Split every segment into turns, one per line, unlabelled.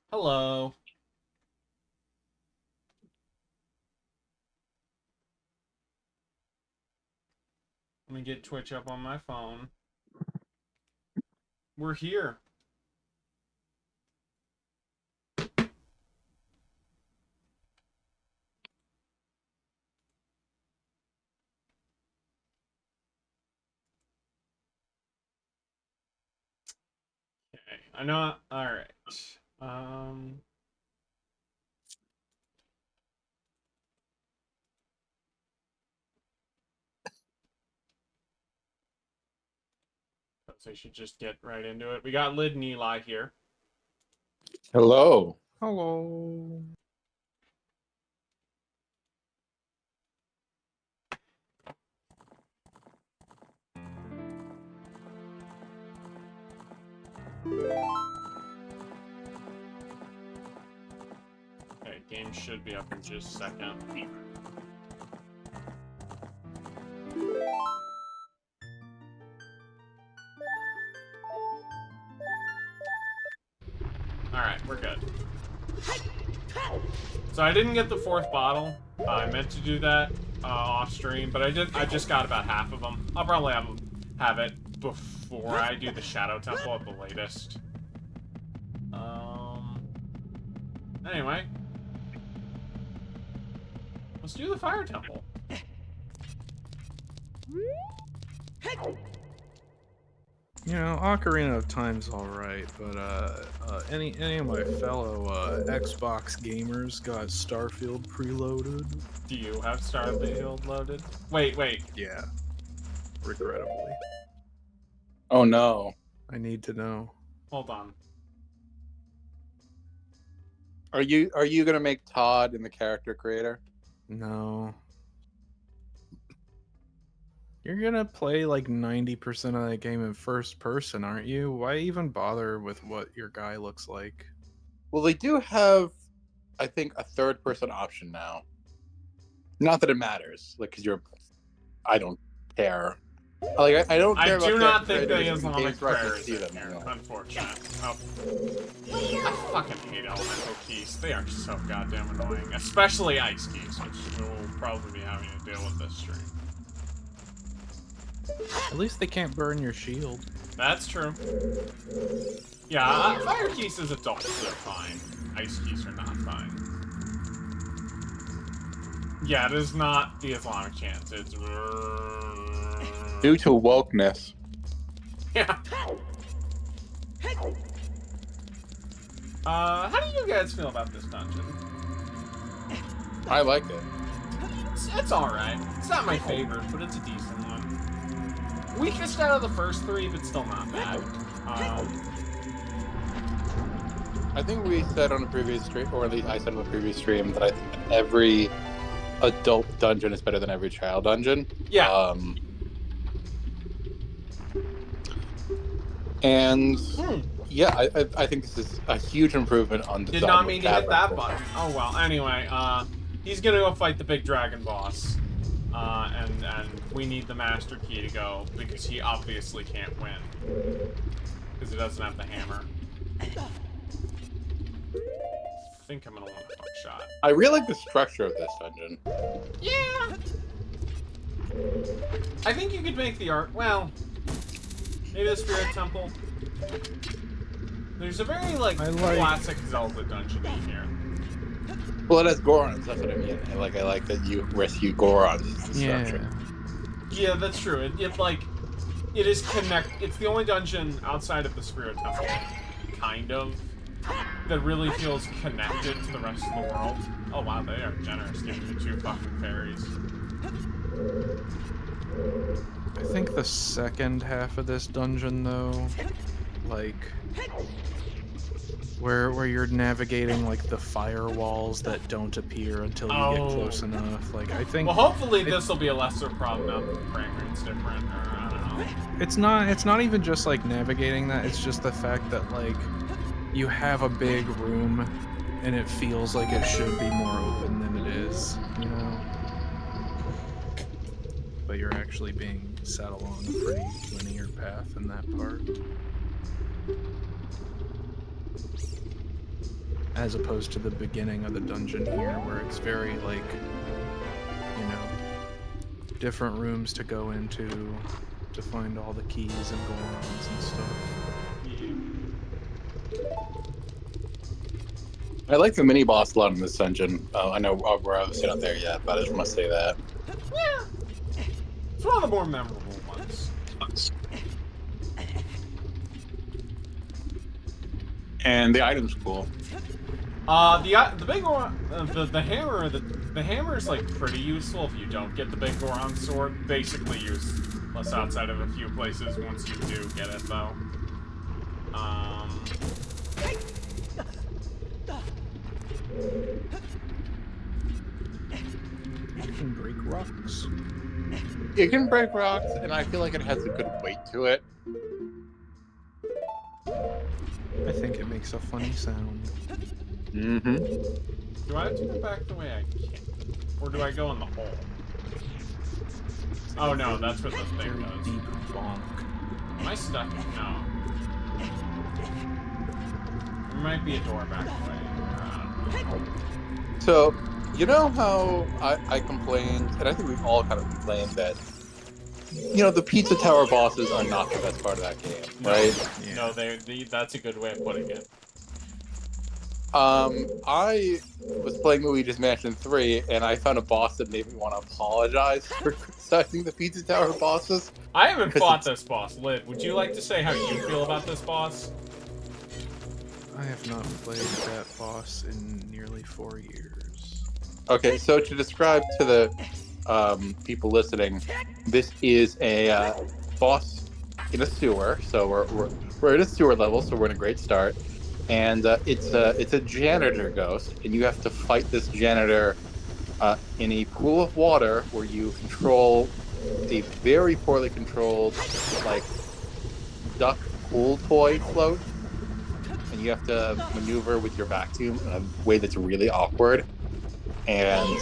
Hello. Let me get Twitch up on my phone. We're here. Okay. I know. All right. Um. So I should just get right into it. We got Lid and Eli here.
Hello.
Hello.
Okay, game should be up in just a second. Alright, we're good. So I didn't get the fourth bottle. I meant to do that off stream, but I just got about half of them. I'll probably have it before I do the Shadow Temple at the latest. Anyway. Let's do the Fire Temple.
You know, Ocarina of Time's alright, but any of my fellow Xbox gamers got Starfield preloaded?
Do you have Starfield loaded? Wait.
Yeah. Regrettably.
Oh no.
I need to know.
Hold on.
Are you gonna make Todd in the character creator?
No. You're gonna play like 90% of that game in first person, aren't you? Why even bother with what your guy looks like?
Well, they do have, I think, a third person option now. Not that it matters, like, because I don't care. Like, I don't care
I do
about
not
character
think the
creators in
Islamic
games where I
prayer
can
is
see
in
them.
here,
You know?
unfortunate. Oh. I fucking hate elemental keys. They are so goddamn annoying. Especially ice keys, which we'll probably be having to deal with this stream.
At least they can't burn your shield.
That's true. Yeah, fire keys as adults are fine. Ice keys are not fine. Yeah, it is not the Islamic chant. It's...
Due to wokeness.
Yeah. How do you guys feel about this dungeon?
I like it.
It's alright. It's not my favorite, but it's a decent one. Weakest out of the first three, but still not bad.
I think we said on a previous stream, or at least I said on the previous stream, that I think that every adult dungeon is better than every child dungeon.
Yeah.
And yeah, I think this is a huge improvement on the
Did not mean to hit that button. Oh well. Anyway, he's gonna go fight the big dragon boss, and we need the master key to go because he obviously can't win because he doesn't have the hammer. I think I'm gonna want a fuck shot.
I really like the structure of this dungeon.
Yeah. I think you could make the art. Well, maybe the Spirit Temple. There's a very classic Zelda dungeon in here.
Well, it has gorons. That's what I mean. I like that you rescue gorons. Structure.
Yeah, that's true. It is It's the only dungeon outside of the Spirit Temple, kind of, that really feels connected to the rest of the world. Oh wow, they are generous giving you 2 fucking fairies.
I think the second half of this dungeon, though, like, where you're navigating, like, the firewalls that don't appear until you get close enough, like, I think...
Well, hopefully this will be a lesser problem now that the frame rate's different, or I don't know.
It's not even just, like, navigating that, it's just the fact that, like, you have a big room, and it feels like it should be more open than it is, you know? But you're actually being set along a pretty linear path in that part. as opposed to the beginning of the dungeon here, where it's very like, different rooms to go into to find all the keys and gorons and stuff.
I like the mini boss a lot in this dungeon. I know we're obviously not there yet, but I just want to say that.
Yeah, it's one of the more memorable ones.
And the item's cool.
The big goron, the hammer, the hammer is like pretty useful if you don't get the big goron sword. Basically useless outside of a few places once you do get it though.
You can break rocks.
It can break rocks, and I feel like it has a good weight to it.
I think it makes a funny sound.
Mm-hmm.
Do I have to go back the way I came? Or do I go in the hole? Oh no, that's where the thing
Very
goes.
deep bonk.
Am I stuck? No. There might be a door back the way.
So, you know how I complained, and I think we've all kind of complained that, the Pizza Tower bosses are not the best part of that game, right?
Yeah.
No, that's a good way of putting it.
I was playing Luigi's Mansion 3, and I found a boss that made me want to apologize for criticizing the Pizza Tower bosses.
I haven't fought this boss. Liv, would you like to say how you feel about this boss?
I have not played that boss in nearly 4 years.
Okay, so to describe to the people listening, this is a boss in a sewer. So we're at a sewer level, so we're in a great start. And it's a janitor ghost, and you have to fight this janitor in a pool of water where you control a very poorly controlled, like, duck pool toy float, and you have to maneuver with your vacuum in a way that's really awkward. And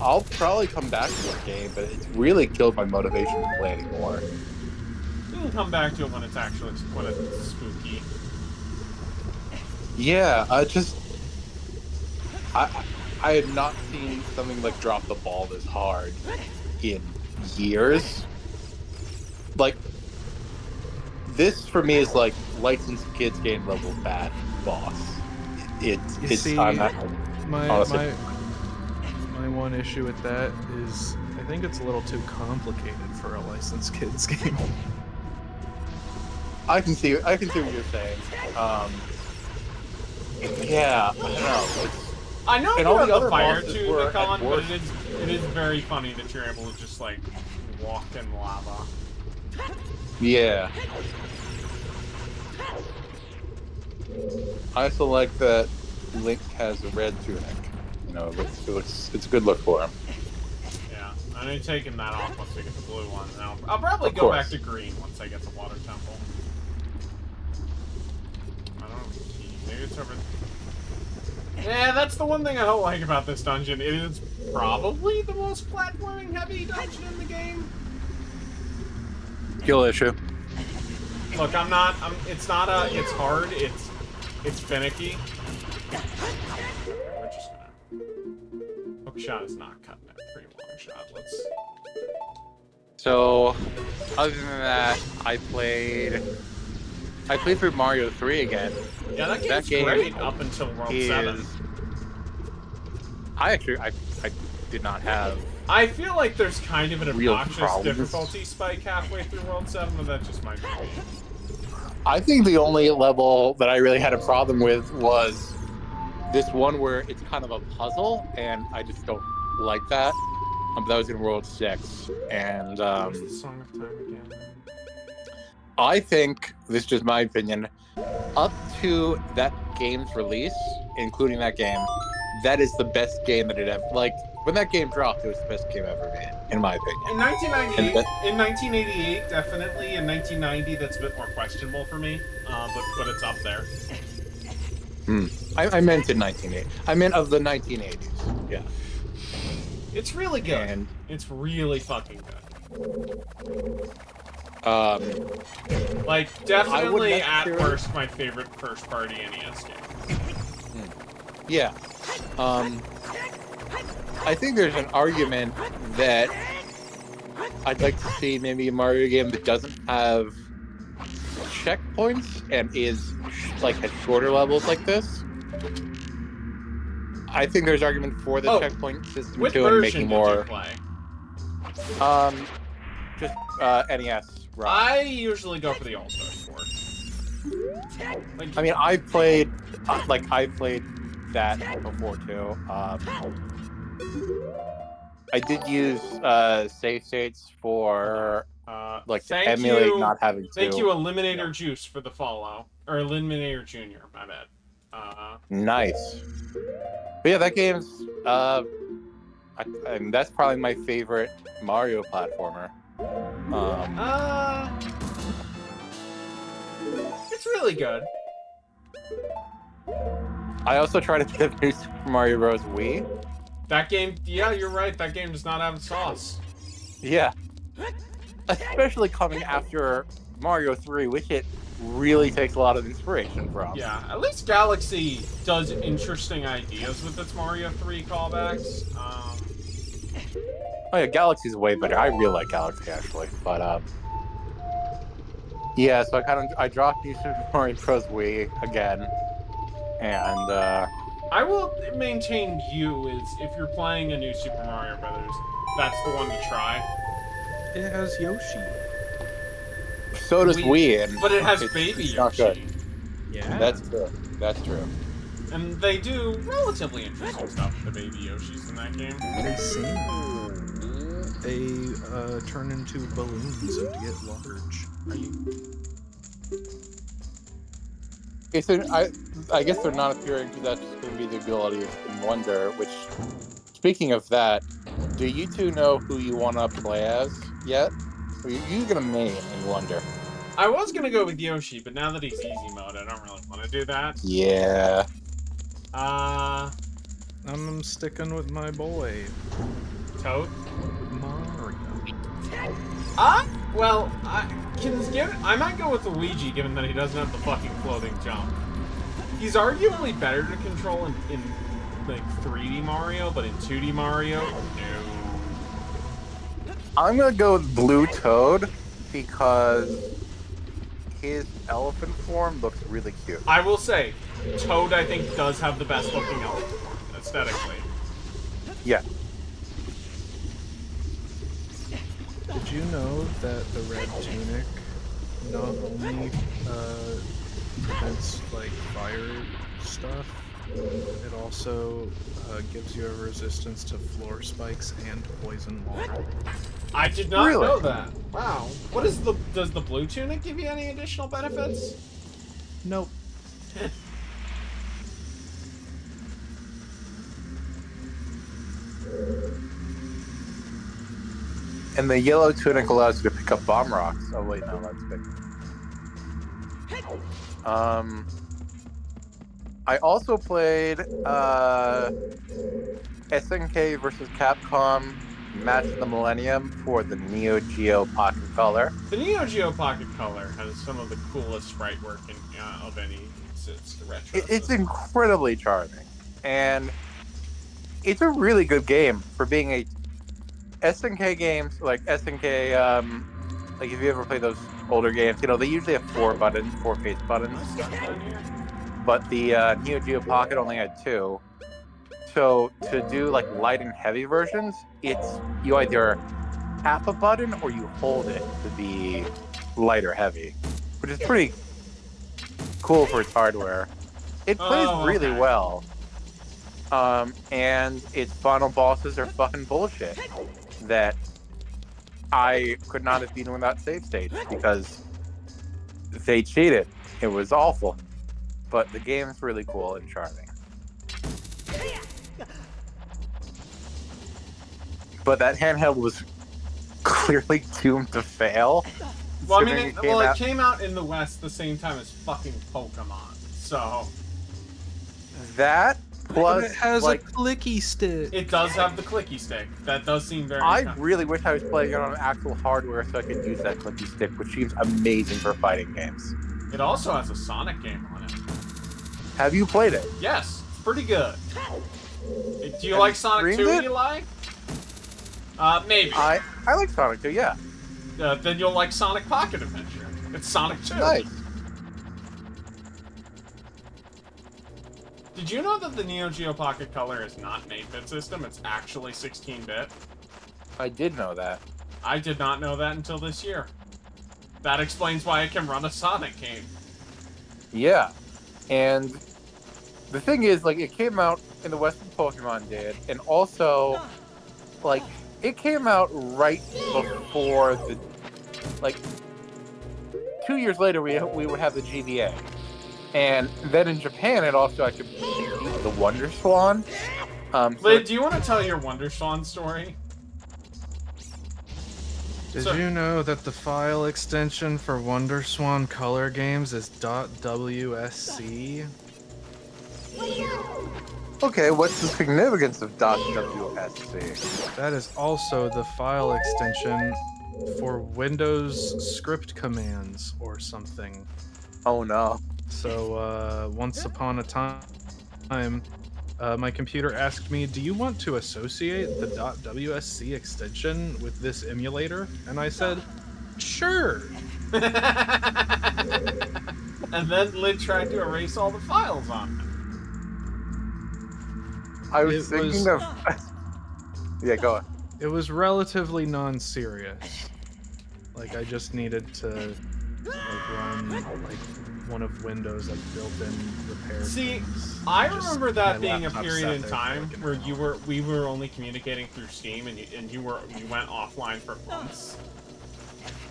I'll probably come back to this game, but it's really killed my motivation to play anymore.
You can come back to it when it's spooky.
Yeah, I had not seen something like drop the ball this hard in years. Like, this for me is like licensed kids game level bad boss.
My one issue with that is I think it's a little too complicated for a licensed kids game.
I can see what you're saying. Yeah, I don't know.
I know
and
you
all
have
the other
the fire
bosses
too,
were
Colin,
at
but
worst.
it is very funny that you're able to just like walk in lava.
Yeah. I also like that Link has a red tunic. It's a good look for him.
Yeah, I'm only taking that off once I get the blue one. Now I'll probably
Of
go
course.
back to green once I get the water temple. I don't know. Maybe it's over. Yeah, that's the one thing I don't like about this dungeon. It is probably the most platforming heavy dungeon in the game.
Skill issue.
Look, it's hard, it's finicky. We're just gonna... Hook shot is not cutting it. Pretty long shot,
So, other than that, I played through Mario 3 again.
Yeah, that game's
game
great up until World 7.
I did not have...
I feel like there's kind of an
real
obnoxious
problems.
difficulty spike halfway through World 7, but that just might be me.
I think the only level that I really had a problem with was this one where it's kind of a puzzle, and I just don't like that. But that was in World 6, and
What's the Song of Time again?
I think, this is just my opinion, up to that game's release, including that game, that is the best game that it ever... Like, when that game dropped, it was the best game ever made, in my opinion.
In 1988, definitely. In 1990, that's a bit more questionable for me, but it's up there.
I meant in 1980. I meant of the 1980s. Yeah.
It's really good.
And
it's really fucking good. Like, definitely at
necessarily-
worst my favorite first-party NES game.
Yeah. I think there's an argument that I'd like to see maybe a Mario game that doesn't have checkpoints and is like at shorter levels like this. I think there's argument for the checkpoint system
Which
too, and
version
making
did
more.
you play?
Just NES. ROM.
I usually go for the All-Star Sport. Like,
I mean, I played that before too. I did use save states for to emulate not having to.
Thank you, Eliminator Juice, for the follow, or Eliminator Junior. My bad.
Nice. But yeah, that game's and that's probably my favorite Mario platformer.
It's really good.
I also tried to get New Super Mario Bros. Wii.
That game, yeah, you're right. That game does not have sauce.
Yeah. Especially coming after Mario 3, which it really takes a lot of inspiration from.
Yeah, at least Galaxy does interesting ideas with its Mario 3 callbacks.
Oh yeah, Galaxy's way better. I really like Galaxy actually, but yeah. So I dropped New Super Mario Bros. Wii again, and
I will maintain you is if you're playing a new Super Mario Brothers, that's the one to try.
It has Yoshi.
so does Wii,
but it has Baby Yoshi.
Not good.
Yeah.
That's true. That's true.
And they do relatively interesting stuff with the Baby Yoshis in that game.
They sing. They turn into balloons and get large.
I guess they're not appearing because that's just going to be the ability of Wonder, which, speaking of that, do you two know who you want to play as yet? Or you're going to main in Wonder?
I was going to go with Yoshi, but now that he's easy mode, I don't really want to do that.
Yeah.
I'm sticking with my boy.
Toad?
Mario.
Well, I might go with Luigi, given that he doesn't have the fucking floating jump. He's arguably better to control in like 3D Mario, but in 2D Mario, no.
I'm going to go with Blue Toad because his elephant form looks really cute.
I will say, Toad, I think, does have the best looking elephant form, aesthetically.
Yeah.
Did you know that the red tunic not only prevents like fire stuff, it also gives you a resistance to floor spikes and poison water?
I did not
Really?
know that. Wow. What is does the blue tunic give you any additional benefits?
Nope.
And the yellow tunic allows you to pick up bomb rocks. Oh wait, no, that's big. I also played SNK versus Capcom Match of the Millennium for the Neo Geo Pocket Color.
The Neo Geo Pocket Color has some of the coolest sprite work of any retro.
It's incredibly charming, and it's a really good game for being a SNK games, like SNK, like if you ever play those older games, you know, they usually have 4 face buttons. But the Neo Geo Pocket only had 2. So to do like light and heavy versions, you either tap a button or you hold it to be light or heavy, which is pretty cool for its hardware. It plays really well. And its final bosses are fucking bullshit. That I could not have beaten without save states because they cheated. It was awful. But the game is really cool and charming. But that handheld was clearly doomed to fail.
Well, I mean, it came out in the West the same time as fucking Pokemon, so...
That, Plus,
it has
like,
a clicky stick.
It does have the clicky stick. That does seem very.
I really wish I was playing it on actual hardware so I could use that clicky stick, which seems amazing for fighting games.
It also has a Sonic game on it.
Have you played it?
Yes, it's pretty good. Do you
Have
like
you
Sonic 2,
streamed it?
Eli? Maybe.
I like Sonic 2, yeah.
Then you'll like Sonic Pocket Adventure. It's Sonic 2.
Nice.
Did you know that the Neo Geo Pocket Color is not an 8-bit system? It's actually 16-bit.
I did know that.
I did not know that until this year. That explains why it can run a Sonic game.
Yeah. And the thing is, like, it came out in the Western Pokemon did, and also, like, it came out right before the, like, 2 years later we would have the GBA. And then in Japan, it also actually beat the Wonder Swan.
Lid, do you want to tell your Wonder Swan story?
Did you know that the file extension for Wonder Swan color games is .wsc?
Okay, what's the significance of .wsc?
That is also the file extension for Windows script commands or something.
Oh no.
So, once upon a time, my computer asked me, do you want to associate the .wsc extension with this emulator? And I said, sure.
And then Lid tried to erase all the files on it.
I was thinking of... Yeah, go on.
It was relatively non-serious. Like, I just needed to like run like one of Windows like built-in repair.
See,
things.
I
Just
remember that
my
being a
laptop
period
sat
in
there for
time
like an
where
hour.
we were only communicating through Steam and you went offline for months.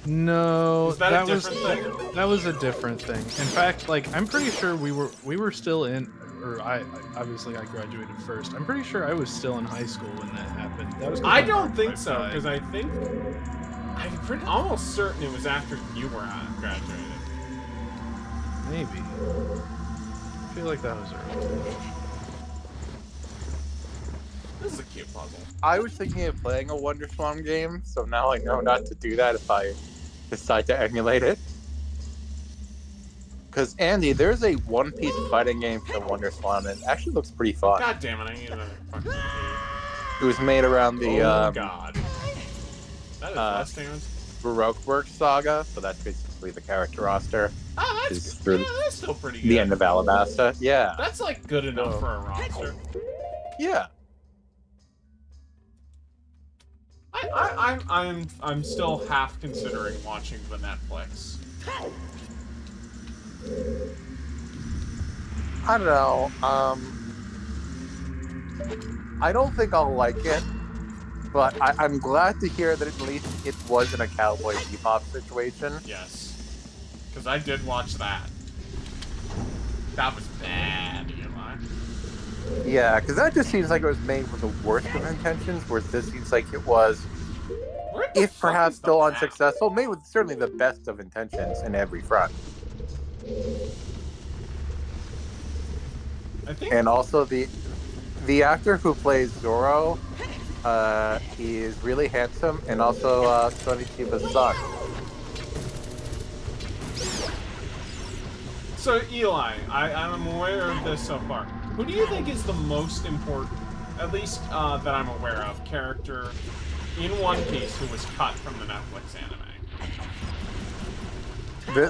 No,
Is that a different thing?
That was a different thing. In fact, like I'm pretty sure we were still in, or I obviously I graduated first. I'm pretty sure I was still in high school when that happened. That was. 'cause
I
my
don't
hard
think
drive
so,
died.
because I'm pretty almost certain it was after you were graduated.
Maybe. I feel like that was early.
This is a cute puzzle.
I was thinking of playing a Wonder Swan game, so now I know not to do that if I decide to emulate it. Because, Andy, there's a one-piece fighting game for the Wonder Swan, and it actually looks pretty fun.
God damn it, I need another fucking key.
It was made around the
Oh god. That is less damage.
Baroque Works saga, so that's basically the character roster.
Oh,
Is
that's,
through
that's still pretty good.
The end of Alabasta. Yeah.
That's like good enough for a roster.
Yeah.
I'm still half considering watching the Netflix.
I don't know. I don't think I'll like it, but I'm glad to hear that at least it wasn't a Cowboy Bebop situation.
Yes. Because I did watch that. That was bad, Eli.
Yeah, because that just seems like it was made with the worst of intentions, whereas this seems like it was,
Where the
if
fuck
perhaps
is the
still
map?
unsuccessful, made with certainly the best of intentions in every front.
I think
And also the actor who plays Zoro is really handsome, and also Sonny Chiba's son.
so. Eli, I'm aware of this so far. Who do you think is the most important, at least that I'm aware of, character in One Piece who was cut from the Netflix anime?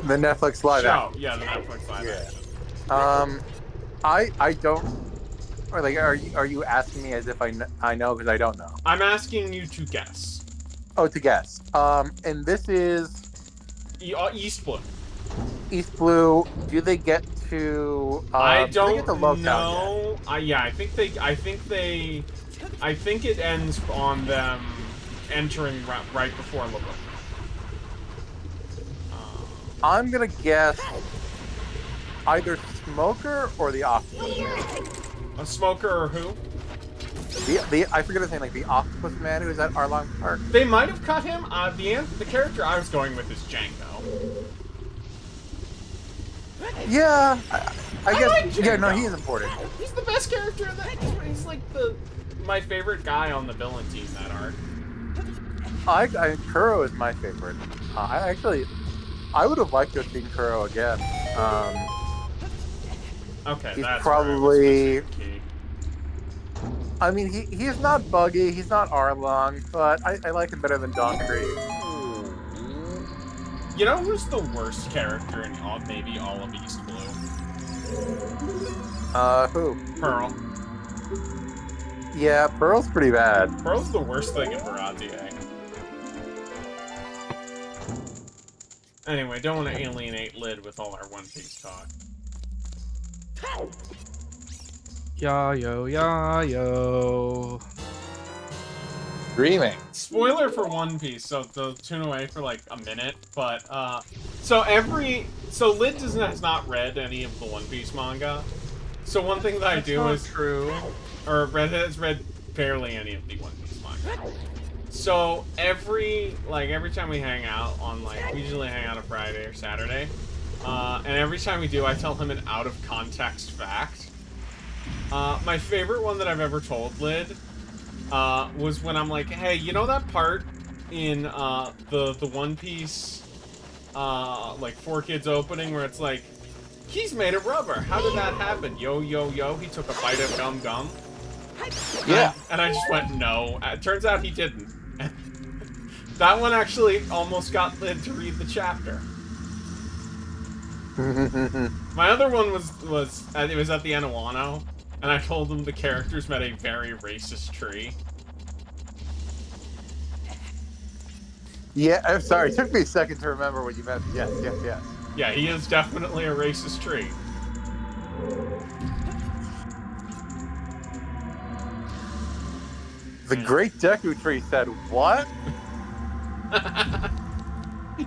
The Netflix live
Show,
action.
yeah, the Netflix live
Yeah.
action.
I don't. Or like, are you asking me as if I know because I don't know?
I'm asking you to guess.
Oh, to guess. And this is
East Blue.
East Blue. Do they get to?
I
do they
don't
get to Lowtown
know. Yeah, I think it ends on them entering right before Lobot.
yet? I'm gonna guess either Smoker or the Octopus Man.
A smoker or who?
The I forget his name, like the Octopus Man who's at Arlong Park.
They might have cut him. The character I was going with is Django.
Yeah, I guess,
like
yeah, no,
Django.
he is important.
He's the best character in that. He's like my favorite guy on the villain team that arc.
Kuro is my favorite. I would have liked to have seen Kuro again.
Okay,
He's
that's
probably.
where I was missing the key.
I mean, he's not buggy, he's not Arlong, but I like him better than Don Creed.
You know who's the worst character in maybe all of East Blue?
Who?
Pearl.
Yeah, Pearl's pretty bad.
Pearl's the worst thing in Baratier. Anyway, don't want to alienate Lid with all our One Piece talk.
Yo.
Dreaming.
Spoiler for One Piece, so they'll tune away for like a minute, but so Lid has not read any of the One Piece manga. So one thing that I do is
true.
or has read barely any of the One Piece manga. So every time we hang out on we usually hang out on Friday or Saturday, and every time we do, I tell him an out of context fact. My favorite one that I've ever told Lid was when I'm like, hey, you know that part in the One Piece 4Kids opening where it's like, he's made of rubber. How did that happen? Yo, he took a bite of gum.
Yeah.
And I just went, no. It turns out he didn't. That one actually almost got Lid to read the chapter. My other one was it was at the end of Wano, and I told him the characters met a very racist tree.
Yeah, I'm sorry. It took me a second to remember what you meant. Yes.
Yeah, he is definitely a racist tree.
The Great Deku Tree said, what?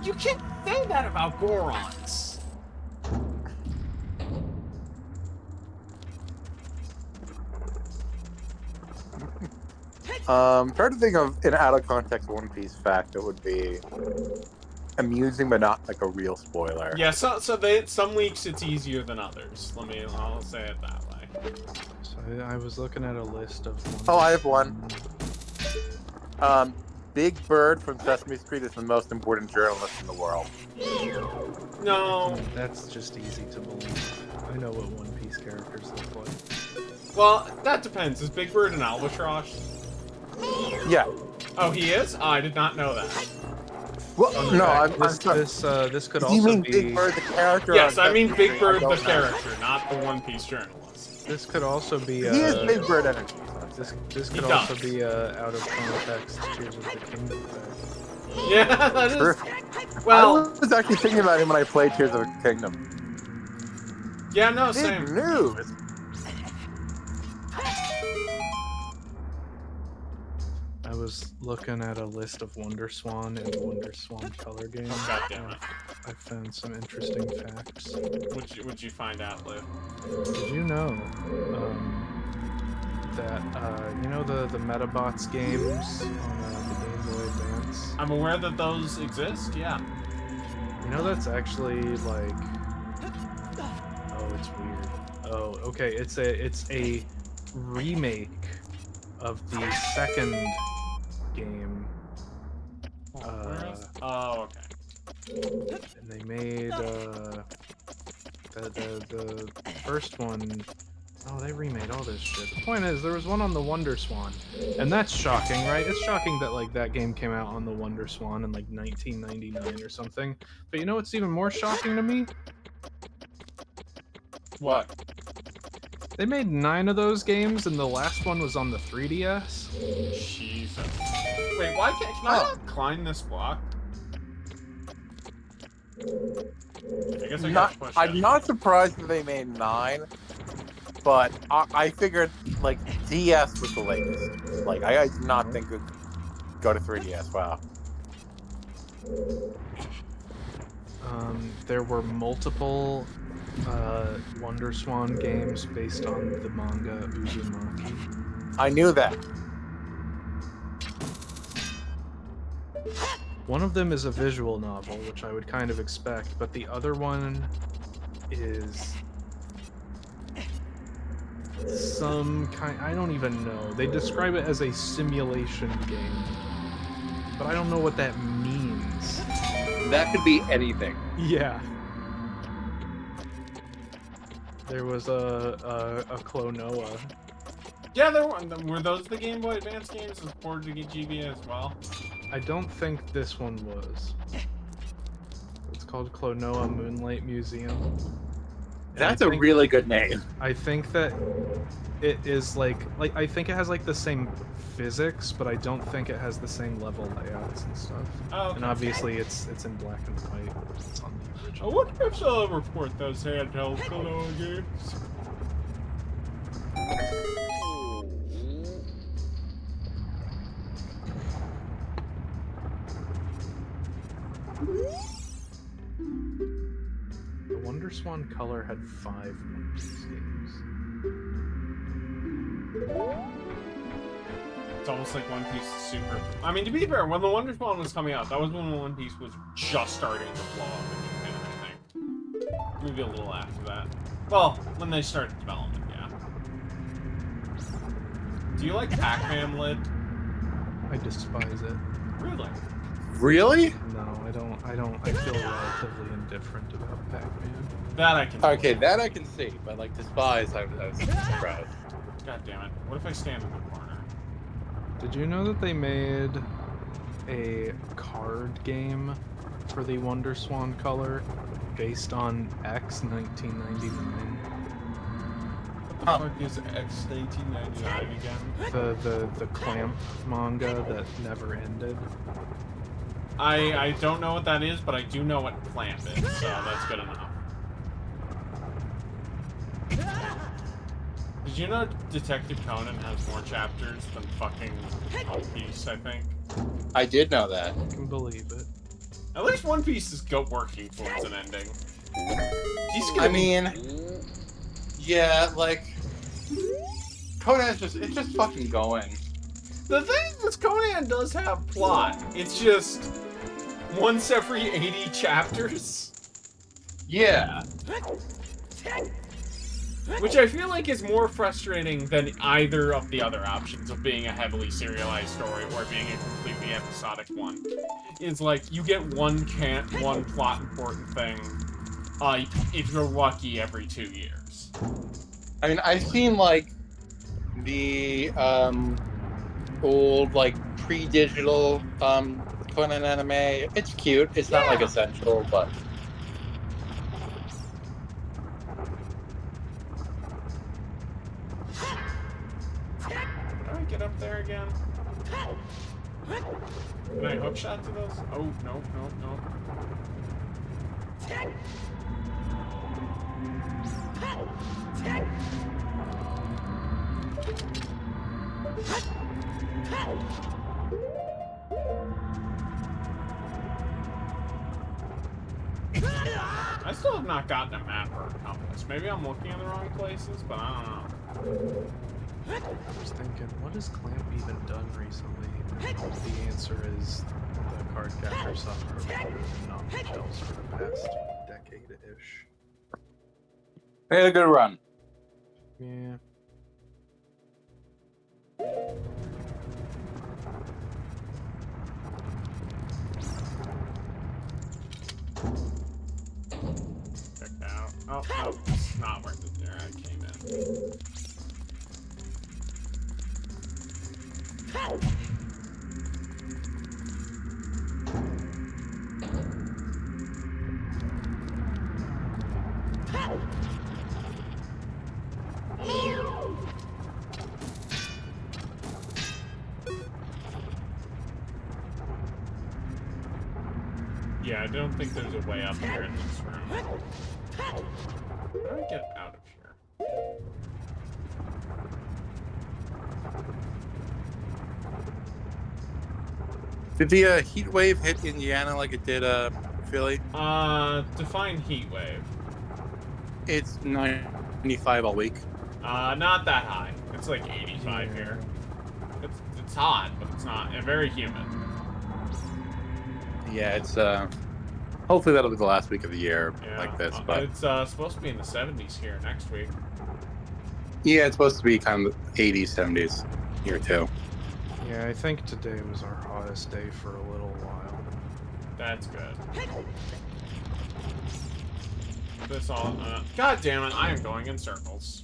You can't say that about Gorons.
Try to think of an out of context One Piece fact that would be amusing but not like a real spoiler.
Yeah, so some weeks it's easier than others. I'll say it that way.
So I was looking at a list of.
Oh, I have one. Big Bird from Sesame Street is the most important journalist in the world.
No.
That's just easy to believe. I know what One Piece characters look like.
Well, that depends. Is Big Bird an albatross?
Yeah.
Oh, he is? Oh, I did not know that.
Well, no, I'm sorry.
This could
Do
also
you mean
be.
Big Bird the character?
Yes,
on
I mean
Sesame
Big
Street?
Bird
I
the
don't know.
character, not the One Piece journalist.
This could also be.
He is Big Bird energy.
This could
He
also
does.
be out of context. Tears of the Kingdom fact.
Yeah, that is.
True.
Well,
I was actually thinking about him when I played Tears of the Kingdom.
yeah, no,
Big
same.
news.
I was looking at a list of Wonder Swan and Wonder Swan color games.
Oh, God damn it.
I found some interesting facts.
What'd you find out, Liv?
Did you know that you know the Metabots games on the Game Boy Advance?
I'm aware that those exist, yeah.
You know that's actually like, oh, it's weird. Oh, okay, it's a remake of the second game.
Oh, okay.
And they made the first one. Oh, they remade all this shit. The point is, there was one on the Wonder Swan, and that's shocking, right? It's shocking that like that game came out on the Wonder Swan in like 1999 or something. But you know what's even more shocking to me?
What?
They made 9 of those games, and the last one was on the 3DS.
Jesus. Wait, why can I not climb this block? I guess I got pushed
I'm
out.
not surprised that they made 9, but I figured like DS was the latest. Like I did not think it would go to 3DS. Wow.
There were multiple Wonder Swan games based on the manga Uzumaki.
I knew that.
One of them is a visual novel, which I would kind of expect, but the other one is some kind. I don't even know. They describe it as a simulation game, but I don't know what that means.
That could be anything.
Yeah. There was a Klonoa.
Yeah, were those the Game Boy Advance games that ported to get GBA as well?
I don't think this one was. It's called Klonoa Moonlight Museum. And
That's a really good name.
I think that it is like I think it has like the same physics, but I don't think it has the same level layouts and stuff.
Oh, okay.
And obviously it's in black and white. It's on the
I
original.
wonder if they'll ever port those handheld Klonoa games.
The Wonder Swan Color had 5 One Piece games.
It's almost like One Piece is super... I mean, to be fair, when the Wonder Swan was coming out, that was when One Piece was just starting to blow up in Japan, I think. Maybe a little after that. Well, when they started development, yeah. Do you like Pac-Man Lid?
I despise it.
Really?
Really?
No, I don't. I feel relatively indifferent about Pac-Man.
That I can...
Okay, that I can see, but like despise, I was surprised.
God damn it. What if I stand in the corner?
Did you know that they made a card game for the Wonder Swan Color based on X 1999?
What the fuck is X 1999 again?
The Clamp manga that never ended.
I don't know what that is, but I do know what Clamp is, so that's good enough. Did you know Detective Conan has more chapters than fucking One Piece, I think?
I did know that.
I can believe it.
At least One Piece is working towards an ending.
I mean, yeah, like Conan's it's just fucking going.
The thing is, Conan does have plot. It's just once every 80 chapters.
Yeah.
Which I feel like is more frustrating than either of the other options of being a heavily serialized story or being a completely episodic one. It's like, you get one plot important thing, if you're lucky, every 2 years.
I mean, I've seen like the old like pre-digital Conan anime. It's cute. It's not like essential, but
How do I get up there again? Can I hookshot to those? Oh, no. I still have not gotten a map or a compass. Maybe I'm looking in the wrong places, but I don't know.
I was thinking, what has Clamp even done recently? And the answer is the card capture software has been on the shelves for the past decade-ish.
they had a good run.
Yeah.
Check that out. Oh, no, it's not worth it there. I came in. Yeah, I don't think there's a way up here in this room. How do I get out of here?
Did the heat wave hit Indiana like it did Philly?
Define heat wave.
It's 95 all week.
Not that high. It's like 85 here. It's hot, but it's not. And very humid.
Yeah, it's hopefully that'll be the last week of the year
Yeah.
like this. But
It's supposed to be in the 70s here next week.
Yeah, it's supposed to be kind of 80s, 70s here too.
Yeah, I think today was our hottest day for a little while.
That's good. This all. God damn it! I am going in circles.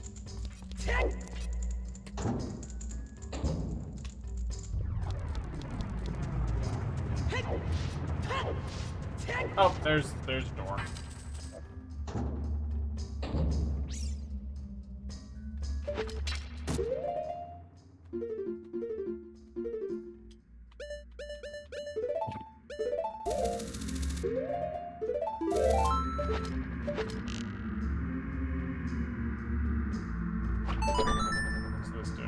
Oh, there's a door. What's this do?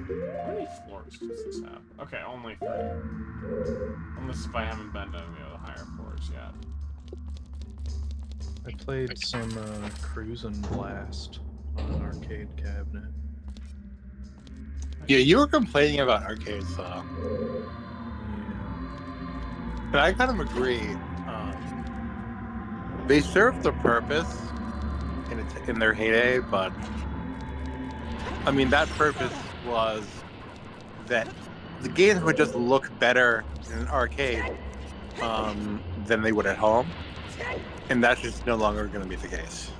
How many floors does this have? Okay, only 3. Unless if I haven't been to any of the higher floors yet.
I played some Cruisin' Blast on an arcade cabinet.
Yeah, you were complaining about arcades, though.
Yeah.
And I kind of agree. They served the purpose in their heyday, but I mean that purpose was that the games would just look better in an arcade than they would at home, and that's just no longer going to be the case.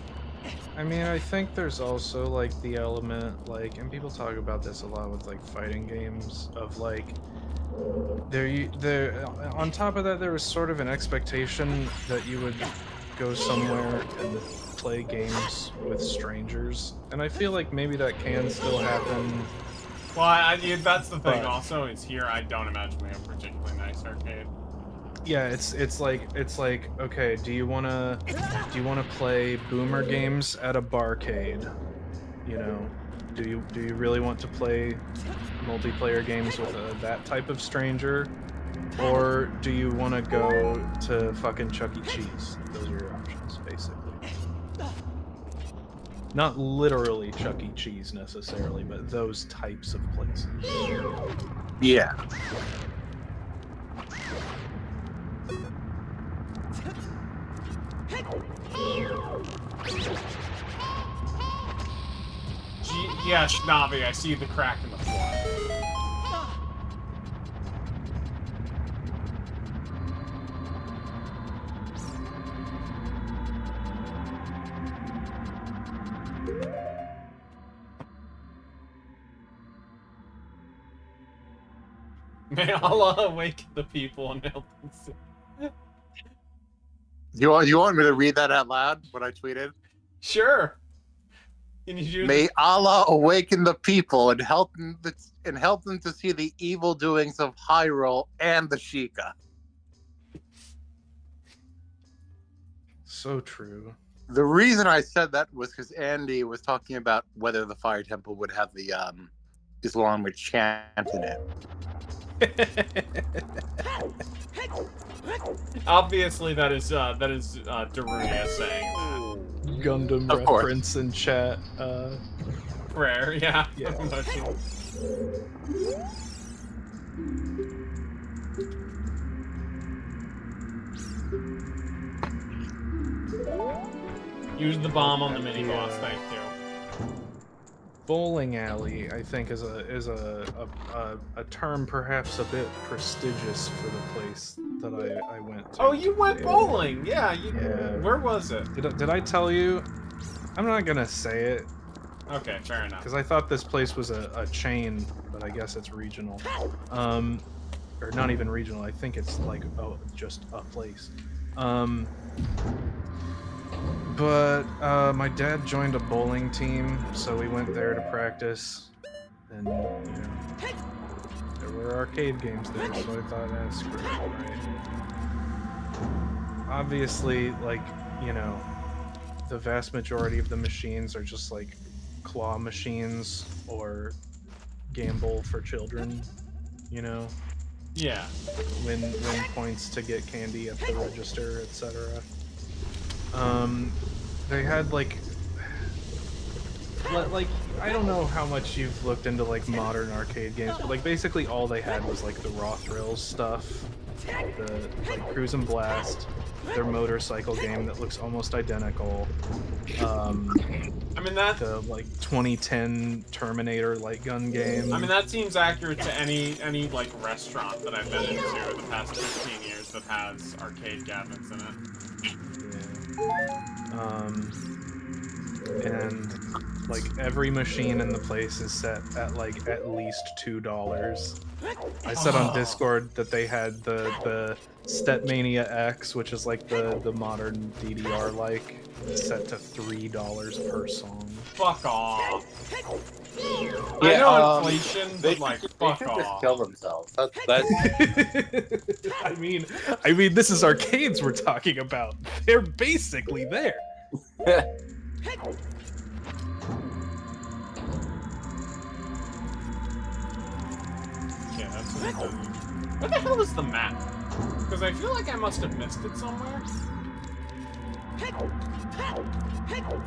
I mean, I think there's also like the element, like, and people talk about this a lot with like fighting games, of like there on top of that there was sort of an expectation that you would go somewhere and play games with strangers, and I feel like maybe that can still happen.
Well, that's the thing.
But-
Also, is here I don't imagine we have a particularly nice arcade.
Yeah, it's like okay, do you wanna play boomer games at a barcade? You know, do you really want to play multiplayer games with that type of stranger, or do you want to go to fucking Chuck E. Cheese? Those are your options, basically. Not literally Chuck E. Cheese necessarily, but those types of places.
Yeah.
Yes, Navi, I see the crack in the floor. May Allah awaken the people and help them see.
You want me to read that out loud? What I tweeted?
Sure. Can you do
May Allah awaken the people and help them to see the evil doings of Hyrule and the Sheikah.
So true.
The reason I said that was because Andy was talking about whether the Fire Temple would have the Islamic chant in it.
Obviously, that is Darunia saying that.
Gundam
Of course.
reference in chat.
Prayer, yeah.
Yeah.
Use the bomb on the mini boss. Thank you.
Bowling alley, I think, is a term perhaps a bit prestigious for the place that I went to.
Oh, you went bowling. Yeah.
Yeah.
Where was it?
Did I tell you? I'm not gonna say it
Okay, fair enough.
because I thought this place was a chain, but I guess it's regional. Or not even regional. I think it's like just a place. But my dad joined a bowling team, so we went there to practice, and you know, there were arcade games there, so I thought, screw it, right? Obviously, like, you know, the vast majority of the machines are just like claw machines or gamble for children, you know?
Yeah.
Win points to get candy at the register, etc. They had like I don't know how much you've looked into like modern arcade games, but like basically all they had was like the Raw Thrills stuff, the like Cruise and Blast, their motorcycle game that looks almost identical.
I mean that.
The like 2010 Terminator light gun game.
I mean that seems accurate to any like restaurant that I've been into in the past 15 years that has arcade cabinets in it.
Yeah. And like every machine in the place is set at like at least $2. I said on Discord that they had the Stepmania X, which is like the modern DDR like, set to $3 per song.
Fuck off.
Yeah,
I know inflation,
they
but like
should,
fuck
they should
off.
just kill themselves. That's
I mean, this is arcades we're talking about. They're basically there.
Yeah, that's what it does. Where the hell is the map? Because I feel like I must have missed it somewhere.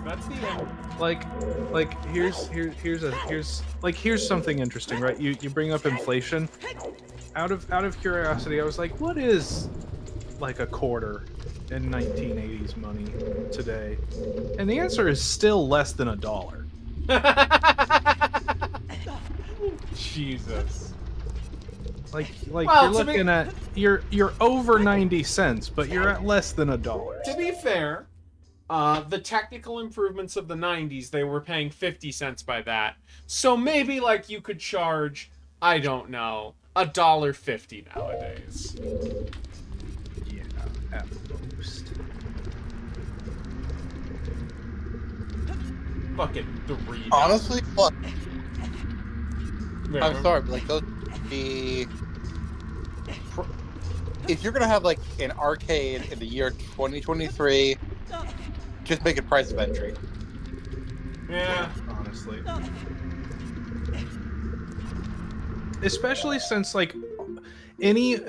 That's the end.
Here's something interesting, right? You bring up inflation. Out of curiosity, I was like, what is like a quarter in 1980s money today? And the answer is still less than $1.
Jesus.
Like
Well,
you're looking at you're over 90 cents, but you're at less than $1.
To be fair, the technical improvements of the 90s, they were paying 50 cents by that. So maybe like you could charge, I don't know, $1.50 nowadays.
Yeah, at most.
Fucking $3.
honestly, look,
Yeah.
I'm sorry, but like those be. If you're gonna have like an arcade in the year 2023, just make it price of entry.
Yeah.
Honestly. Especially since like any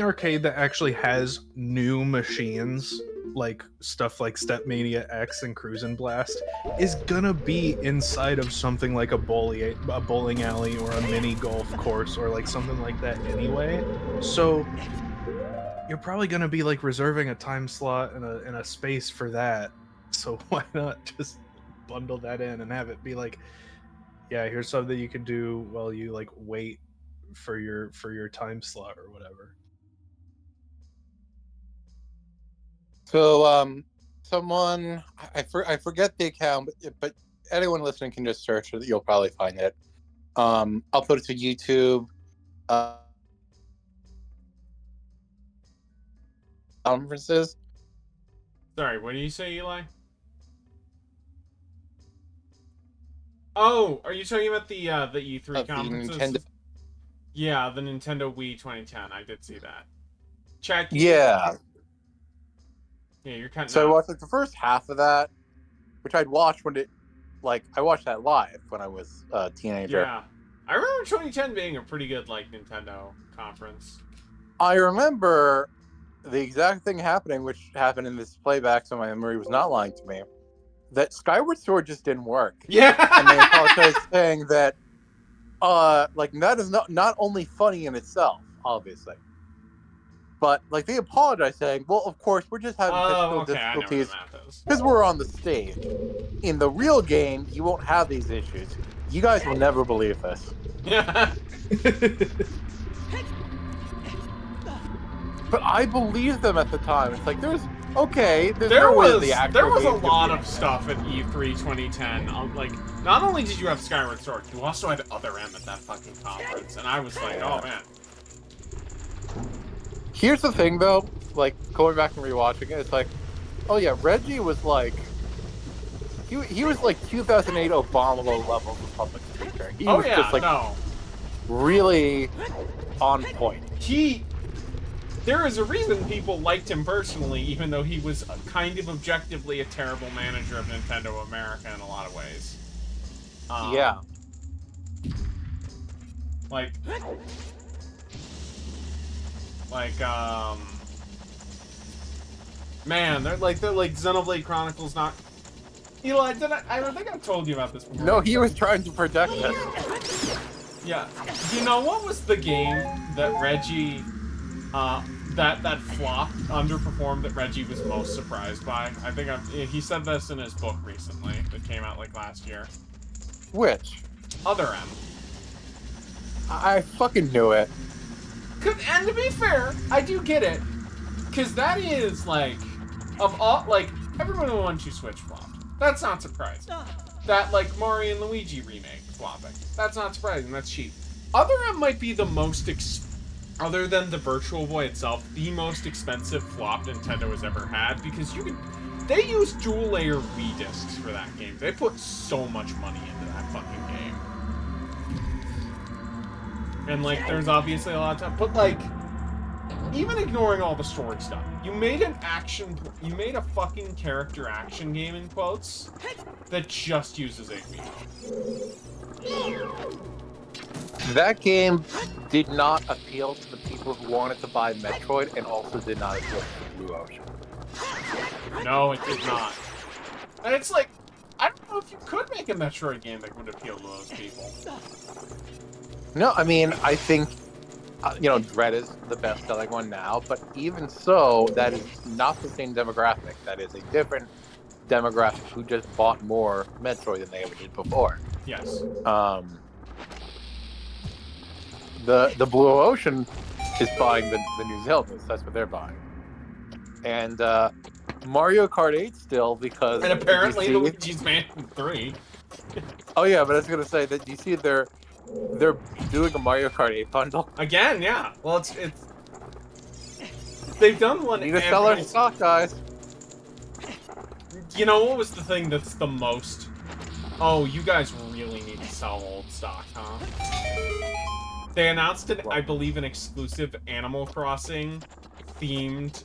arcade that actually has new machines, like stuff like Stepmania X and Cruise and Blast, is gonna be inside of something like a bowling alley or a mini golf course or like something like that anyway. So you're probably gonna be like reserving a time slot and a space for that. So why not just bundle that in and have it be like, yeah, here's something you can do while you like wait for your time slot or whatever.
So, someone I forget the account, but anyone listening can just search it. You'll probably find it. I'll put it to YouTube. Conferences.
Sorry, what do you say, Eli? Oh, are you talking about the E3
Of the
conferences?
Nintendo.
Yeah, the Nintendo Wii 2010. I did see that. Check.
Yeah.
Yeah, you're cutting
So I
out.
watched like the first half of that, which I'd watched when I watched that live when I was a teenager.
Yeah. I remember 2010 being a pretty good like Nintendo conference.
I remember the exact thing happening, which happened in this playback, so my memory was not lying to me. That Skyward Sword just didn't work.
Yeah.
And they apologized, saying that, like that is not only funny in itself, obviously, but like they apologized, saying, "Well, of course, we're just having technical
Okay, I know where the
difficulties
map is.
because we're on the stage. In the real game, you won't have these issues. You guys will never believe this."
Yeah.
But I believed them at the time. It's like there's
There
no way
was
the actual
there was a
game could
lot
be
of stuff at E3 2010. Like, not only did you have Skyward Sword, you also had Other M at that fucking conference, and I was like, oh man.
Here's the thing, though. Like going back and rewatching it, it's like, oh yeah, Reggie was like, he was like 2008 Obama level of public speaker. He was just like really on point.
There is a reason people liked him personally, even though he was kind of objectively a terrible manager of Nintendo America in a lot of ways.
Yeah.
Like, man, they're like Xenoblade Chronicles not. Eli, I don't think I've told you about this before.
No, he was trying to protect us.
Yeah. You know what was the game that Reggie, that flopped, underperformed, that Reggie was most surprised by? I think he said this in his book recently that came out like last year.
Which?
Other M.
I fucking knew it.
And to be fair, I do get it. Because that is, like, of all, like, everyone who won 2 Switch flopped. That's not surprising. That, like, Mario and Luigi remake flopping. That's not surprising. That's cheap. Other M might be the most, other than the Virtual Boy itself, the most expensive flop Nintendo has ever had. Because they used dual-layer Wii discs for that game. They put so much money into that fucking game. And, like, there's obviously a lot of time. But, like, even ignoring all the story stuff, you made a fucking character action game, in quotes, that just uses a Wii.
That game did not appeal to the people who wanted to buy Metroid and also did not appeal to the Blue Ocean.
No, it did not. And it's like, I don't know if you could make a Metroid game that would appeal to those people.
No, I mean, I think, Dread is the best-selling one now, but even so, that is not the same demographic. That is a different demographic who just bought more Metroid than they ever did before.
Yes.
The Blue Ocean is buying the new Zeldas. That's what they're buying. And Mario Kart 8 still, because...
And apparently Luigi's Mansion 3.
Oh yeah, but I was going to say that you see they're doing a Mario Kart 8 bundle.
Again, yeah. Well, it's they've done one.
Need to sell our stock, guys.
You know what was the thing that's the most? Oh, you guys really need to sell old stock, huh? They announced I believe, an exclusive Animal Crossing themed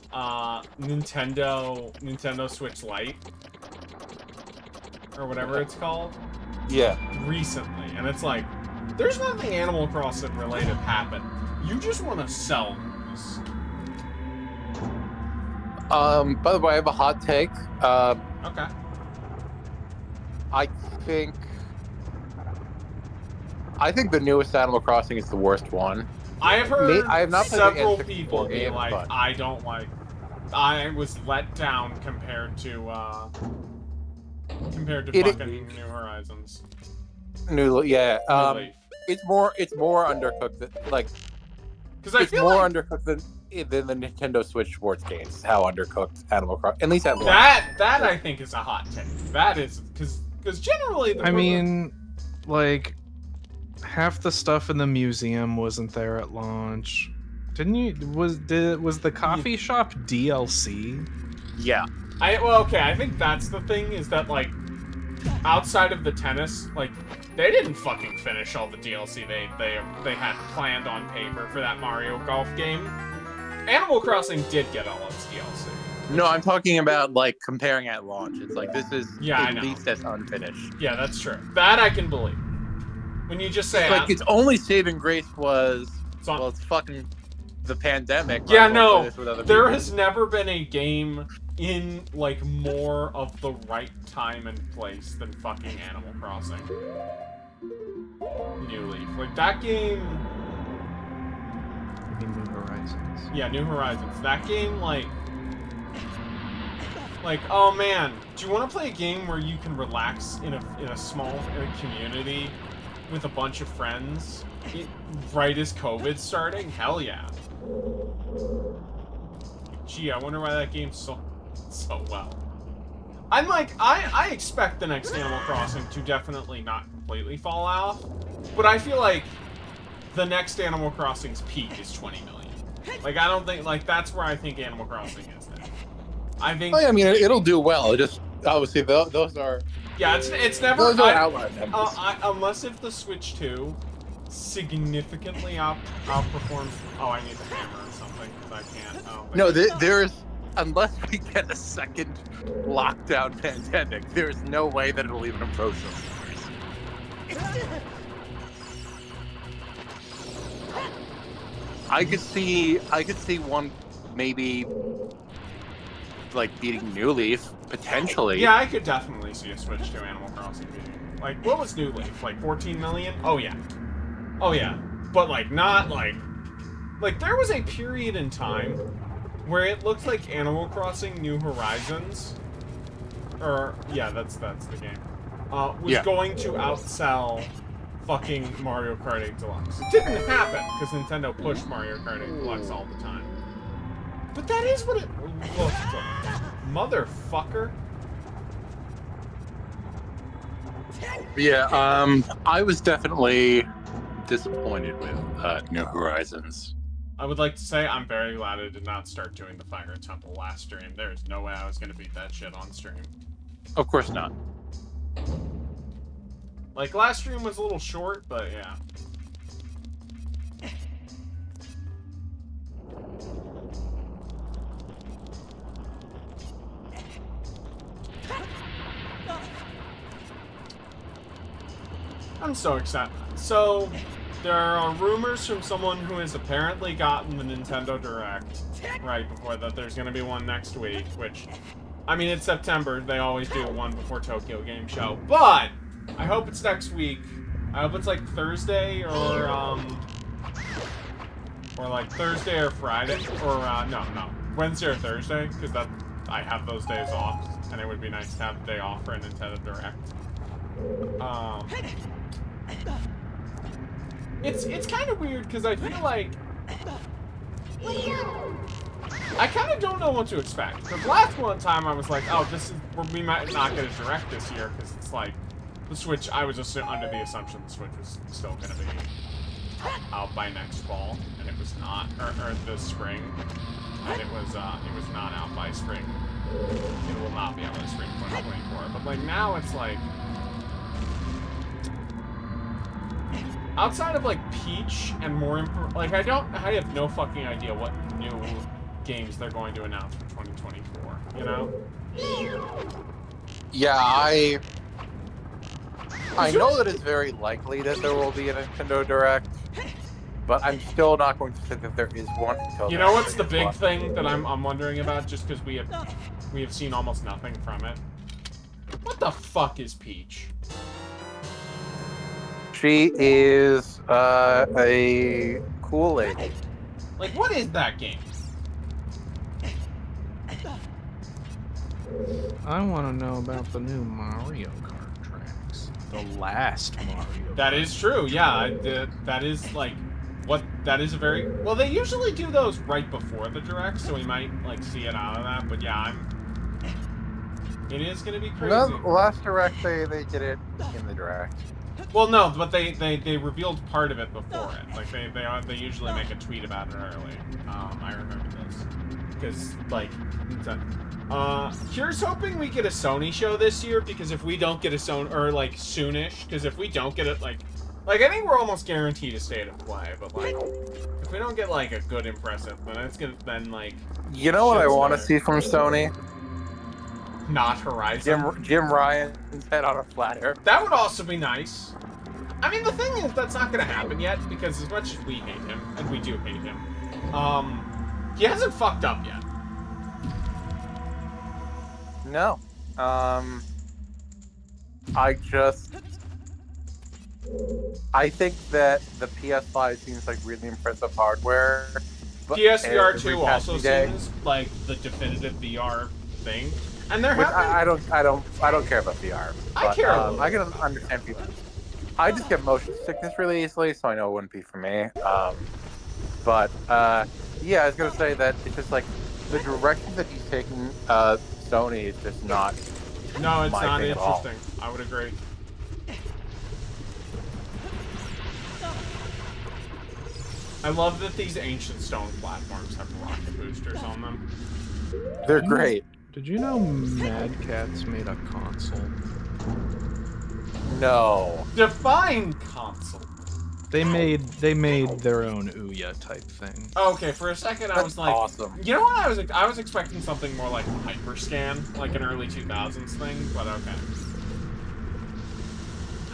Nintendo Switch Lite or whatever it's called.
Yeah. Recently,
and it's like, there's nothing Animal Crossing related happen. You just want to sell these.
By the way, I have a hot take.
Okay.
I think the newest Animal Crossing is the worst one.
I have heard
I have not
several people be
game,
like,
but...
I don't like. I was let down compared to fucking New Horizons.
New Leaf. It's more undercooked than,
because I feel
more
like
undercooked than the Nintendo Switch sports games. How undercooked Animal Crossing, at least at
that I think is a hot take. That is because generally
half the stuff in the museum wasn't there at launch. Was the coffee shop DLC?
Yeah.
I think that's the thing, is that outside of the tennis, they didn't fucking finish all the DLC they had planned on paper for that Mario Golf game. Animal Crossing did get all its DLC.
No, I'm talking about comparing at launch. It's this is
at
least as unfinished.
Yeah, that's true. That I can believe. When you just say
its only saving grace was it's fucking the pandemic.
Yeah, no. There has never been a game in more of the right time and place than fucking Animal Crossing. New Leaf. That game.
You mean New Horizons?
Yeah, New Horizons. That game, oh man, do you want to play a game where you can relax in a small community with a bunch of friends right as COVID's starting? Hell yeah. Gee, I wonder why that game's so well. I expect the next Animal Crossing to definitely not completely fall off, but I feel like the next Animal Crossing's peak is 20 million. I don't think, that's where I think Animal Crossing is now. I think...
I mean, it'll do well. It just, obviously, those are...
Yeah, it's never...
Those are outlier numbers.
Unless if the Switch 2 significantly outperforms... Oh, I need the hammer or something, because I can't...
No, there's... Unless we get a second lockdown pandemic, there's no way that it'll even approach those numbers. I could see one maybe like beating New Leaf potentially.
Yeah, I could definitely see a switch to Animal Crossing being like, what was New Leaf? Like 14 million? Oh yeah, but like not like there was a period in time where it looked like Animal Crossing New Horizons, or yeah, that's the game, was going to outsell fucking Mario Kart 8 Deluxe. It didn't happen because Nintendo pushed Mario Kart 8 Deluxe all the time. But that is what it looked like. Motherfucker.
Yeah, I was definitely disappointed with New Horizons.
I would like to say I'm very glad I did not start doing the Fire Temple last stream. There's no way I was going to beat that shit on stream.
Of course not.
Like, last stream was a little short, but yeah. I'm so excited. So, there are rumors from someone who has apparently gotten the Nintendo Direct right before that there's going to be one next week, which, I mean, it's September. They always do one before Tokyo Game Show. But I hope it's next week. I hope it's like Thursday or like Thursday or Friday, or no, Wednesday or Thursday, because that I have those days off, and it would be nice to have a day off for a Nintendo Direct. It's kind of weird because I feel like I kind of don't know what to expect. The last one time I was like, oh, we might not get a Direct this year because it's like the Switch. I was just under the assumption the Switch was still going to be out by next fall, and it was not, or this spring, and it was not out by spring. It will not be out by spring 2024. But like now, it's like, outside of like Peach and more, like I have no fucking idea what new games they're going to announce for 2024. You know?
Yeah, I know that it's very likely that there will be a Nintendo Direct, but I'm still not going to say that there is one until.
You know what's the big thing that I'm wondering about? Just because we have seen almost nothing from it. What the fuck is Peach?
She is a cool lady.
Like, what is that game?
I want to know about the new Mario Kart tracks. The last Mario.
That is true. Yeah, that is like what. That is a very well. They usually do those right before the Direct, so we might like see it out of that. But yeah, it is gonna be crazy.
No, last Direct they did it in the Direct.
Well, no, but they revealed part of it before it. Like they usually make a tweet about it early. I remember this because like. Here's hoping we get a Sony show this year, because if we don't get a Sony, or like soonish, because if we don't get it, like I think we're almost guaranteed a State of Play, but like if we don't get like a good impressive, then it's gonna like.
You know what I want to see from Sony?
Not Horizon.
Jim Ryan's head on a platter.
That would also be nice. I mean, the thing is, that's not gonna happen yet, because as much as we hate him, and we do hate him, he hasn't fucked up yet.
No. I think that the PS5 seems like really impressive hardware. But
PSVR 2 also seems like the definitive VR thing. And there
I don't care about VR. But,
I care.
I can understand people. I just get motion sickness really easily, so I know it wouldn't be for me. Yeah, I was gonna say that it's just like the direction that he's taking Sony is just not.
No, it's
my
not
thing
interesting. I would agree. I love that these ancient stone platforms have rocket boosters on them.
They're great.
Did you know Mad Catz made a console?
No.
Define console.
They made their own Ouya type thing.
Okay, for a second I was like,
awesome.
You know what? I was expecting something more like Hyperscan, like an early 2000s thing, but okay.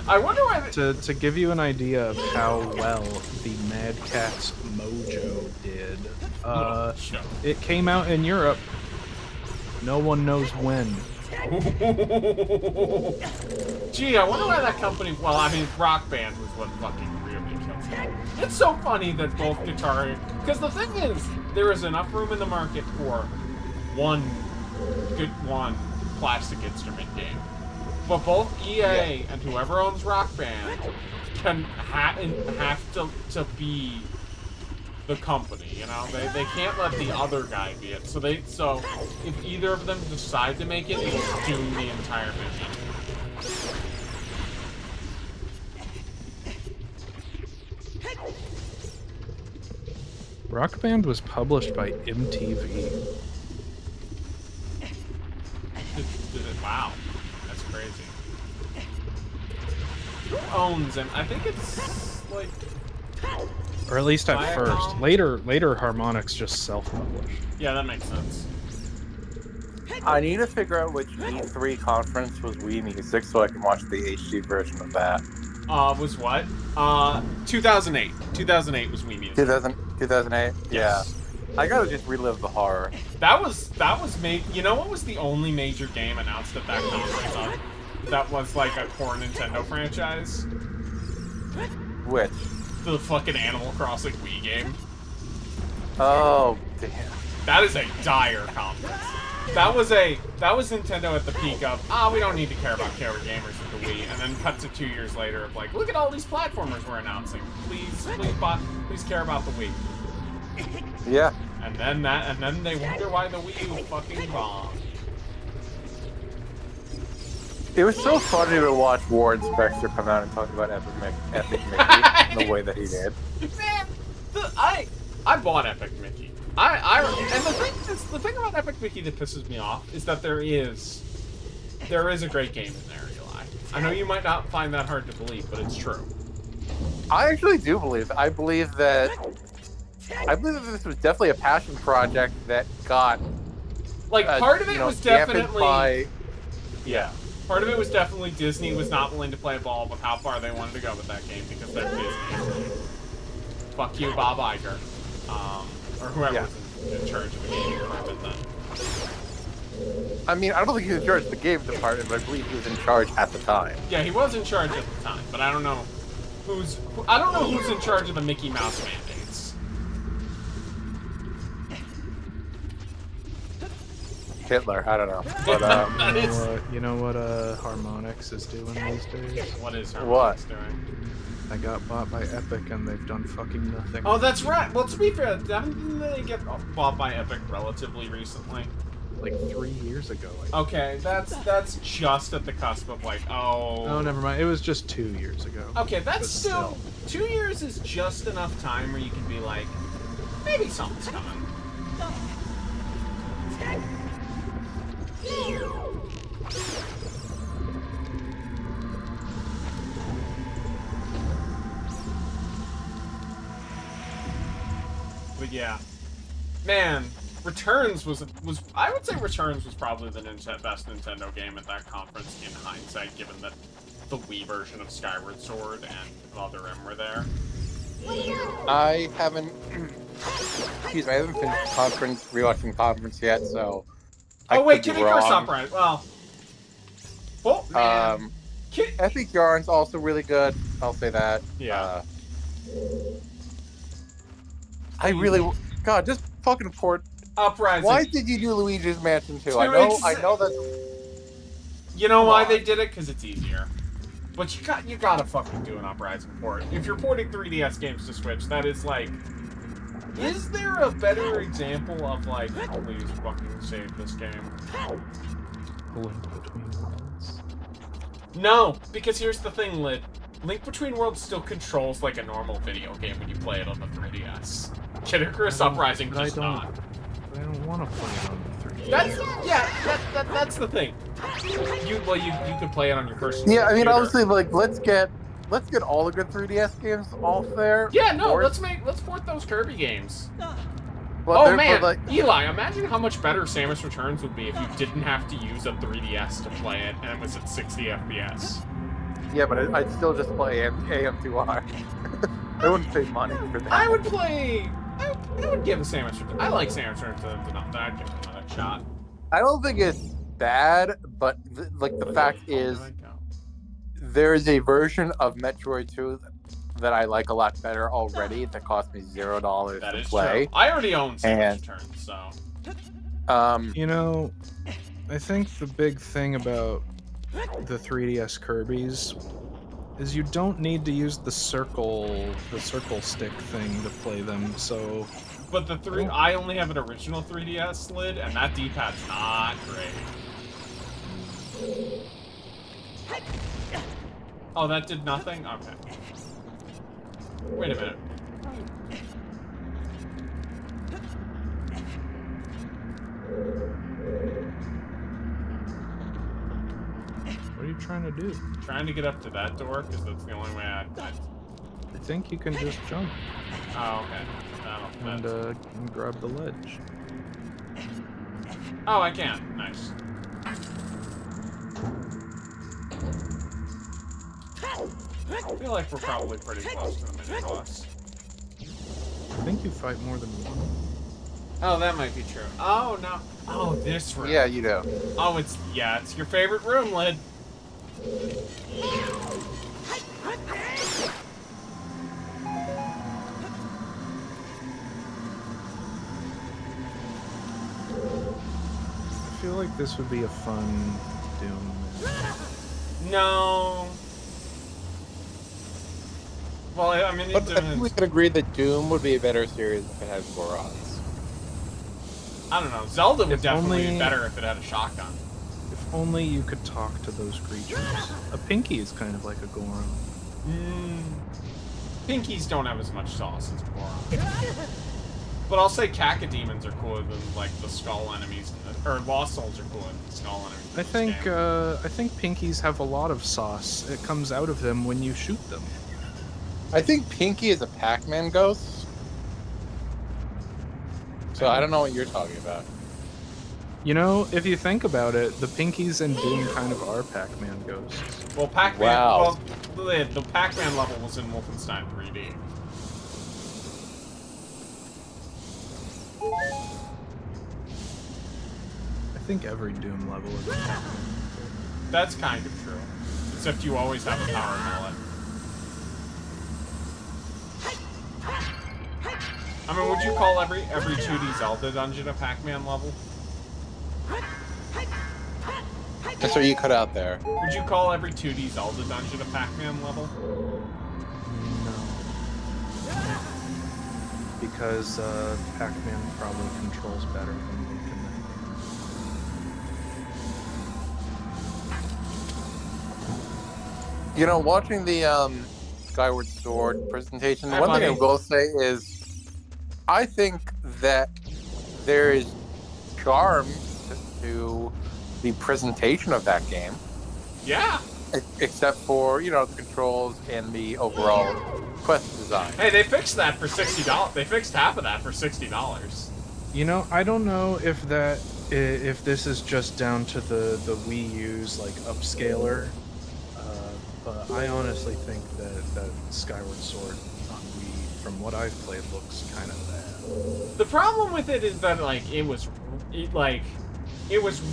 I wonder why.
To give you an idea of how well the Mad Catz Mojo did, it came out in Europe No one knows when.
Gee, I wonder why that company. Well, I mean, Rock Band was what fucking really killed it. It's so funny that both guitar. Because the thing is, there is enough room in the market for one plastic instrument game. But both EA and whoever owns Rock Band can have to be the company, you know? They can't let the other guy be it. So if either of them decide to make it, it'll doom the entire mission.
Rock Band was published by MTV.
Wow, that's crazy. Who owns them? I think it's like,
Or at least at
Viacom?
first. Later Harmonix just self-published.
yeah, that makes sense.
I need to figure out which E3 conference was Wii Music so I can watch the HD version of that.
Was what? 2008. 2008 was Wii Music.
2008?
Yes.
Yeah. I gotta just relive the horror.
That was made. You know what was the only major game announced at that conference? That was like a core Nintendo franchise.
Which?
The fucking Animal Crossing Wii game.
Oh, damn.
That is a dire conference. That was Nintendo at the peak of, we don't need to care about core gamers with the Wii, and then cut to 2 years later of like, look at all these platformers we're announcing. Please care about the Wii.
Yeah.
And then they wonder why the Wii fucking bombed.
It was so funny to watch Warren Spector come out and talk about Epic Mickey the way that he did.
Man, I bought Epic Mickey. And the thing about Epic Mickey that pisses me off is that there is a great game in there, Eli. I know you might not find that hard to believe, but it's true.
I actually do believe. I believe that this was definitely a passion project that got
Like part of it was
dampened
definitely
by,
yeah. Part of it was definitely Disney was not willing to play ball with how far they wanted to go with that game because they're Disney. Fuck you, Bob Iger. Or whoever was in charge of the gaming department then.
I mean, I don't think he was in charge of the game department, but I believe he was in charge at the time.
Yeah, he was in charge at the time, but I don't know who's in charge of the Mickey Mouse mandates.
Hitler, I don't know. But,
You know what Harmonix is doing these days?
What is her
What?
doing?
I got bought by Epic and they've done fucking nothing.
Oh, that's right. Well, to be fair, didn't they get bought by Epic relatively recently?
Like 3 years ago. I think.
Okay, that's just at the cusp of like,
Oh, never mind. It was just 2 years ago.
Okay, that's
But
still 2 years is just enough time where you can be like, maybe something's coming. But yeah, man, Returns was I would say Returns was probably the best Nintendo game at that conference in hindsight, given that the Wii version of Skyward Sword and Other M were there.
I haven't. Excuse me, I haven't finished rewatching conference yet, so.
Oh wait,
could
Kitty
be
Curse
wrong.
Upright. Well, man.
Epic Yarn's also really good. I'll say that.
Yeah.
I really, God, just fucking port.
Uprising.
Why did you do Luigi's Mansion 2? I know that.
You know why they did it? Because it's easier. But you gotta fucking do an Uprising port. If you're porting 3DS games to Switch, that is like. Is there a better example of like, please fucking save this game?
Link Between Worlds.
No, because here's the thing, Lid. Link Between Worlds still controls like a normal video game when you play it on the 3DS. Kid Icarus Uprising does not.
I don't want to play it on the 3DS.
That's the thing. You could play it on your personal
Yeah, I mean,
computer.
obviously, like, let's get all the good 3DS games off there.
Yeah, no, let's port those Kirby games.
But
Oh man,
like,
Eli, imagine how much better Samus Returns would be if you didn't have to use a 3DS to play it and it was at 60 FPS.
yeah, but I'd still just play AM2R. I wouldn't pay money for that.
I would give a Samus Returns. I like Samus Returns enough that I'd give it another shot.
I don't think it's bad, but like the fact
Where
is,
did I go?
there is a version of Metroid 2 that I like a lot better already that cost me $0
That
to
is true.
play.
I already own Samus
And
Returns, so
You know, I think the big thing about the 3DS Kirby's is you don't need to use the circle stick thing to play them. So
but
I don't.
I only have an original 3DS lid, and that D-pad's not great. Oh, that did nothing? Okay. Wait a minute.
What are you trying to do?
Trying to get up to that door, because that's the only way I
I think you can just jump
oh, okay.
and grab the ledge.
Oh, I can. Nice. I feel like we're probably pretty close to the mini boss.
I think you fight more than one.
Oh, that might be true. Oh, no. Oh, this room.
yeah, you do.
Oh, it's your favorite room, Lid.
I feel like this would be a fun Doom.
No. Well, I mean,
But I think we could agree that Doom would be a better series if it had Gorons.
I don't know. Zelda would
If
definitely be
only-
better if it had a shotgun.
If only you could talk to those creatures. A Pinky is kind of like a Goron.
Pinkies don't have as much sauce as Goron. But I'll say Cacodemons are cooler than, like, the skull enemies. Or Lost Souls are cooler than the skull enemies. in this game.
I think Pinkies have a lot of sauce. It comes out of them when you shoot them.
I think Pinky is a Pac-Man ghost. So I don't know what you're talking about.
You know, if you think about it, the Pinkies in Doom kind of are Pac-Man ghosts.
Well, Pac-Man.
Wow.
Well, the Pac-Man level was in Wolfenstein 3D.
I think every Doom level is a Pac-Man.
That's kind of true. Except you always have a power mallet. I mean, would you call every 2D Zelda dungeon a Pac-Man level?
That's what you cut out there.
Would you call every 2D Zelda dungeon a Pac-Man level?
No. Because Pac-Man probably controls better than Link in that game.
You know, watching the Skyward Sword presentation,
Hi,
one thing I
buddy.
will say is, I think that there is charm to the presentation of that game,
Yeah.
except for, you know, the controls and the overall quest design.
Hey, they fixed that for $60. They fixed half of that for $60.
You know, I don't know if this is just down to the Wii U's like upscaler, but I honestly think that Skyward Sword on Wii, from what I've played, looks kind of bad.
The problem with it is that, like, it was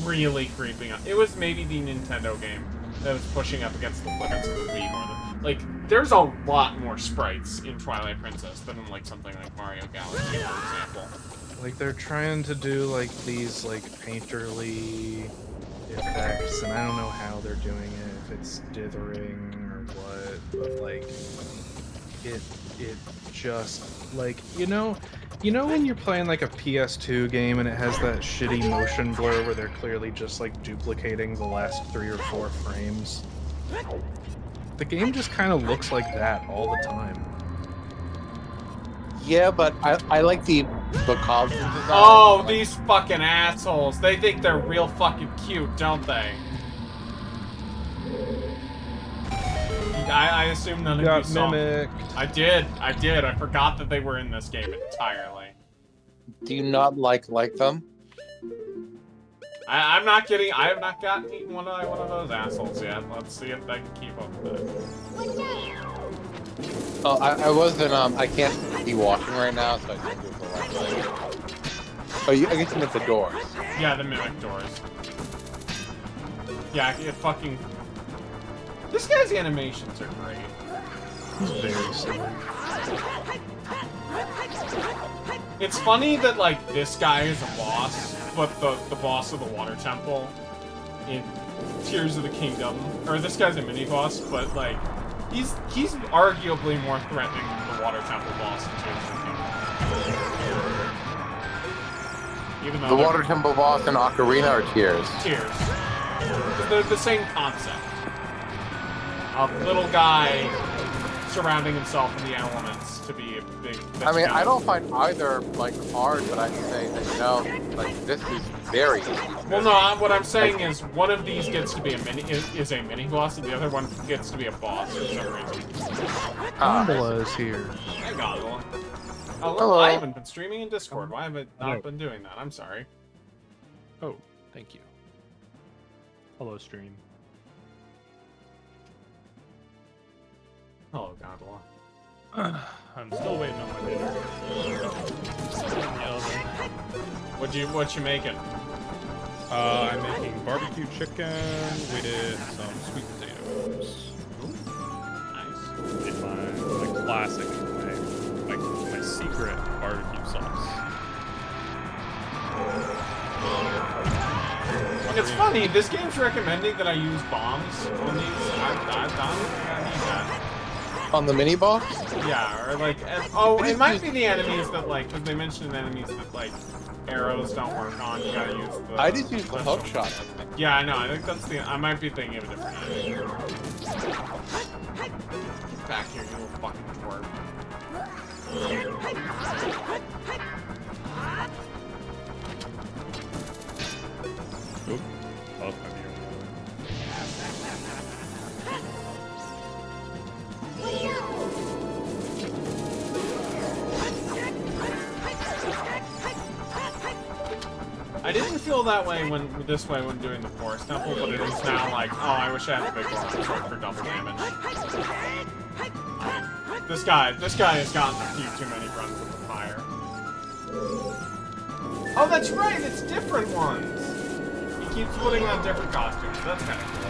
really creeping up. It was maybe the Nintendo game that was pushing up against the Wii more than, like, there's a lot more sprites in Twilight Princess than in, like, something like Mario Galaxy, for example.
Like they're trying to do like these like painterly effects, and I don't know how they're doing it, if it's dithering or what, but like it just like you know when you're playing like a PS2 game and it has that shitty motion blur where they're clearly just like duplicating the last 3 or 4 frames. The game just kind of looks like that all the time.
Yeah, but I like the Bokov design.
Oh, these fucking assholes. They think they're real fucking cute, don't they? I assume none of you saw.
Mimicked.
I did. I forgot that they were in this game entirely.
Do you not like them?
I'm not kidding. I have not gotten eaten one of those assholes yet. Let's see if I can keep up with it.
Oh, I wasn't. I can't be walking right now, so I can't do it for one. Oh, I guess you meant the doors.
Yeah, the mimic doors. Yeah, it fucking... This guy's animations are great.
He's very silly.
It's funny that, like, this guy is a boss, but the boss of the water temple in Tears of the Kingdom, or this guy's a mini-boss, but, like, he's arguably more threatening than the water temple boss in Tears of the Kingdom. Even though
The water temple boss in Ocarina or Tears?
Tears. They're the same concept. A little guy surrounding himself in the elements to be a big...
I mean, I don't find either, like, hard, but I can say that, you know, like, this is very easy.
Well, no, what I'm saying is one of these gets to be a mini boss, and the other one gets to be a boss for some reason.
Gondola is here.
I got one. Oh,
Hello.
I haven't been streaming in Discord. Why have I not been doing that? I'm sorry.
Oh, thank you. Hello, stream.
Hello, Gondola.
I'm still waiting on my dinner.
What you making?
I'm making barbecue chicken with some sweet potatoes.
Nice.
In my classic way, my secret barbecue sauce.
It's funny. This game's recommending that I use bombs on these. I don't think I need that.
On the mini boss?
Yeah, or like, oh, it might be the enemies that like, because they mentioned enemies that like arrows don't work on. You gotta use the.
I just used the hook shot.
Yeah, I know. I think that's the. I might be thinking of a different enemy. Get back here, you little fucking twerp.
Oop. Oh, I'm
I didn't feel that way when doing the forest temple, but it is now like, oh, I wish I had a big one for double damage. This guy has gotten a few too many runs with the fire. Oh, that's right, it's different ones. He keeps putting on different costumes. That's kind of cool.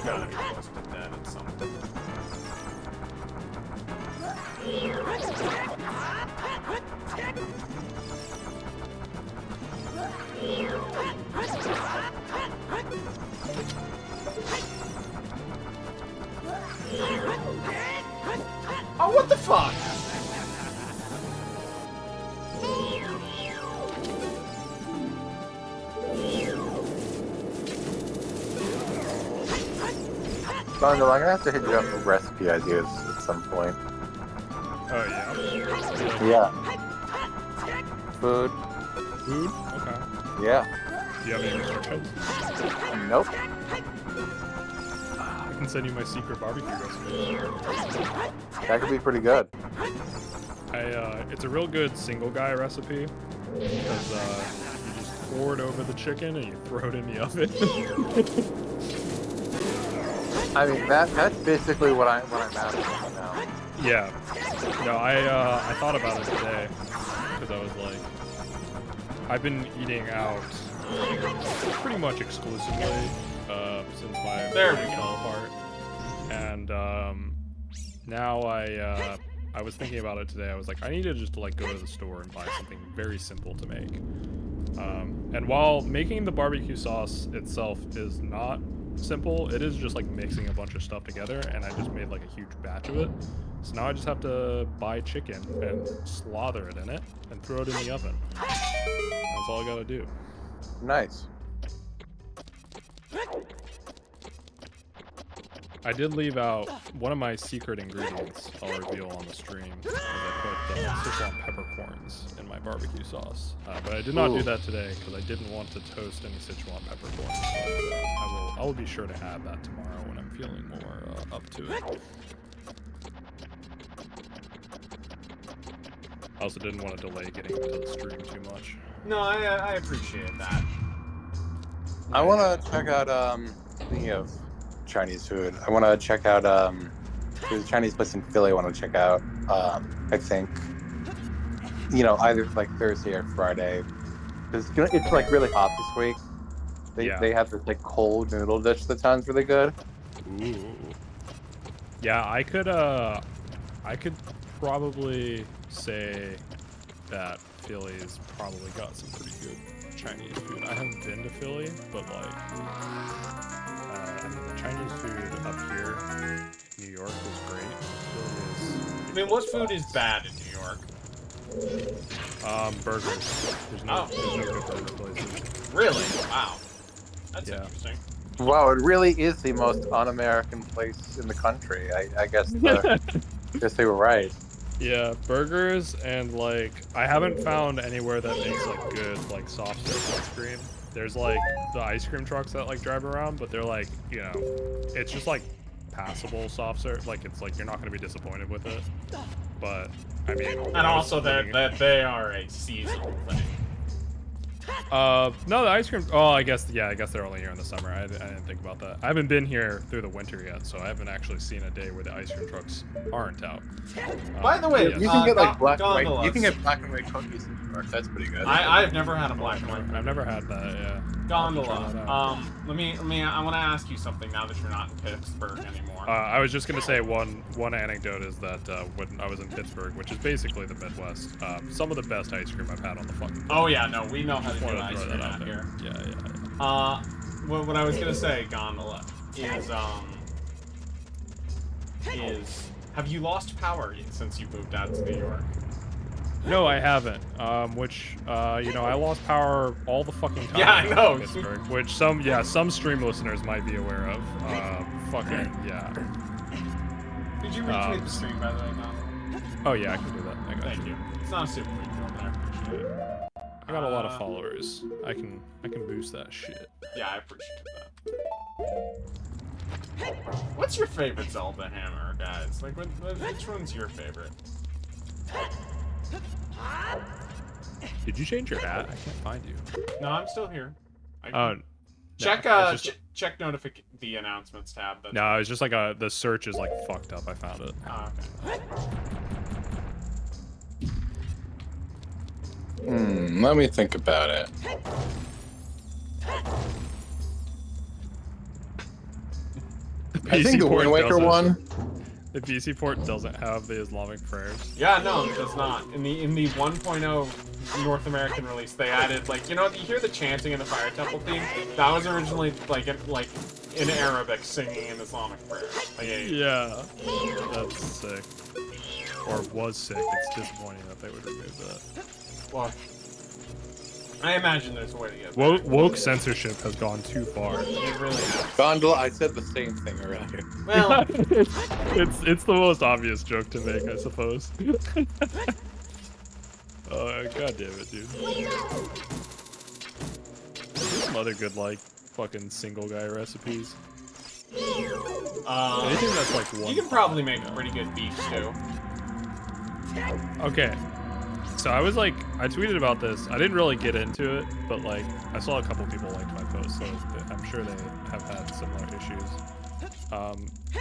Gotta be close to dead at some point. Oh, what the fuck?
Bundle, I'm gonna have to hit you up for recipe ideas at some point.
Oh, yeah?
Yeah. Food.
Food? Okay.
Yeah.
Do you have any restrictions?
Nope.
I can send you my secret barbecue recipe.
That could be pretty good.
It's a real good single guy recipe because you just pour it over the chicken and you throw it in the oven.
I mean, that's basically what I'm asking now.
Yeah. No, I thought about it today because I was like, I've been eating out pretty much exclusively since my family fell apart, and now I was thinking about it today. I was like, I need to just like go to the store and buy something very simple to make. And while making the barbecue sauce itself is not simple, it is just like mixing a bunch of stuff together, and I just made like a huge batch of it. So now I just have to buy chicken and slaughter it in it and throw it in the oven. That's all I gotta do.
Nice.
I did leave out one of my secret ingredients I'll reveal on the stream. Is I put Sichuan peppercorns in my barbecue sauce. But I did not do that today because I didn't want to toast any Sichuan peppercorns. But I will be sure to have that tomorrow when I'm feeling more up to it. I also didn't want to delay getting into the stream too much.
No, I appreciate that.
I want to check out, speaking of Chinese food. I want to check out. There's a Chinese place in Philly I want to check out. I think, either like Thursday or Friday, because it's like really hot this week. They have this like cold noodle dish that sounds really good.
Ooh. Yeah, I could probably say that Philly's probably got some pretty good Chinese food. I haven't been to Philly, but like, I mean, the Chinese food up here, New York, is great. Philly is.
I mean, what food is bad in New York?
Burgers. There's no good burger places.
Really? Wow. That's
Yeah.
interesting.
Wow, it really is the most un-American place in the country. I guess. Guess they were right.
Yeah, burgers, and like I haven't found anywhere that makes like good like soft serve ice cream. There's like the ice cream trucks that like drive around, but they're like, it's just like passable soft serve. Like it's like you're not gonna be disappointed with it. But I mean,
And also that they are a seasonal thing.
No, the ice cream. Oh, I guess they're only here in the summer. I didn't think about that. I haven't been here through the winter yet, so I haven't actually seen a day where the ice cream trucks aren't out.
By the way,
yes.
You can get like black and white.
gondolas.
You can get black and white cookies in New York. That's pretty good.
I've never had a black and white.
I've never had that. Yeah.
Gondola. Let me. I want to ask you something now that you're not in Pittsburgh anymore.
I was just gonna say one anecdote is that when I was in Pittsburgh, which is basically the Midwest, some of the best ice cream I've had on the fucking.
Oh yeah, no, we know how to do
Wanted to
ice
throw
cream
that out
out
there.
here.
Yeah.
What I was gonna say, gondola, is have you lost power since you moved out to New York?
No, I haven't. Which, I lost power all the fucking time.
Yeah, I know.
in Pittsburgh, which some stream listeners might be aware of. Yeah.
Did you retweet the stream, by the way, Don?
Oh yeah, I can do that. I got
Thank you. It's not a super big deal, but I appreciate it.
I got a lot of followers. I can boost that shit.
Yeah, I appreciate that. What's your favorite Zelda hammer, guys? Like, which one's your favorite?
Did you change your hat? I can't find you.
No, I'm still here.
Check
Check the announcements tab. That's
No, it's just like the search is like fucked up. I found it.
Oh, okay.
Let me think about it. I think the Wind Waker one.
The PC port doesn't have the Islamic prayers.
Yeah, no, it does not. In the 1.0 North American release, they added you hear the chanting in the Fire Temple theme? That was originally in Arabic singing in Islamic prayers.
Yeah, that's sick. Or was sick. It's disappointing that they would remove that.
Well, I imagine there's a way to get
Woke censorship has gone too far.
It really has.
Gondola, I said the same thing earlier.
Well,
it's the most obvious joke to make, I suppose. God damn it, dude. There's some other good fucking single guy recipes. Anything that's one.
You can probably make a pretty good beef stew.
Okay. So I tweeted about this. I didn't really get into it, but I saw a couple people liked my post, so I'm sure they have had similar issues.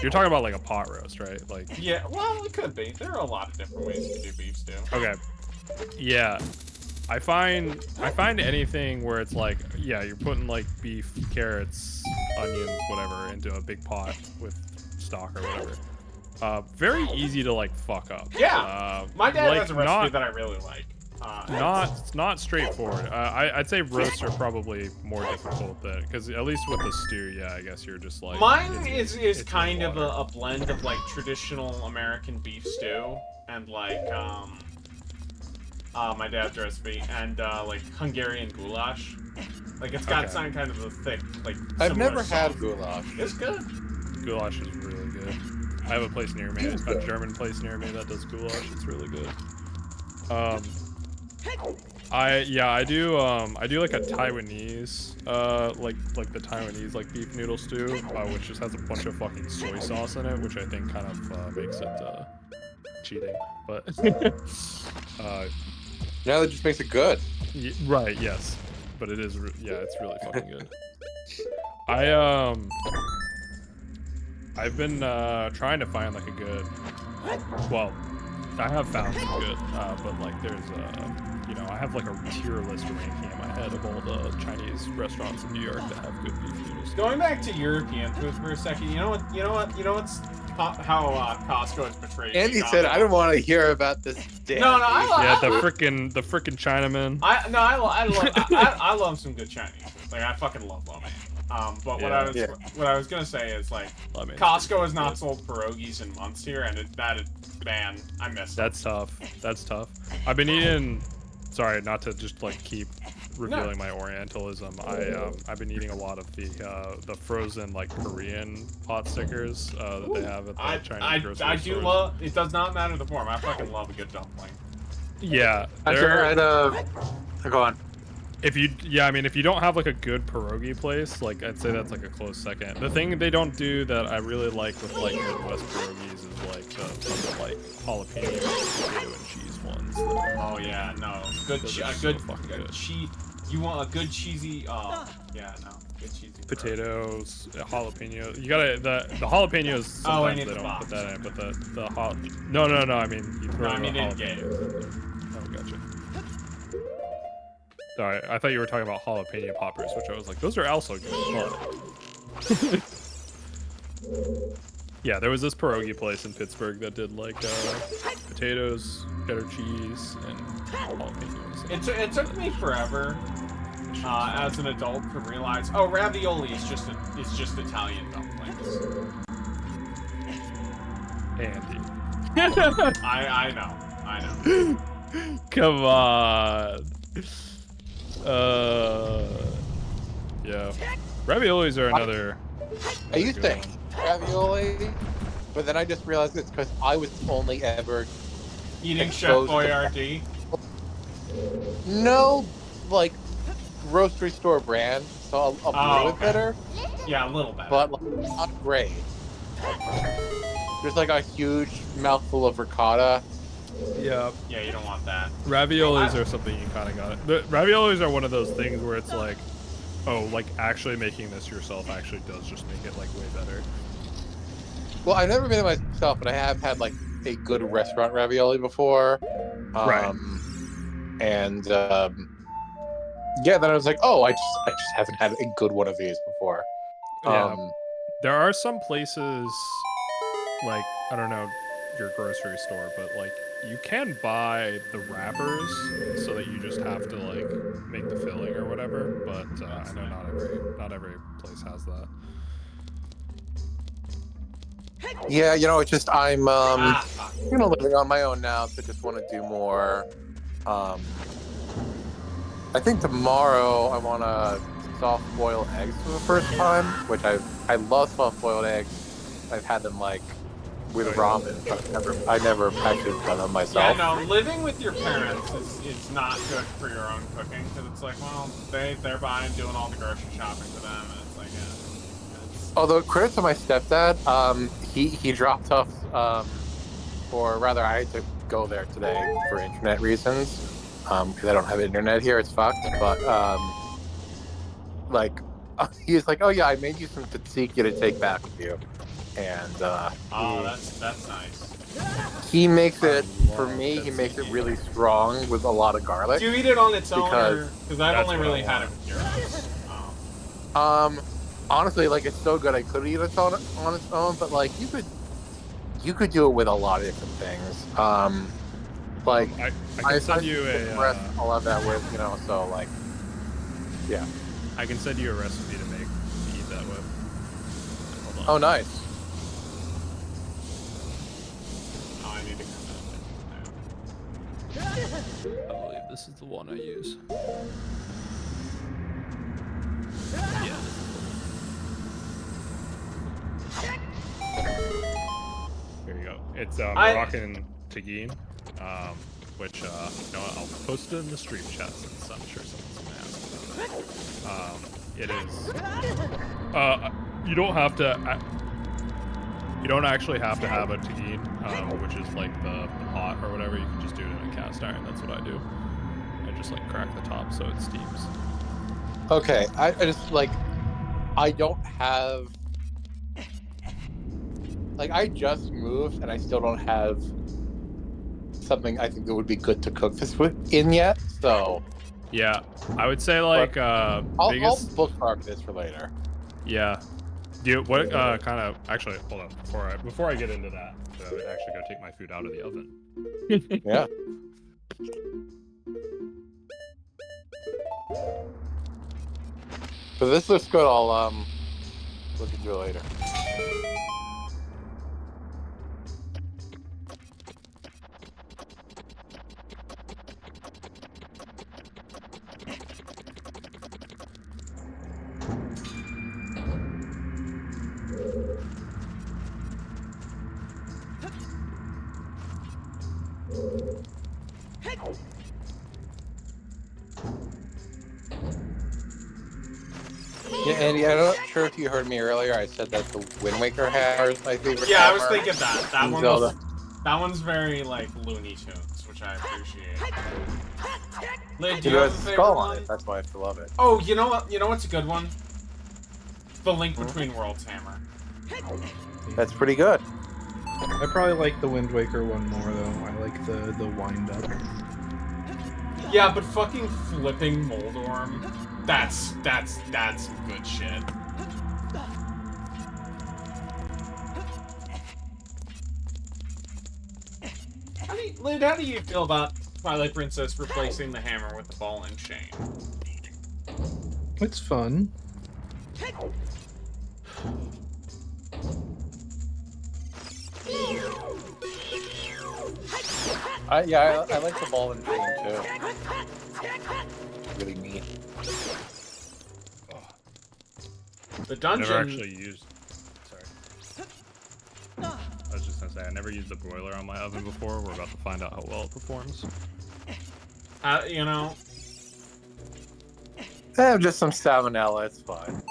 You're talking about a pot roast, right?
Yeah, well, it could be. There are a lot of different ways to do beef stew.
Okay. Yeah. I find anything where it's you're putting beef, carrots, onions, whatever into a big pot with stock or whatever. Very easy to fuck up.
Yeah. My dad has a recipe that I really like.
Not straightforward. I'd say roasts are probably more difficult because at least with the stew, yeah, I guess you're just
Mine is kind of a blend of traditional American beef stew and my dad's recipe and Hungarian goulash. It's got some kind of a thick
I've never
sauce.
had goulash.
It's good.
Goulash is really good. I have a place near me, a German place near me that does goulash. It's really good. I do a Taiwanese, the Taiwanese beef noodle stew, which just has a bunch of fucking soy sauce in it, which I think kind of makes it cheating. But
yeah, that just makes it good.
Right? Yes, but it is. Yeah, it's really fucking good. I've been trying to find like a good. Well, I have found some good, but like there's you know, I have like a tier list ranking in my head of all the Chinese restaurants in New York that have good beef noodles.
Going back to European food for a second, you know what's how Costco has betrayed
Andy
me.
said, "I don't want to hear about this." Damn
No,
Yeah, the frickin' Chinaman.
I love some good Chinese food. Like I fucking love lo mein. But
Yeah.
what I was gonna say is like Costco has not sold pierogies in months here, and man, I miss it.
That's tough. That's tough. I've been eating. Sorry, not to just like keep revealing my Orientalism. I've been eating a lot of the frozen like Korean pot stickers that they have at the Chinese grocery stores.
I do love. It does not matter the form. I fucking love a good dumpling.
Yeah.
Go on.
If you don't have like a good pierogi place, like I'd say that's like a close second. The thing they don't do that I really like with like Midwest pierogies is like the fucking like jalapeno potato and cheese ones.
Oh yeah, no, good cheese. You want a good cheesy? Oh yeah, no, good cheesy
potatoes, jalapeno. You gotta the jalapenos. Sometimes they don't put that in, but the hot. No. I mean you throw the jalapeno. Oh, gotcha. Sorry, I thought you were talking about jalapeno poppers, which I was like, those are also good. But... yeah, there was this pierogi place in Pittsburgh that did like potatoes, cheddar cheese, and jalapenos.
It took me forever as an adult to realize, oh, ravioli is just Italian dumplings.
Andy.
I know.
Come on. Yeah. Raviolis are another.
I used to hate ravioli, but then I just realized it's because I was only ever
eating Chef Boyardee.
No, like grocery store brand, so a little bit better.
Yeah, a little better,
but like, not great. There's like a huge mouthful of ricotta.
Yeah.
Yeah, you don't want that.
Raviolis are something you kind of got it. The raviolis are one of those things where it's like, oh, like actually making this yourself actually does just make it like way better.
Well, I've never made it myself, but I have had like a good restaurant ravioli before.
Right.
And yeah, then I was like, oh, I just haven't had a good one of these before.
Yeah. There are some places, like I don't know your grocery store, but like you can buy the wrappers so that you just have to like make the filling or whatever. But I know not every place has that.
Yeah, you know, it's just I'm living on my own now, so just want to do more. I think tomorrow I want to soft-boiled eggs for the first time, which I love soft-boiled eggs. I've had them like with ramen, but I never actually done them myself.
Yeah, no, living with your parents is not good for your own cooking, because it's like, well, they're buying, doing all the grocery shopping for them, and it's like, yeah.
Although credit to my stepdad, he dropped off, or rather, I had to go there today for internet reasons, because I don't have internet here. It's fucked. But like, he's like, oh yeah, I made you some tzatziki to take back with you, and
that's nice.
He makes it for me. He makes it really strong with a lot of garlic.
Do you eat it on its own, because I've only really had it with gyros.
Honestly, like it's so good, I could eat it on its own, but like you could do it with a lot of different things. Like
I can send you
I'll have that with, you know. So like, yeah.
I can send you a recipe to eat that with. Hold on.
Oh, nice.
Oh, I need to come
I believe this is the one I use. Yeah. Here you go. It's Moroccan tagine, which you know, I'll post it in the stream chat since I'm sure someone's gonna ask about it. It is. You don't have to. You don't actually have to have a tagine, which is like the pot or whatever. You can just do it in a cast iron. That's what I do. I just like crack the top so it steams.
Okay, I just like I don't have like I just moved and I still don't have something I think that would be good to cook this with in yet. So
Yeah, I would say like
I'll
biggest.
bookmark this for later.
Yeah. Do you, what kind of actually hold on before I get into that, I would actually go take my food out of the oven.
Yeah. So this looks good. I'll look into it later. Yeah, Andy, I'm not sure if you heard me earlier. I said that the Wind Waker hammer is my favorite.
Yeah, I was
hammer.
thinking that. That
in
one
Zelda.
was, that one's very like Looney Tunes, which I appreciate. Lid, do
It
you have
has
a
a
favorite
skull on
one?
it. That's why I still love it.
Oh, you know what? You know what's a good one? The Link
Hmm?
Between Worlds hammer.
That's pretty good.
I probably like the Wind Waker one more though. I like the wind up.
Yeah, but fucking flipping Moldorm, that's good shit. Lid, how do you feel about Twilight Princess replacing the hammer with the ball and chain?
It's fun.
I like the ball and chain too. Really neat.
The dungeon.
Never actually used. Sorry. I was just gonna say I never used the broiler on my oven before. We're about to find out how well it performs.
You know.
Just some salmonella. It's fine.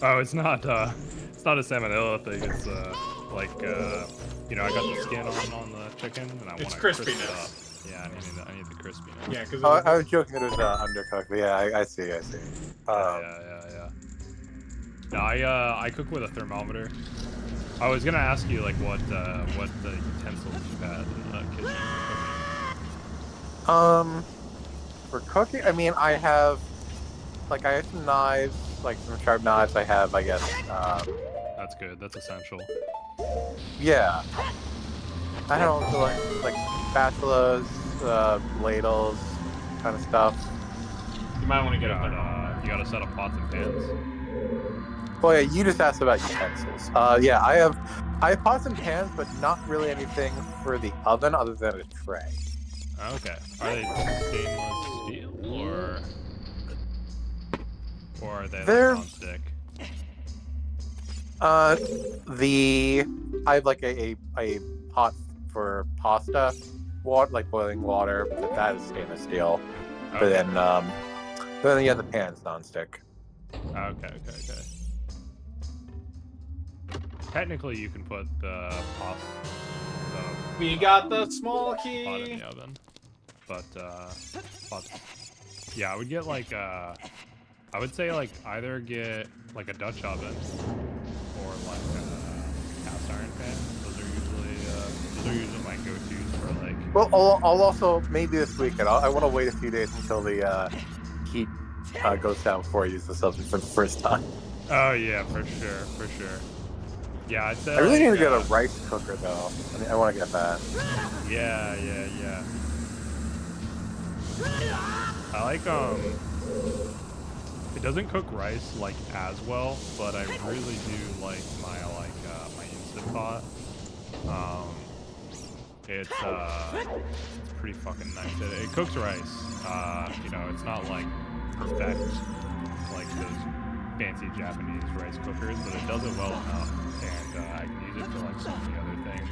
Oh, it's not a salmonella thing. It's like you know, I got the skin on the chicken and I want
It's
to crisp it
crispiness.
up. Yeah, I need the crispiness.
Yeah, because
I was joking that it was undercooked, but yeah, I see.
Yeah. No, I cook with a thermometer. I was gonna ask you like what the utensils you had in the kitchen for cooking.
For cooking, I mean, I have some knives, like some sharp knives. I have, I guess.
That's good. That's essential.
Yeah. I don't know, like spatulas, ladles, kind of stuff.
you might want to
You
get a thermometer.
got a set of pots and pans.
Well, yeah, you just asked about utensils. Yeah, I have pots and pans, but not really anything for the oven other than a tray.
Okay. Are they stainless steel or are they
They're-
like non-stick?
I have like a pot for pasta, water, like boiling water, but that is stainless steel. But
Okay.
then yeah, the pan's nonstick.
Okay. Technically, you can put the pasta.
We got the small
Pot in
key.
the oven, but yeah, I would get like I would say like either get like a Dutch oven or like a cast iron pan. Those are usually my go-tos for like.
Well, I'll also maybe this weekend. I want to wait a few days until the heat goes down before I use this oven for the first time.
Oh yeah, for sure. Yeah, I'd say.
I really
like,
need to get a rice cooker though. I want to get that.
Yeah. I like it doesn't cook rice like as well, but I really do like my Instant Pot. It's pretty fucking nice. It cooks rice. You know, it's not like perfect like those fancy Japanese rice cookers, but it does it well enough, and I can use it for like so many other things.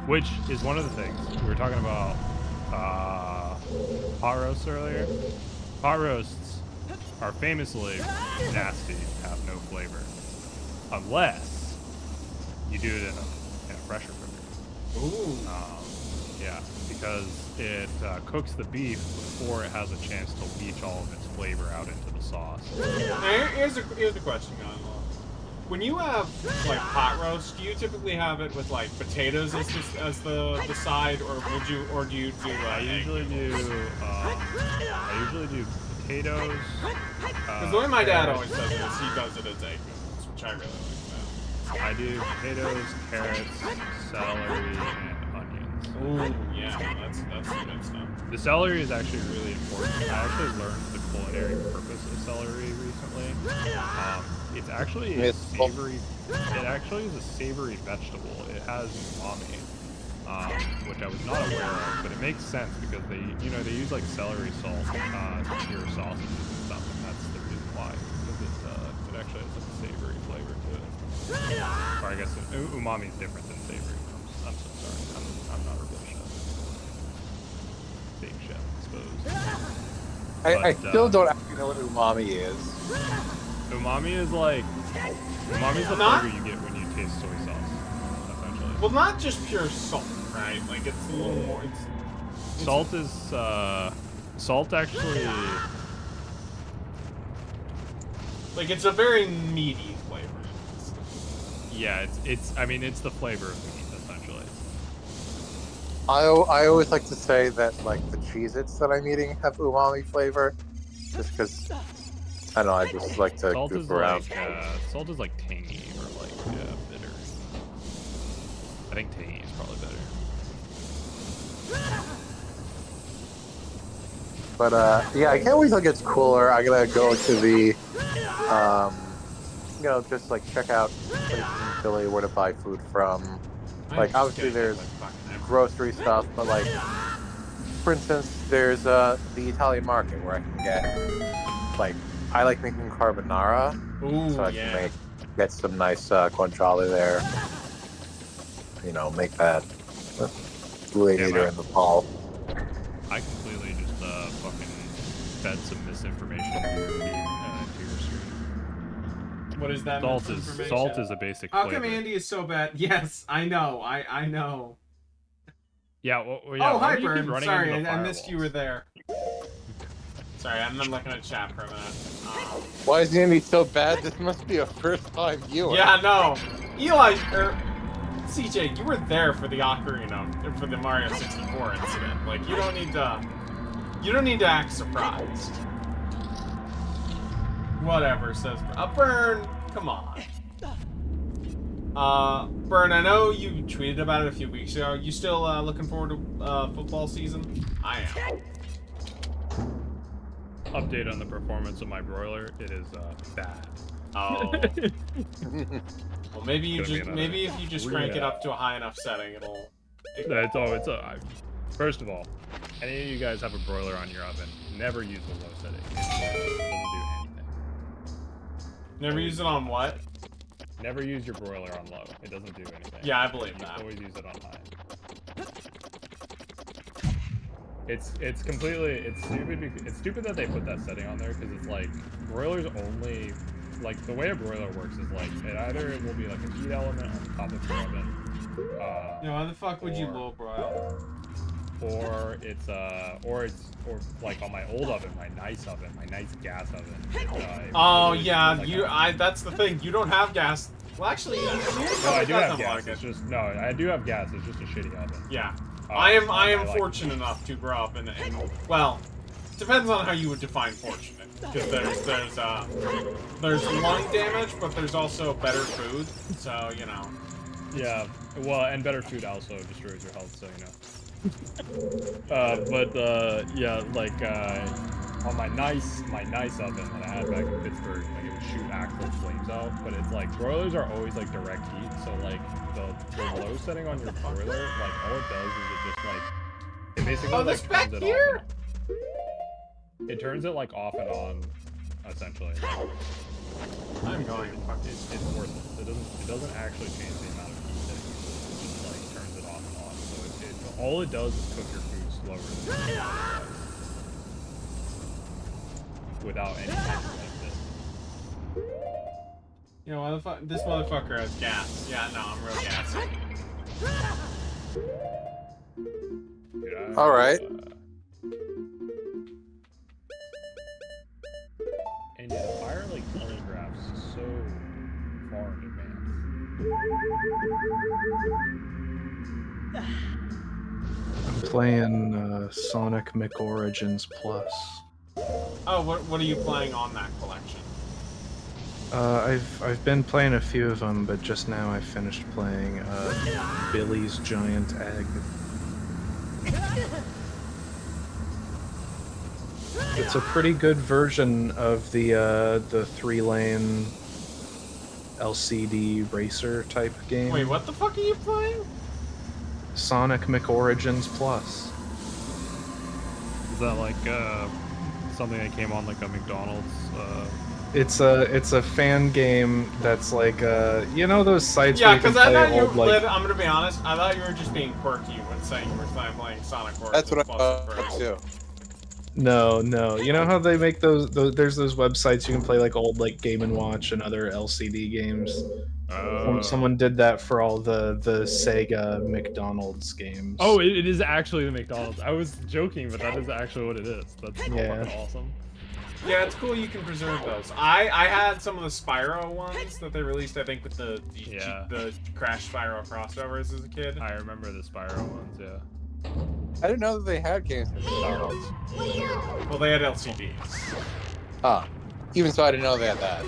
Which is one of the things we were talking about pot roasts earlier. Pot roasts are famously nasty, have no flavor, unless you do it in a pressure cooker.
Ooh.
Yeah, because it cooks the beef before it has a chance to leach all of its flavor out into the sauce.
Now, here's a question going on. When you have like pot roast, do you typically have it with like potatoes as the side, or do you do
I usually do potatoes.
Because the way my dad
carrots.
always does it is he does it as egg noodles, which I really like
I do potatoes, carrots, celery, and onions.
that. Ooh, yeah, that's some good stuff.
The celery is actually really important. I actually learned the culinary purpose of celery recently. It's actually a savory. It actually is a savory vegetable. It has umami, which I was not aware of, but it makes sense because they use like celery salt to cure sausages and stuff, and that's the reason why. Because it actually has like a savory flavor to it. Or I guess umami is different than savory. I'm so sorry. I'm not a real chef. Fake chef, I suppose.
I still don't actually know what umami is.
Umami is the flavor you get when you taste soy sauce, essentially.
Well, not just pure salt, right? Like it's a little more.
Salt actually.
Like it's a very meaty flavor.
Yeah, it's the flavor of meat, essentially.
I always like to say that like the Cheez-Its that I'm eating have umami flavor, just because I don't know. I just like to goof around.
Salt is like tangy or like bitter. I think tangy is probably better.
But yeah, I can't wait till it gets cooler. I gotta go to the, just like check out places in Philly where to buy food from. Like obviously there's grocery stuff, but like for instance, there's the Italian market where I can get like I like making carbonara, so I can get some nice guanciale there. Make that later in the fall.
I completely just fucking fed some misinformation to your stream.
What is that?
Salt is a basic
How
flavor.
come Andy is so bad? Yes, I know. I know.
Yeah.
Oh, hi,
you keep
Burn.
running
Sorry,
into the
I missed
firewalls?
you were there. Sorry, I'm looking at chat for a minute.
Why is Andy so bad? This must be a first-time viewer.
Yeah, no. Eli, CJ, you were there for the Ocarina, for the Mario 64 incident. Like, you don't need to act surprised. Whatever, says Burn. Come on. Burn, I know you tweeted about it a few weeks ago. You still looking forward to football season? I am.
Update on the performance of my broiler. It is bad.
Oh. Well, maybe if you just crank it up to a high enough setting, it'll.
First of all, any of you guys have a broiler on your oven, never use the low setting. It doesn't do anything.
Never use it on what?
Never use your broiler on low. It doesn't do anything.
Yeah, I believe that.
Always use it on high. It's stupid that they put that setting on there, because it's like broilers only, like the way a broiler works is like it will be like a heat element on top of your oven.
Why the fuck would you low broil?
Or like on my old oven, my nice gas oven.
Oh yeah, that's the thing. You don't have gas. Well, actually,
no, I do have gas. I do have gas. It's just a shitty oven.
Yeah. I am fortunate enough to grow up in well, depends on how you would define fortunate. Because there's lung damage, but there's also better food. So
Yeah. Well, and better food also destroys your health. So yeah, like on my nice oven that I had back in Pittsburgh, like it would shoot actual flames out. But it's like broilers are always like direct heat, so like the low setting on your broiler, like all it does is it just like it basically like turns it off. It turns it like off and on, essentially.
I'm going.
It's worth it. It doesn't actually change the amount of heat that it uses. It just like turns it off and on. So all it does is cook your food slower than it does. Without any benefit.
Why the fuck? This motherfucker has gas. Yeah, no, I'm real gassy.
All right.
And yeah, the fire like telegraphs so far in advance.
I'm playing Sonic McOrigins Plus.
Oh, what are you playing on that collection?
I've been playing a few of them, but just now I finished playing Billy's Giant Egg. It's a pretty good version of the 3-lane LCD racer type game.
Wait, what the fuck are you playing?
Sonic McOrigins Plus.
Is that like something that came on like a McDonald's?
It's a fan game that's like you know those sites
Yeah,
where you can
because I
play
thought you.
old like
I'm gonna be honest. I thought you were just being quirky when saying you were playing Sonic Origins.
That's what I
Plus
thought
at first.
too.
no. You know how they make those there's those websites you can play like old like Game and Watch and other LCD games. Someone did that for all the Sega McDonald's games.
Oh, it is actually the McDonald's. I was joking, but that is actually what it is. That's
Yeah.
fucking awesome.
Yeah, it's cool you can preserve those. I had some of the Spyro ones that they released, I think, with the Crash Spyro crossovers as a kid.
I remember the Spyro ones, yeah.
I didn't know that they had games for McDonald's.
Well, they had LCDs.
Huh. Even so, I didn't know they had that.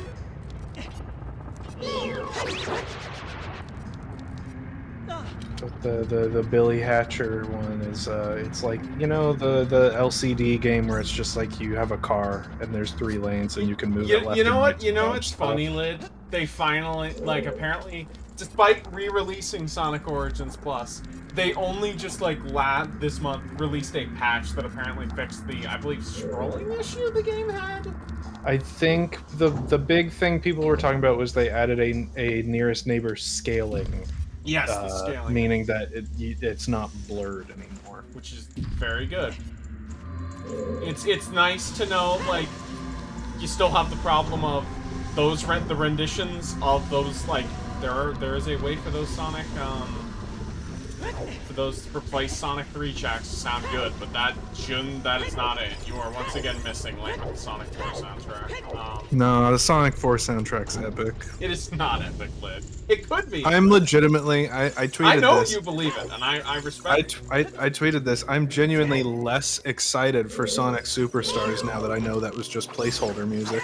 But the Billy Hatcher one is it's like, you know, the LCD game where it's just like you have a car and there's 3 lanes and you can move it left.
You know
and
what?
right
You
to
know
dodge
what's
stuff.
funny, Lid? They finally, like, apparently, despite re-releasing Sonic Origins Plus, they only just like this month released a patch that apparently fixed the, I believe, scrolling issue the game had.
I think the big thing people were talking about was they added a nearest neighbor scaling.
Yes, the scaling,
meaning that it's not blurred anymore,
which is very good. It's nice to know, like, you still have the problem of those the renditions of those, like, there is a way for those Sonic for those replace Sonic 3 tracks to sound good, but that is not it. You are once again missing Link with the Sonic 4 soundtrack.
No, the Sonic 4 soundtrack's epic.
It is not epic, Lid. It could be.
I'm legitimately, I tweeted
I know
this.
you believe it, and I respect it.
I tweeted this. I'm genuinely less excited for Sonic Superstars now that I know that was just placeholder music.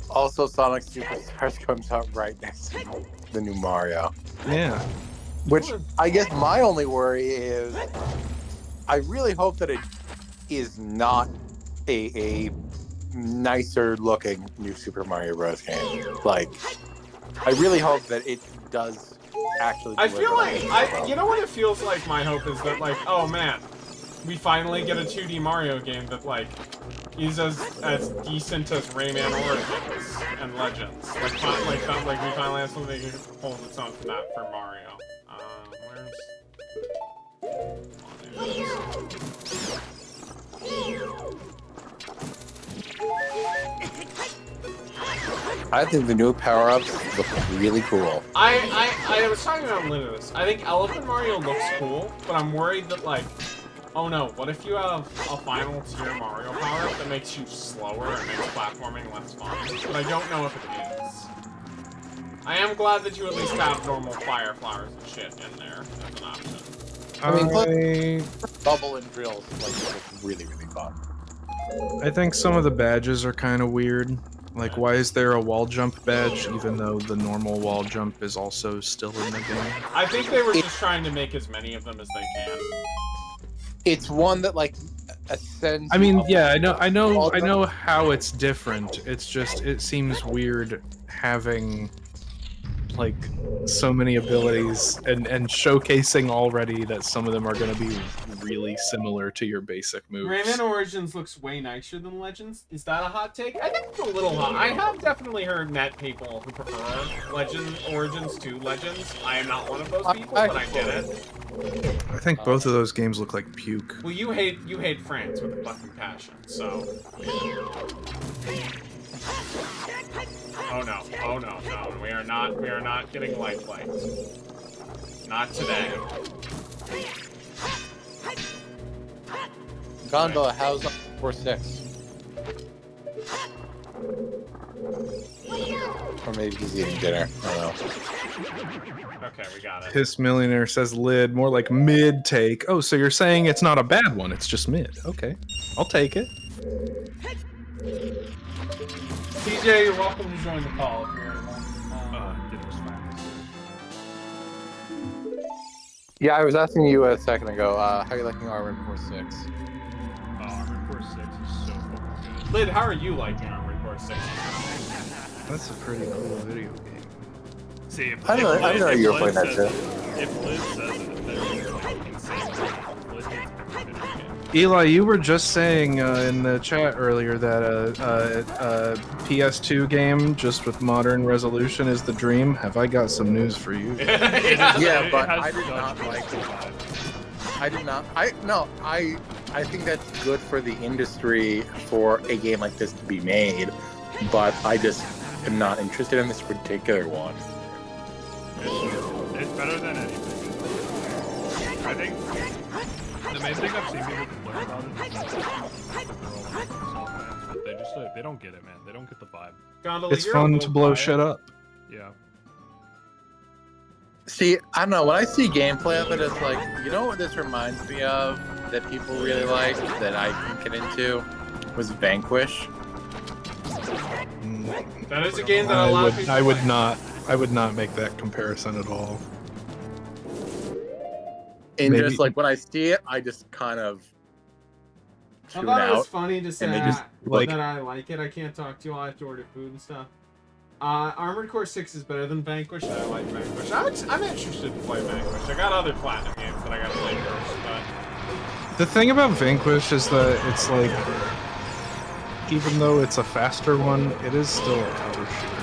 Also, Sonic Superstars comes out right next to the new Mario.
Yeah.
Which, I guess my only worry is, I really hope that it is not a nicer looking new Super Mario Bros. Game. Like, I really hope that it does actually.
I feel like, you know what it feels like, my hope is that, like, oh man, we finally get a 2D Mario game that, like, is as decent as Rayman Origins and Legends. Like we finally have something that can hold its own for that for Mario.
I think the new power-ups look really cool.
I was talking about Linus. I think Elephant Mario looks cool, but I'm worried that, like, oh no, what if you have a final tier Mario power-up that makes you slower and makes platforming less fun? But I don't know if it is. I am glad that you at least have normal fire flowers and shit in there as an option.
I mean, bubble and drills look really, really fun.
I think some of the badges are kind of weird. Like, why is there a wall jump badge even though the normal wall jump is also still in the game?
I think they were just trying to make as many of them as they can.
It's one that, like, ascends.
I mean, yeah, I know how it's different. It's just, it seems weird having, like, so many abilities and showcasing already that some of them are going to be really similar to your basic moves.
Rayman Origins looks way nicer than Legends. Is that a hot take? I think it's a little hot. I have definitely heard met people who prefer Origins to Legends. I am not one of those people, but I get it.
I think both of those games look like puke.
Well, you hate France with a fucking passion, so. Oh no! Oh no! No! We are not getting light plates. Not today.
Gondola, how's 4-6? Or maybe he's eating dinner. I don't know.
Okay, we got it.
Piss Millionaire says lid, more like mid take. Oh, so you're saying it's not a bad one, it's just mid. Okay. I'll take it.
TJ, you're welcome to join the call if you're
Dinner's fine.
Yeah, I was asking you a second ago, how are you liking Armored Core 6?
Armored Core 6 is so fucking good.
Lid, how are you liking Armored Core 6?
That's a pretty cool video game.
See,
I didn't know you were playing that shit.
If Liz says it, then it's like insane. Liz needs to play video game.
Eli, you were just saying in the chat earlier that a PS2 game just with modern resolution is the dream. Have I got some news for you?
Yeah, but
has
I did
such
not
good
like it.
vibes.
I did not. I think that's good for the industry for a game like this to be made, but I just am not interested in this particular one.
It's better than anything. I think the main thing I've seen people complain about it is that they're all like Microsoft fans, but they just they don't get it, man. They don't get the vibe.
Gondola,
It's
you're
fun
a
to
little
blow
quiet.
shit up.
Yeah.
See, I don't know. When I see gameplay of it, it's like, you know what this reminds me of that people really like that I can get into was Vanquish.
That is a game that a lot of people
I would
play.
not. I would not make that comparison at all.
And
Maybe-
just like when I see it, I just kind of
I
tune
thought it was
out.
funny to say
they just,
like-
that I like it. I can't talk to you. I have to order food and stuff. Armored Core 6 is better than Vanquish, and I like Vanquish. I'm interested to play Vanquish. I got other Platinum games that I gotta play first, but...
The thing about Vanquish is that it's like, even though it's a faster one, it is still a cover shooter.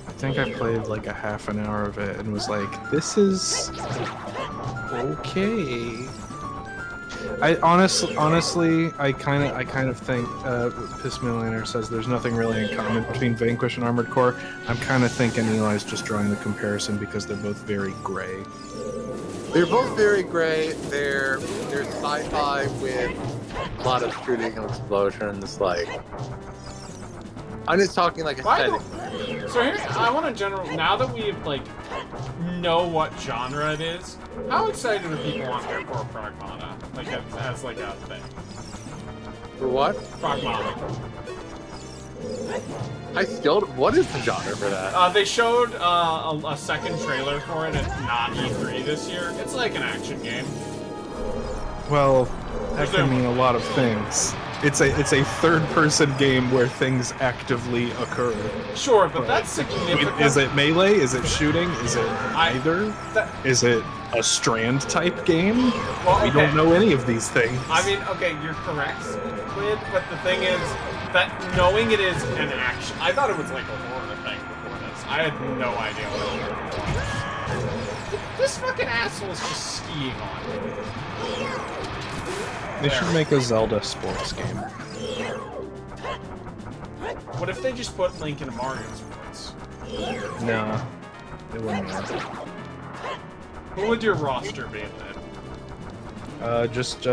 I think I played like a half an hour of it and was like, this is okay. I honestly, I kind of think Piss Millionaire says there's nothing really in common between Vanquish and Armored Core. I'm kind of thinking Eli's just drawing the comparison because they're both very gray.
They're both very gray. They're sci-fi with a lot of shooting and explosions. Like, I'm just talking like
Why
aesthetic.
So here, I want to now that we like know what genre it is, how excited are people on here for Pragmata? Like as like a thing.
For what?
Pragmata.
What is the genre for that?
They showed a second trailer for it at not E3 this year. It's like an action game.
Well, that can mean a lot of things. It's a third-person game where things actively occur.
Sure, but that's significant.
Is it melee? Is it shooting? Is it either? Is it a strand type game?
Well,
We
okay.
don't know any of these things.
I mean, okay, you're correct, Quid, but the thing is that knowing it is an action, I thought it was like a horror thing before this. I had no idea what it was. This fucking asshole is just skiing on.
They should make a Zelda sports game.
What if they just put Link into Mario Sports?
No, it wouldn't work.
Who would your roster be then?
Just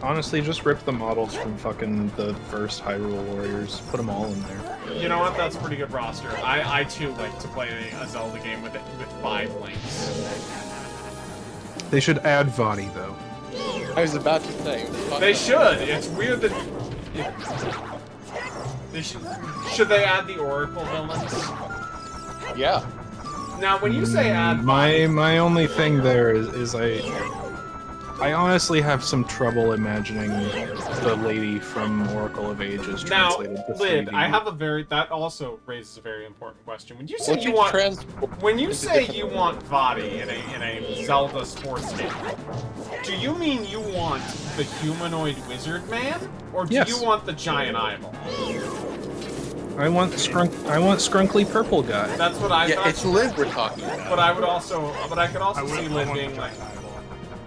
honestly, just rip the models from fucking the first Hyrule Warriors. Put them all in there.
You know what? That's a pretty good roster. I too like to play a Zelda game with 5 Links.
They should add Vadi though.
I was about to say.
They should. It's weird that. They should they add the Oracle villains?
Yeah.
Now, when you say add
My only thing there is I honestly have some trouble imagining the lady from Oracle of Ages
now,
translated to
Lid,
3D.
I have that also raises a very important question. When you say
Once
you
you
want
transport
when you
into
say
different-
you want Vadi in a Zelda sports game, do you mean you want the humanoid wizard man, or do
Yes.
you want the giant eyeball?
I want Scrunkly Purple guy.
That's what I
Yeah,
thought.
it's Liz we're talking about.
But I could also
I
see
would
Lid
want
being
the
like,
giant eyeball.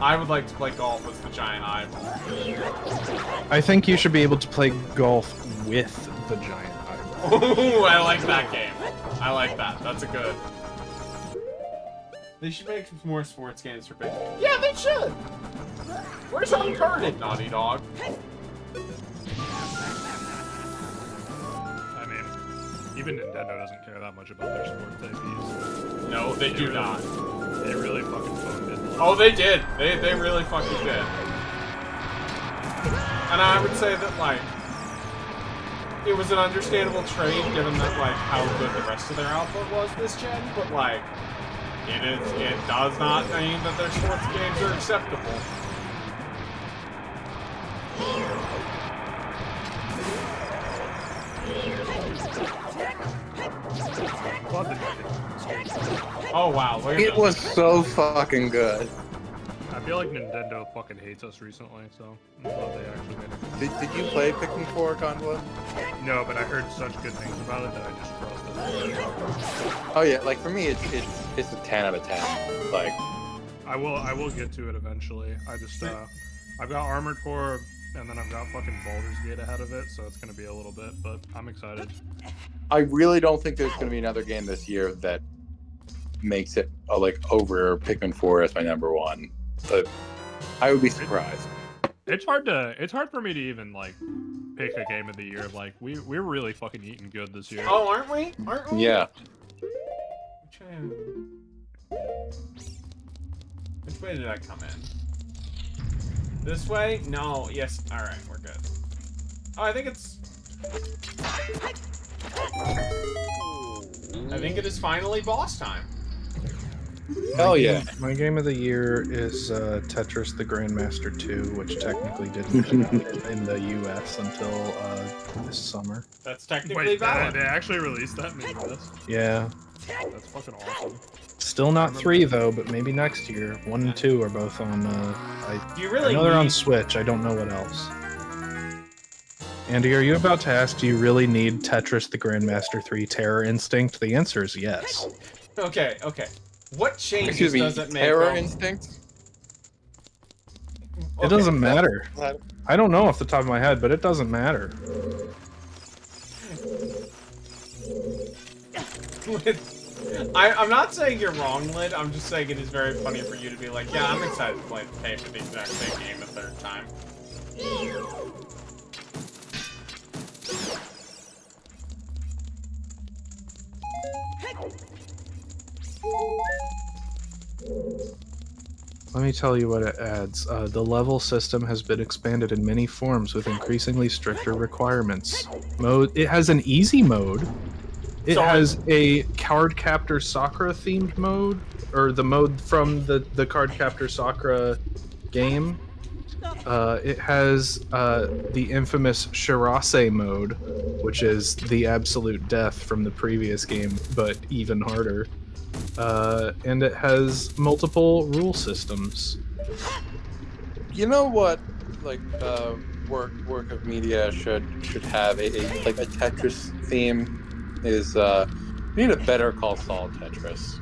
I would like to play golf with the giant eyeball.
I think you should be able to play golf with the giant eyeball.
Ooh, I like that game. I like that. That's a good. They should make some more sports games for big. Yeah, they should. Where's Uncharted, Naughty Dog?
I mean, even Nintendo doesn't care that much about their sports IPs.
No, they do not.
They really fucking phoned it.
Oh, they did. They really fucking did. And I would say that, like, it was an understandable trade given that, like, how good the rest of their output was this gen, but, like, it does not mean that their sports games are acceptable. Oh wow, look at
It was so fucking good.
I feel like Nintendo fucking hates us recently, so I'm glad they actually made it.
Did you play Pikmin 4, Convoy?
No, but I heard such good things about it that I just trusted it.
Oh yeah, like for me, it's a 10 out of 10. Like,
I will get to it eventually. I just I've got Armored Core, and then I've got fucking Baldur's Gate ahead of it, so it's gonna be a little bit, but I'm excited.
I really don't think there's gonna be another game this year that makes it like over Pikmin 4 as my number one. But I would be surprised.
It's hard for me to even like pick a game of the year. Like we're really fucking eating good this year.
Oh, aren't we? Aren't we?
Yeah.
Which way did I come in? This way? No. Yes. All right, we're good. Oh, I think it is finally boss time.
Oh yeah.
My game of the year is Tetris the Grandmaster 2, which technically didn't come out in the US until this summer.
That's technically
Wait,
valid.
they actually released that in the US?
Yeah.
That's fucking awesome.
Still not 3 though, but maybe next year. 1 and 2 are both on.
Do you really
I know they're on
need-
Switch. I don't know what else. Andy, are you about to ask, do you really need Tetris the Grandmaster 3 Terror Instinct? The answer is yes.
Okay. What changes
Excuse me.
does it make?
Terror
on-
Instinct.
It doesn't matter.
Uh,
I don't know off the top of my head, but it doesn't matter.
I'm not saying you're wrong, Lid. I'm just saying it is very funny for you to be like, yeah, I'm excited to pay for the exact same game a third time.
Let me tell you what it adds. The level system has been expanded in many forms with increasingly stricter requirements. It has an easy mode. It
So
has a Card Captor Sakura themed mode, or the mode from the Card Captor Sakura game. It has the infamous Shirase mode, which is the absolute death from the previous game, but even harder. And it has multiple rule systems.
You know what? Like work of media should have a Tetris theme. Is we need a Better Call Saul Tetris.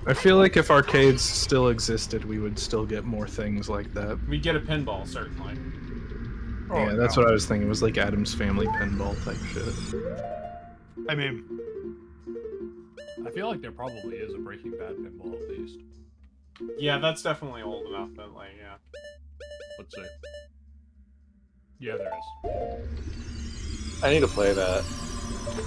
I feel like if arcades still existed, we would still get more things like that.
We get a pinball, certainly.
Yeah, that's what I was thinking. It was like Addams Family pinball type shit.
I mean, I feel like there probably is a Breaking Bad pinball at least.
Yeah, that's definitely old enough that, like, yeah.
Let's see. Yeah, there is.
I need to play that.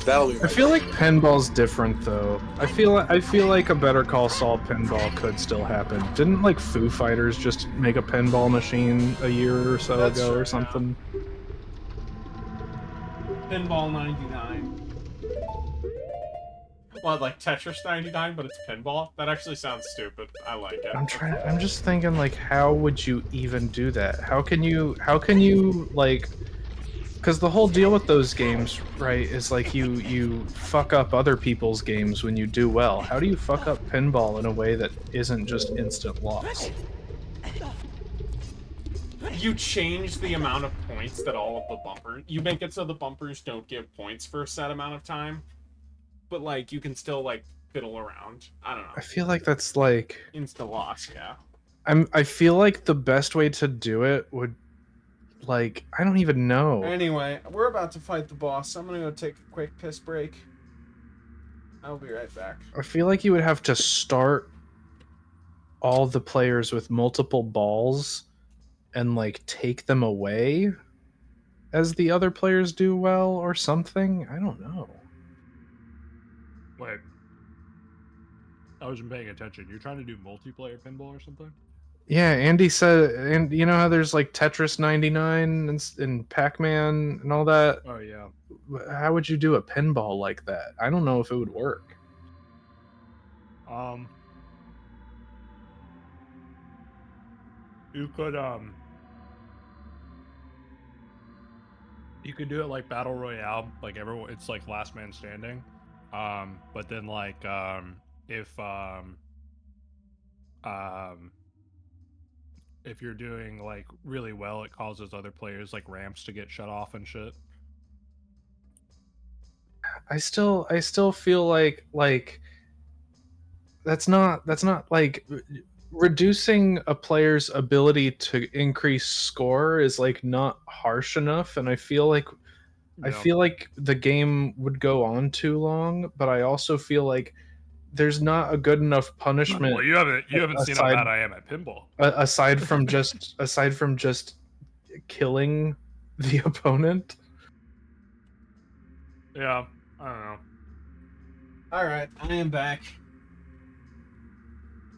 That'll be.
I feel like pinball's different though. I feel like a Better Call Saul pinball could still happen. Didn't like Foo Fighters just make a pinball machine a year or so
That's
ago
true,
or something?
Pinball 99. Well, like Tetris 99, but it's pinball? That actually sounds stupid. I like it.
I'm just thinking like, how would you even do that? How can you like, because the whole deal with those games, right, is like you fuck up other people's games when you do well. How do you fuck up pinball in a way that isn't just instant loss?
You change the amount of points that all of the bumpers... You make it so the bumpers don't give points for a set amount of time. But, like, you can still, like, fiddle around. I don't know.
I feel like that's like...
Insta-loss, yeah.
I feel like the best way to do it would, like, I don't even know.
Anyway, we're about to fight the boss. I'm gonna go take a quick piss break. I'll be right back.
I feel like you would have to start all the players with multiple balls and like take them away as the other players do well or something. I don't know.
Wait. I wasn't paying attention. You're trying to do multiplayer pinball or something?
Yeah, Andy said, and you know how there's like Tetris 99 and Pac-Man and all that?
Oh, yeah.
How would you do a pinball like that? I don't know if it would work.
You could, you could do it like Battle Royale, like everyone, it's like last man standing. But then like, if you're doing like really well, it causes other players like ramps to get shut off and shit.
I still feel like that's not like reducing a player's ability to increase score is like not harsh enough, and I feel like the game would go on too long, but I also feel like there's not a good enough punishment.
Well, you haven't seen how bad I am at pinball.
Aside from just killing the opponent.
Yeah, I don't know.
All right, I am back.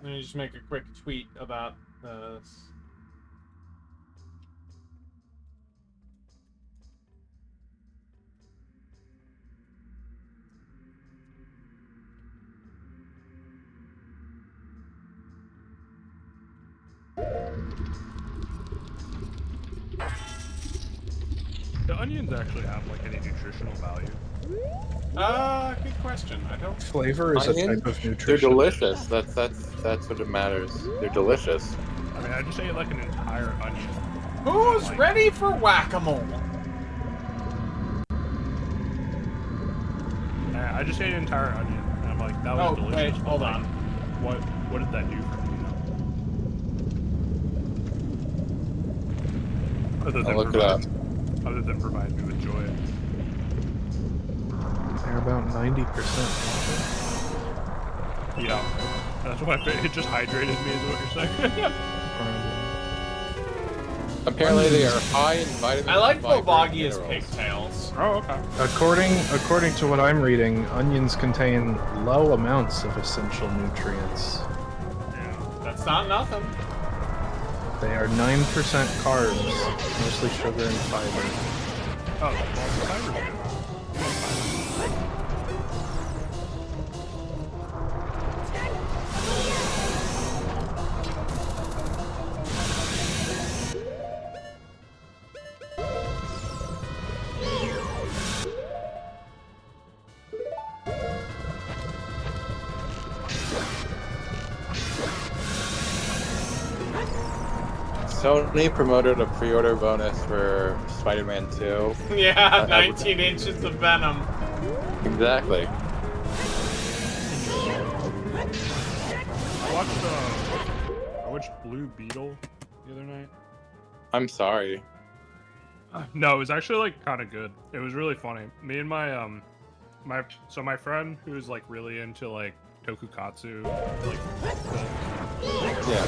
Let me just make a quick tweet about this.
Do onions actually have like any nutritional value?
Good question. I don't.
Flavor is a
Onions?
type of nutrition.
They're delicious. That's what it matters. They're delicious.
I mean, I just ate like an entire onion.
Who's
Like-
ready for whack-a-mole?
I just ate an entire onion, and I'm like, that was delicious.
Wait,
but,
hold
like,
on.
What did that do for me?
I'll look it up.
Other than provide me with joy.
They're about 90%.
Yeah, that's what it just hydrated me, is what you're saying.
Apparently, they are high in vitamins.
I like
and fiber
Boggy
and
as
minerals.
pigtails.
Oh, okay.
According to what I'm reading, onions contain low amounts of essential nutrients.
Yeah.
That's not nothing.
They are 9% carbs, mostly sugar and fiber.
Oh, well, fiber's good.
Sony promoted a pre-order bonus for Spider-Man 2.
Yeah, 19 inches of venom.
Exactly.
I watched Blue Beetle the other night.
I'm sorry.
No, it was actually like kind of good. It was really funny. Me and my my friend who's like really into like Tokukatsu, like
Yeah.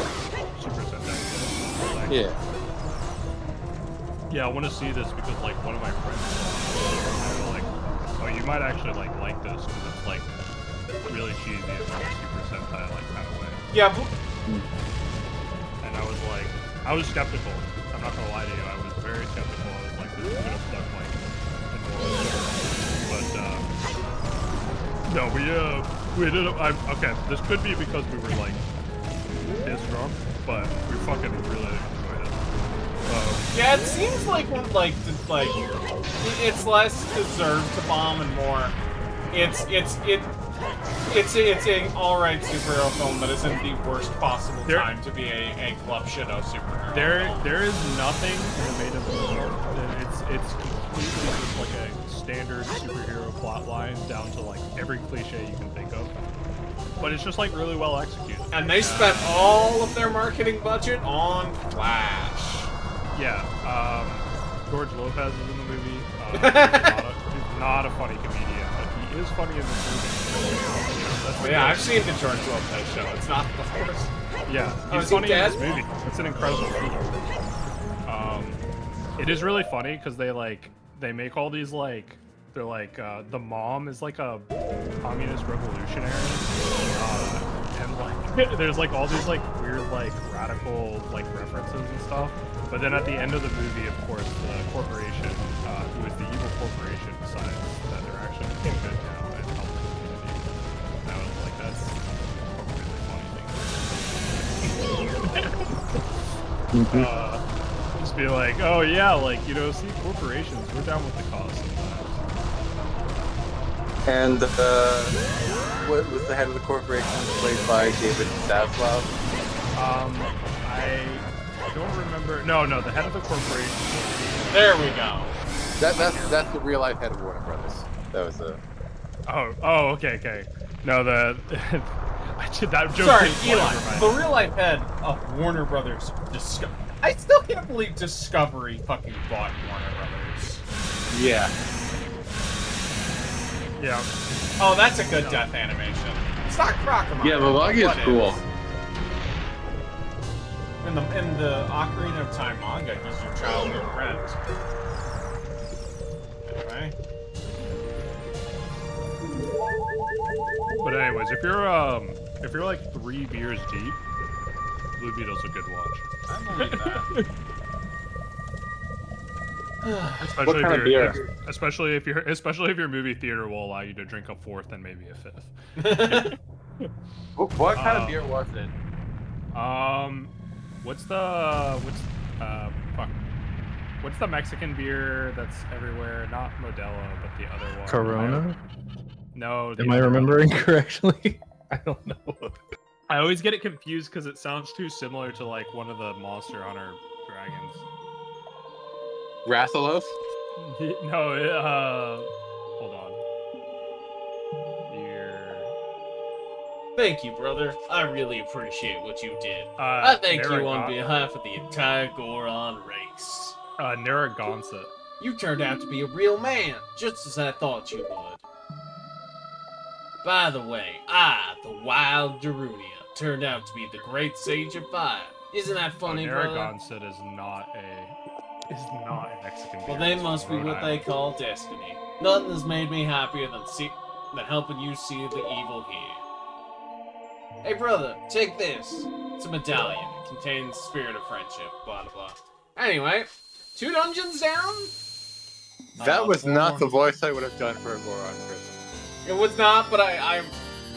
Super Sentai. Like,
Yeah.
yeah, I want to see this because like one of my friends they were like, oh, you might actually like this because it's like really cheesy in like a Super Sentai like kind of way.
Yeah,
And I was like, I was skeptical. I'm not gonna lie to you, I was very skeptical. I was like, this is gonna suck like enormous. But no, we ended up. Okay, this could be because we were like this drunk, but we fucking really enjoyed it.
yeah. It seems like it's less deserved to bomb and more. It's an alright superhero film that isn't the worst possible time to be a club shido superhero.
There is nothing made of the world. It's completely just like a standard superhero plot line down to like every cliche you can think of. But it's just like really well executed.
And they spent all of their marketing budget on Flash.
Yeah, George Lopez is in the movie. He's not a funny comedian, but he is funny in this movie.
Yeah, I've seen the George Lopez show. It's not the worst.
Yeah,
Oh,
he's
is he
funny in
dead?
this movie. It's an incredible movie. It is really funny because they make all these like they're like the mom is like a communist revolutionary, and like there's like all these like weird like radical like references and stuff. But then at the end of the movie, of course, the corporation, who is the evil corporation, decides that they're actually doing good now and help the community. And I was like, that's a really funny thing. Just be like, oh yeah, like, you know, see, corporations, we're down with the cause sometimes.
And what was the head of the corporation played by David Zaslav?
I don't remember. No, the head of the corporation.
There we go.
That's the real life head of Warner Brothers. That was the.
Oh, okay. No, that joke.
Sorry,
didn't
Eli.
fly over my
The
head.
real life head of Warner Brothers Discovery. I still can't believe Discovery fucking bought Warner Brothers.
Yeah.
Yeah.
Oh, that's a good death animation. It's not Crocomile.
Yeah, Mavagi
What
is cool.
In the Ocarina of Time manga, he's your childhood friend. Anyway.
But anyways, if you're like 3 beers deep, Blue Beetle's a good watch.
I believe that.
Especially
kind
if
of
you're,
beer?
especially if your movie theater will allow you to drink a 4th and maybe a 5th.
What kind of beer was it?
What's the Mexican beer that's everywhere? Not Modelo, but the other one.
Corona?
No. the
Am I
other one.
remembering correctly? I don't know.
I always get it confused because it sounds too similar to like one of the Monster Hunter dragons.
Rathalos?
No, hold on. Beer.
Thank you, brother. I really appreciate what you did. I thank you on behalf of the entire Goron race.
Narragansett.
You turned out to be a real man, just as I thought you would. By the way, I, the wild Darunia, turned out to be the great sage of fire. Isn't that funny, brother?
Narragansett is not a Mexican beer.
Well, they
It's
must be
Rhode
what they
Island.
call destiny. Nothing has made me happier than helping you see the evil here. Hey, brother, take this. It's a medallion. It contains the spirit of friendship, blah, blah, blah. Anyway, 2 dungeons down?
That was
4
not
more.
the voice I would have done for a Goron person.
It was not, but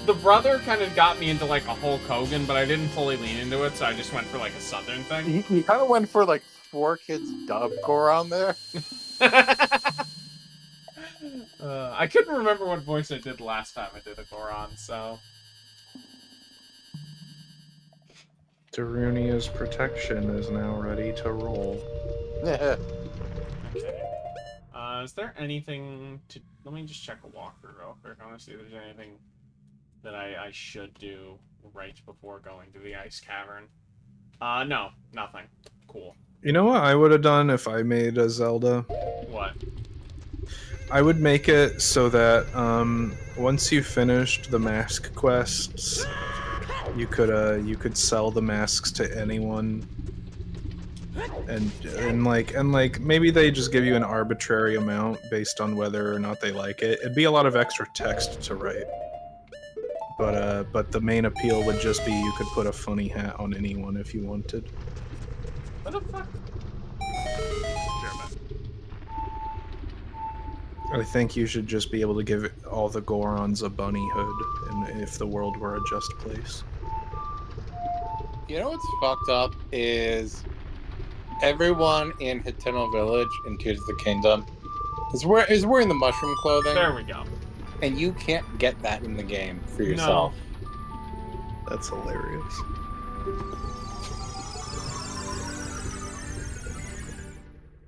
the brother kind of got me into like a Hulk Hogan, but I didn't fully lean into it, so I just went for like a southern thing.
He kind of went for like 4 kids dub Goron there.
I couldn't remember what voice I did last time I did a Goron, so...
Darunia's protection is now ready to roll.
Yeah.
Okay. Is there anything to... Let me just check a walkthrough real quick. I want to see if there's anything that I should do right before going to the ice cavern. No. Nothing. Cool.
You know what I would have done if I made a Zelda?
What?
I would make it so that once you finished the mask quests, you could sell the masks to anyone, and like maybe they just give you an arbitrary amount based on whether or not they like it. It'd be a lot of extra text to write, but the main appeal would just be you could put a funny hat on anyone if you wanted.
What the fuck?
I think you should just be able to give all the Gorons a bunny hood, and if the world were a just place.
You know what's fucked up is everyone in Hiteno Village in Tears of the Kingdom is wearing the mushroom clothing,
There we go.
and you can't get that in the game for yourself.
That's hilarious.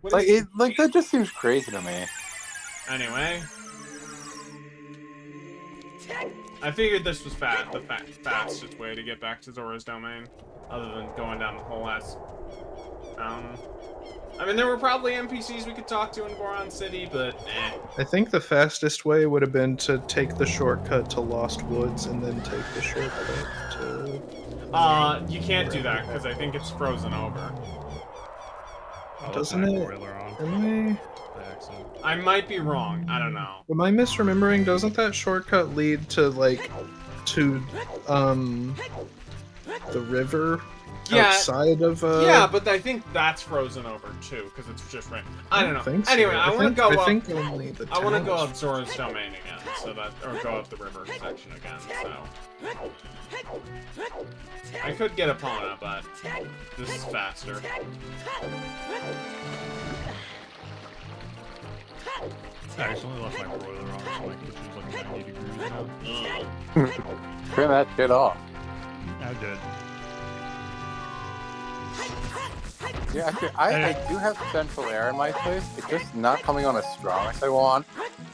What
Like
is-
that just seems crazy to me.
Anyway. I figured this was the fastest way to get back to Zora's domain, other than going down the whole ass. I mean, there were probably NPCs we could talk to in Goron City, but eh.
I think the fastest way would have been to take the shortcut to Lost Woods and then take the shortcut to...
You can't do that, because I think it's frozen over.
I left
Doesn't
my
it?
boiler on
Am
by accident.
I might be wrong. I don't know.
I misremembering? Doesn't that shortcut lead to the river
Yeah.
outside of
Yeah, but I think that's frozen over too, because it's just rain. I don't know.
think so.
Anyway, I want to go
I
up.
think only the
I want to
town
go
is-
up Zora's domain again, so that, or go up the river section again. So I could get Epona, but this is faster.
I accidentally left my boiler on, so my kitchen's like 90 degrees now.
Turn that shit off.
I did.
Yeah, actually, I do have central air in my place. It's just not coming on as strong as I want.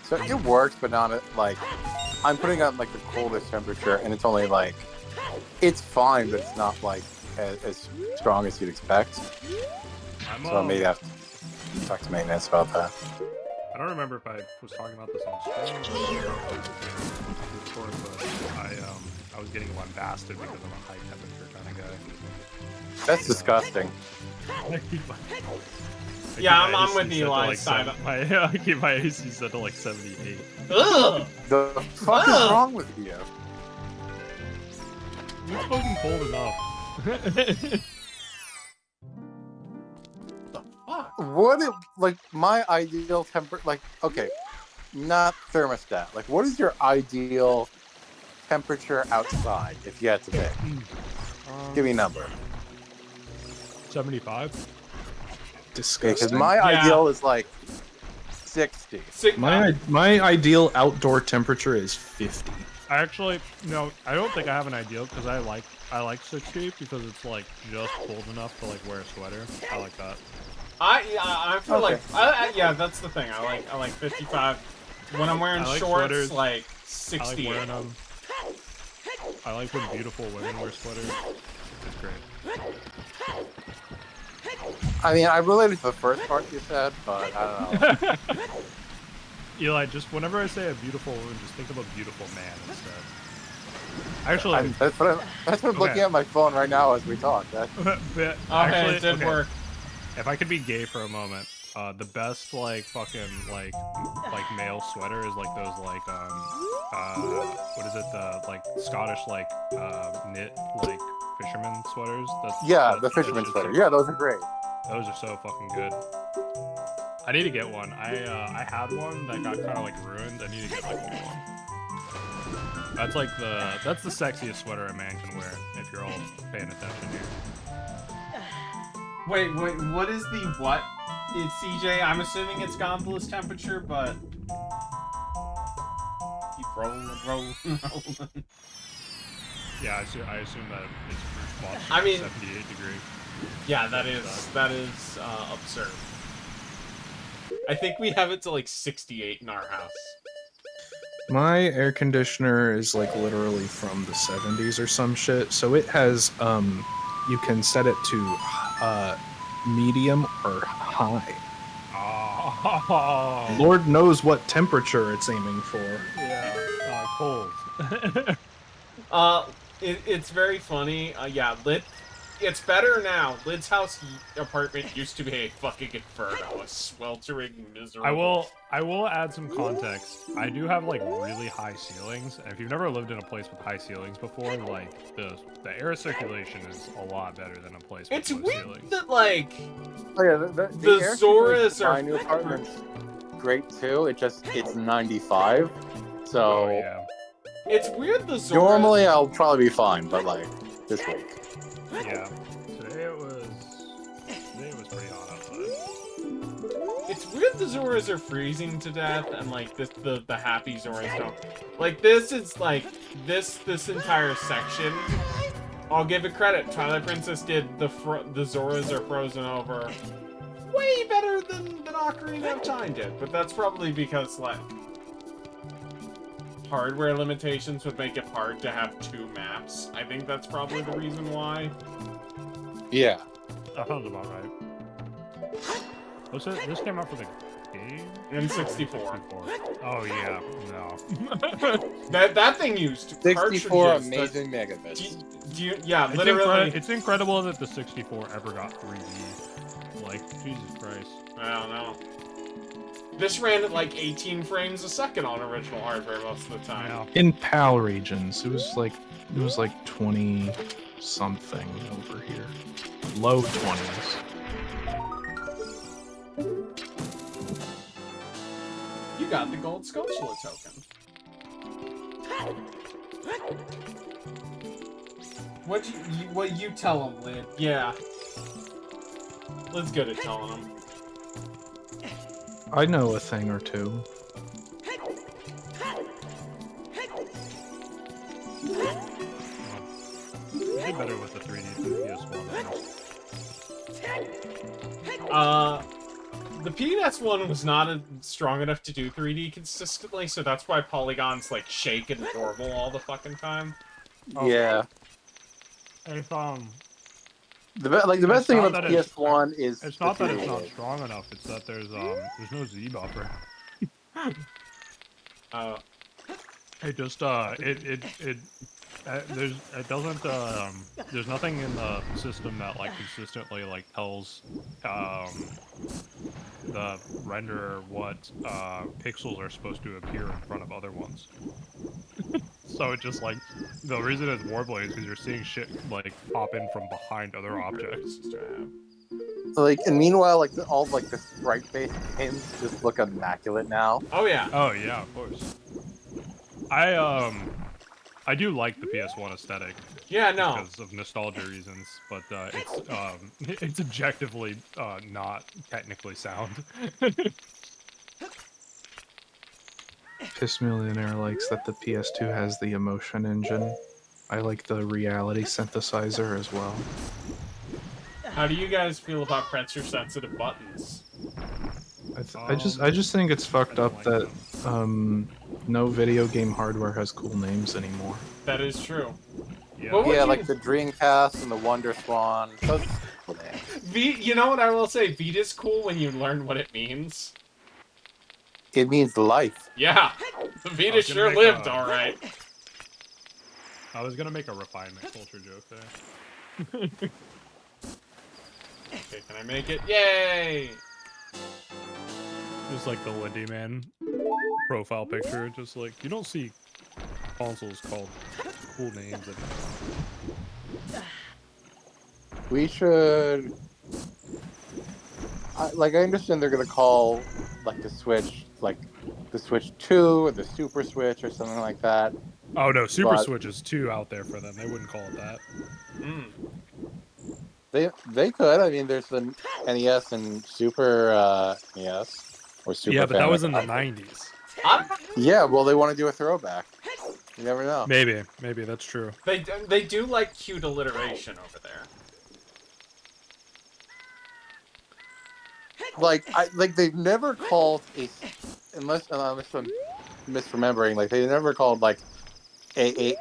So it works, but not at, like, I'm putting on like the coldest temperature, and it's only like, it's fine, but it's not like as strong as you'd expect. So I may have to talk to maintenance about that.
I don't remember if I was talking about this on stream or Discord, but I was getting lambasted because I'm a high temperature kind of guy.
That's disgusting.
Yeah, I'm with Eli's side.
I keep my AC set to like 78.
Ugh!
The fuck is wrong with you?
It's fucking cold enough.
What if, like, my ideal temperature, like, okay, not thermostat. Like, what is your ideal temperature outside if you had to pick? Give me a number.
75?
Disgusting.
Because my ideal is like 60.
My ideal outdoor temperature is 50.
I actually no, I don't think I have an ideal because I like 60 because it's like just cold enough to like wear a sweater. I like that.
I feel
Okay.
like yeah, that's the thing. I like 55 when I'm wearing
I like
shorts.
sweaters.
Like
I
60.
like wearing them. I like when beautiful women wear sweaters. It's great.
I mean, I related to the first part you said, but I don't know.
Eli, just whenever I say a beautiful woman, just think of a beautiful man instead. Actually,
That's what I'm looking
Okay.
at my phone right now as we talk.
but
Okay,
actually,
it did work.
If I could be gay for a moment, the best like fucking like male sweater is like those like what is it, the like Scottish like knit like fisherman sweaters.
Yeah, the fisherman sweater. Yeah, those are great.
Those are so fucking good. I need to get one. I had one that got kind of like ruined. I need to get like a new one. That's like that's the sexiest sweater a man can wear if you're all paying attention here.
Wait, what is the what? It's CJ. I'm assuming it's Gondola's temperature, but keep rolling.
Yeah, I assume that it's Bruce Boss.
I mean-
78 degree.
Yeah, that is absurd. I think we have it to like 68 in our house.
My air conditioner is like literally from the 70s or some shit, so it has you can set it to medium or high.
Oh,
Lord knows what temperature it's aiming for.
yeah, cold.
It's very funny. Yeah, it's better now. Lid's house apartment used to be a fucking inferno, a sweltering, miserable.
I will add some context. I do have like really high ceilings, and if you've never lived in a place with high ceilings before, like the air circulation is a lot better than a place with
It's
low
weird
ceilings.
that like
Oh yeah,
The
air
Zoras
circulation in my
are-
new apartment's great too. It's 95, so
Oh yeah,
it's weird the Zora.
normally I'll probably be fine, but like this week.
yeah. Today it was pretty hot outside.
It's weird the Zoras are freezing to death, and like the happy Zoras don't. Like this is like this entire section. I'll give it credit. Twilight Princess did the Zoras are frozen over way better than Ocarina of Time did, but that's probably because like hardware limitations would make it hard to have two maps. I think that's probably the reason why.
Yeah.
That sounds about right. What's it? This came out for the game?
N64.
Oh yeah, no.
That thing used
64
cartridges.
amazing megabits.
Yeah, literally.
It's incredible that the 64 ever got 3D. Like, Jesus Christ.
I don't know. This ran at like 18 frames a second on original hardware most of the time.
Yeah.
In PAL regions, it was like 20 something over here. Low 20s.
You got the gold Scotia token. What you tell him, Lid? Yeah. Lid's good at telling him.
I know a thing or two.
You did better with the 3D than PS1.
The PS1 was not strong enough to do 3D consistently, so that's why polygons like shake and warble all the fucking time.
Oh.
Yeah.
If,
The best thing about the PS1 is
it's not
the
that it's
3D.
not strong enough, it's that there's no Z buffer. It just there's nothing in the system that like consistently like tells the renderer what pixels are supposed to appear in front of other ones. So it just like the reason it's warbling is because you're seeing shit like pop in from behind other objects.
Like, and meanwhile, like all like the sprite-based games just look immaculate now.
Oh yeah.
Oh yeah, of course. I do like the PS1 aesthetic.
Yeah, no.
Because of nostalgia reasons, but it's objectively not technically sound.
Piss Millionaire likes that the PS2 has the emotion engine. I like the reality synthesizer as well.
How do you guys feel about pressure-sensitive buttons?
I just think it's fucked up
like
that no video game hardware has cool names anymore.
That is true.
Yeah,
What would
Yeah,
you-
like the Dreamcast and the Wonder Swan. Those cool names.
You know what I will say? Vita's cool when you learn what it means.
It means life.
Yeah, the Vita
gonna
sure
make
lived
a-
all right.
I was gonna make a refinement culture joke there.
Okay, can I make it? Yay!
Just like the Lindy Man profile picture, just like you don't see consoles called cool names anymore.
We should. I understand they're gonna call like the Switch like the Switch 2 or the Super Switch or something like that.
Oh no, Super
But-
Switch is too out there for them. They wouldn't call it that.
Mm.
They could. I mean, there's the NES and Super NES or Super.
Yeah, but that was in the
Famicom.
90s.
Yeah, well, they want to do a throwback. You never know.
Maybe that's true.
They do like cute alliteration over there.
Like they've never called unless I'm misremembering. Like they never called like a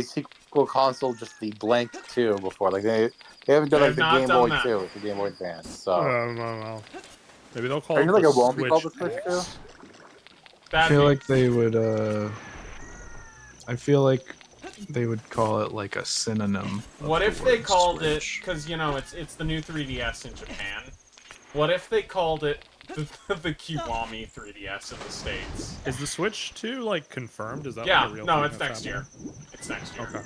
sequel console just the blank 2 before. Like they haven't done
They
like the
have not
Game
done
Boy
that.
2 with the Game Boy Advance. So
Well. Maybe they'll call
I
it
feel like
the
it won't be
Switch
called the Switch 2.
X.
I feel like they would I feel like they would call it like a synonym. of
What
the
if they
word
called it?
Switch.
Because you know it's the new 3DS in Japan. What if they called it the Kiwami 3DS in the States?
Is the Switch 2 like confirmed? Is that
Yeah,
like a real
no,
thing
it's
that's
next year.
happening?
It's next year.
Okay.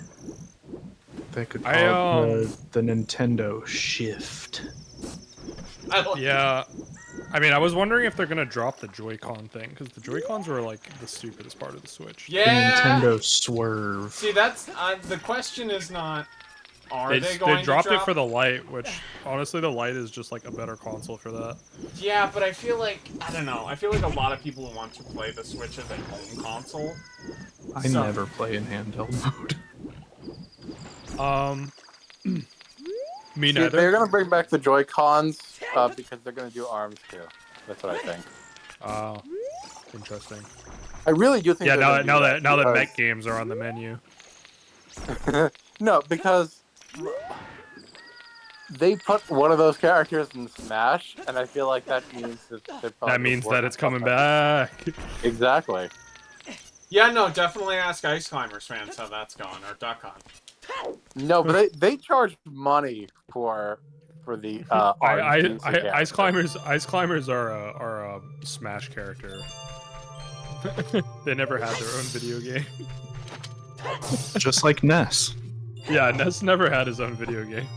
They could call
I,
it the Nintendo Shift.
I like
Yeah. I mean, I was wondering if they're gonna drop the Joy-Con thing, because the Joy-Cons were like the stupidest part of the Switch.
The
Yeah.
Nintendo Swerve.
See, that's the question is not are they going
They dropped
to drop
it for the Lite, which honestly the Lite is just like a better console for that.
Yeah, but I feel like I don't know. I feel like a lot of people want to play the Switch as a home console.
I
So-
never play in handheld mode.
Me
See,
neither.
they're gonna bring back the Joy Cons because they're gonna do ARMS too. That's what I think.
Oh, interesting.
I really do think.
Yeah,
they're
now
gonna do
that
because-
mech games are on the menu.
No, because they put one of those characters in Smash, and I feel like that means that they're probably
That means that
working
it's coming
on that.
back.
Exactly.
Yeah, no, definitely ask Ice Climbers fans how that's going or Duck Hunt.
No, but they charge money for for the
Ice climbers are a Smash character. They never had their own video game.
Just like Ness.
Yeah, Ness never had his own video game.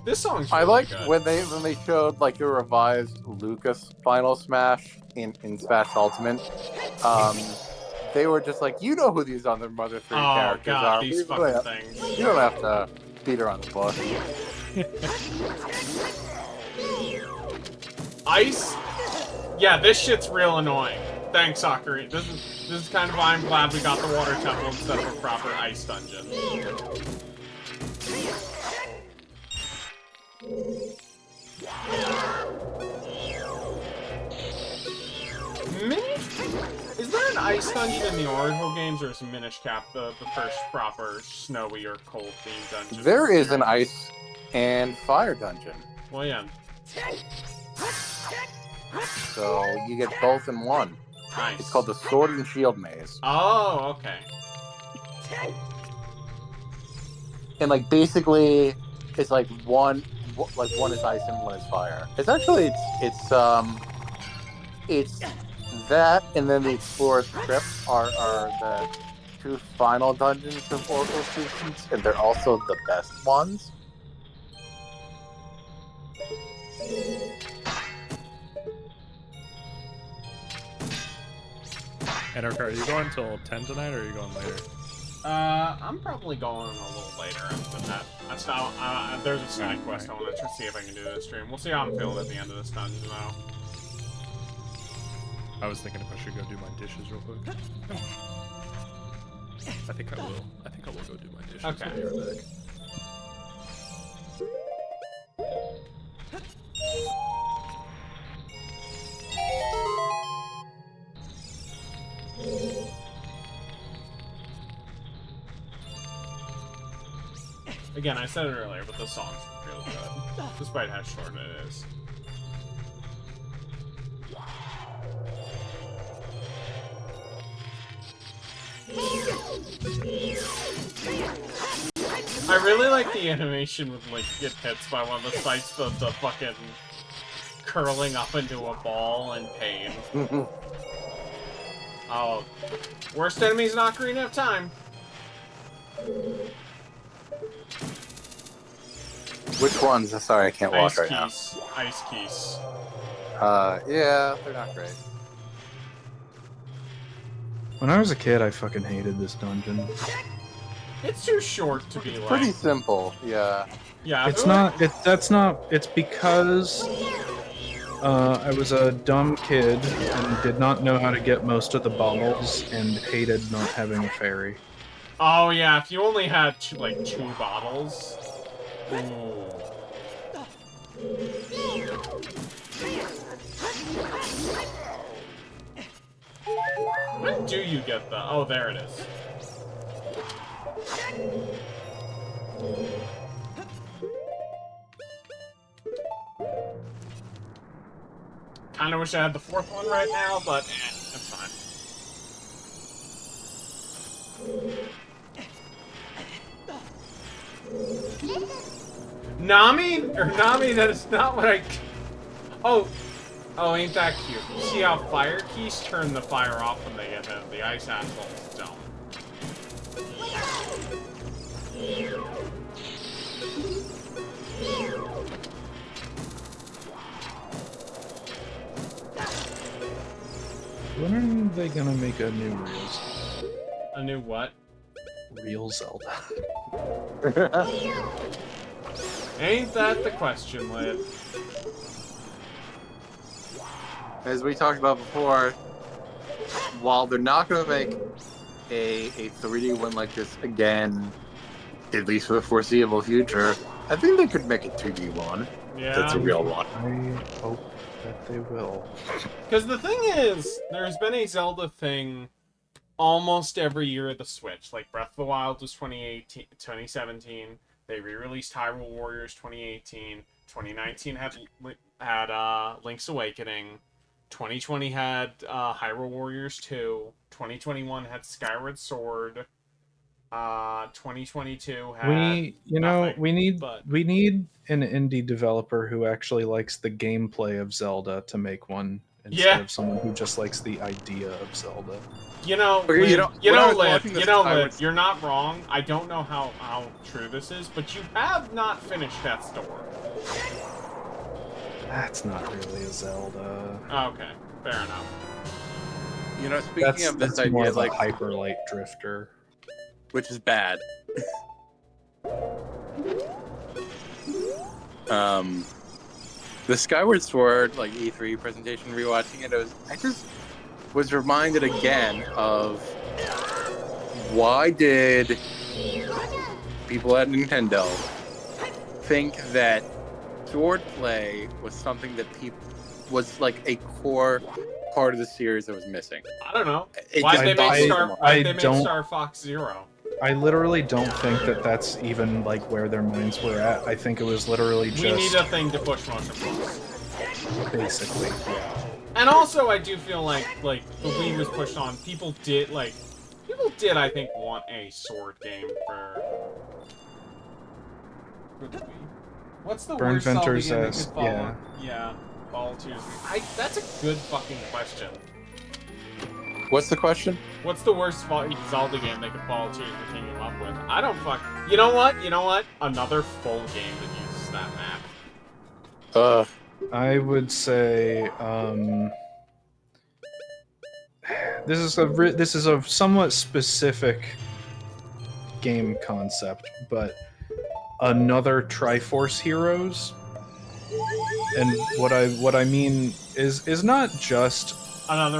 This song's
I
really
like
good.
when they showed like the revised Lucas Final Smash in Smash Ultimate. They were just like, you know who these other Mother 3
Oh
characters
god,
are.
these fucking things.
You don't have to beat around the bush.
Ice? Yeah, this shit's real annoying. Thanks, Ocarina. This is kind of why I'm glad we got the water temple instead of a proper ice dungeon. Is there an ice dungeon in the Original games, or is Minish Cap the first proper snowy or cold themed dungeon?
There is an ice and fire dungeon.
Well, yeah.
So you get both in one.
Nice.
It's called the Sword and Shield Maze.
Oh, okay.
And like basically it's like one is ice and one is fire. It's actually it's that and then the Explorer's Crypt are the two final dungeons of Oracle Seasons, and they're also the best ones.
And are you going until 10 tonight, or are you going later?
I'm probably going a little later after that. That's not, there's a side quest I want to see if I can do this stream. We'll see how I'm feeling at the end of this dungeon, though.
I was thinking if I should go do my dishes real quick. I think I will. I think I will go do my dishes.
Okay.
I'll be right back.
Again, I said it earlier, but the song's really good, despite how short it is. I really like the animation with Link get hits by one of the sights, the fucking curling up into a ball in pain. Oh, worst enemies in Ocarina of Time.
Which ones? Sorry, I can't walk right now.
Ice keys.
Yeah, they're not great.
When I was a kid, I fucking hated this dungeon.
It's too short to be like.
Pretty simple, yeah.
Yeah,
It's not. It's because I was a dumb kid and did not know how to get most of the bottles and hated not having a fairy.
Oh yeah, if you only had like 2 bottles. Ooh. When do you get the? Oh, there it is. Kinda wish I had the 4th one right now, but it's fine. Nami? Or Nami, that is not what I... Oh, ain't that cute. You see how fire keys turn the fire off when they get hit? The ice assholes don't.
When are they gonna make a new Reels?
A new what?
Real Zelda.
Ain't that the question, Lid?
As we talked about before, while they're not going to make a 3D one like this again, at least for the foreseeable future, I think they could make a 2D one.
Yeah.
That's a real one.
I hope that they will.
Because the thing is, there's been a Zelda thing almost every year of the Switch. Like, Breath of the Wild was 2017. They re-released Hyrule Warriors 2018. 2019 had Link's Awakening. 2020 had Hyrule Warriors 2. 2021 had Skyward Sword. 2022 had
we
nothing,
need
but
we need an indie developer who actually likes the gameplay of Zelda to make one instead
Yeah.
of someone who just likes the idea of Zelda.
You know,
Okay,
Lid,
when I was watching this, I
Lid,
was-
you're not wrong. I don't know how true this is, but you have not finished Death's Door.
That's not really a Zelda.
Okay, fair enough.
You know, speaking of this
that's more
idea,
of
like,
a hyper light drifter.
which is bad. The Skyward Sword like E3 presentation, rewatching it, I just was reminded again of why did people at Nintendo think that swordplay was something that was like a core part of the series that was missing.
I don't know.
It
Why'd
just
they
bothered
make
them.
Star Fox Zero?
I literally don't think that that's even like where their minds were at. I think it was literally just
We need a thing to push motion plus.
basically.
And also, I do feel like the Wii was pushed on. People did I think want a sword game for the Wii. What's the
Burn
worst Zelda
Venter's
game that
ass,
could follow?
yeah.
Yeah, follow Tears. That's a good fucking question.
What's the question?
What's the worst Zelda game they could follow Tears of the Kingdom up with? I don't fuck. You know what? Another full game that uses that map.
I would say this is a somewhat specific game concept, but another Triforce Heroes. And what I mean is not just
Another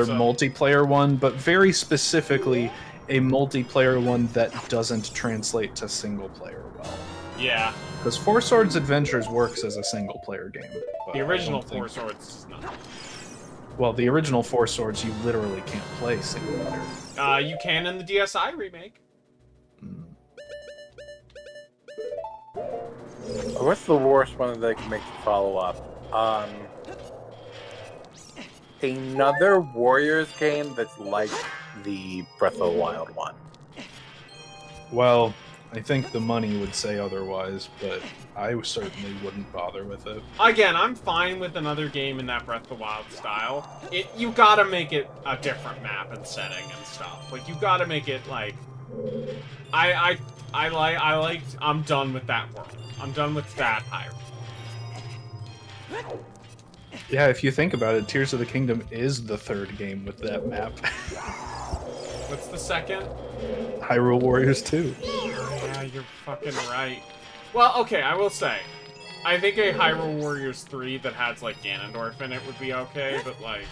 multiplayer one, but very specifically a multiplayer one that doesn't translate to single player well.
Yeah.
Because Four Swords Adventures works as a single player game.
The original Four Swords is not.
Well, the original Four Swords you literally can't play single player.
You can in the DSi remake.
What's the worst one that they can make to follow up? Another Warriors game that's like the Breath of the Wild one.
Well, I think the money would say otherwise, but I certainly wouldn't bother with it.
Again, I'm fine with another game in that Breath of the Wild style. You gotta make it a different map and setting and stuff. Like, you gotta make it like... I'm done with that world. I'm done with that Hyrule.
Yeah, if you think about it, Tears of the Kingdom is the third game with that map.
What's the second?
Hyrule Warriors 2.
Yeah, you're fucking right. Well, okay, I will say, I think a Hyrule Warriors 3 that has, like, Ganondorf in it would be okay, but, like,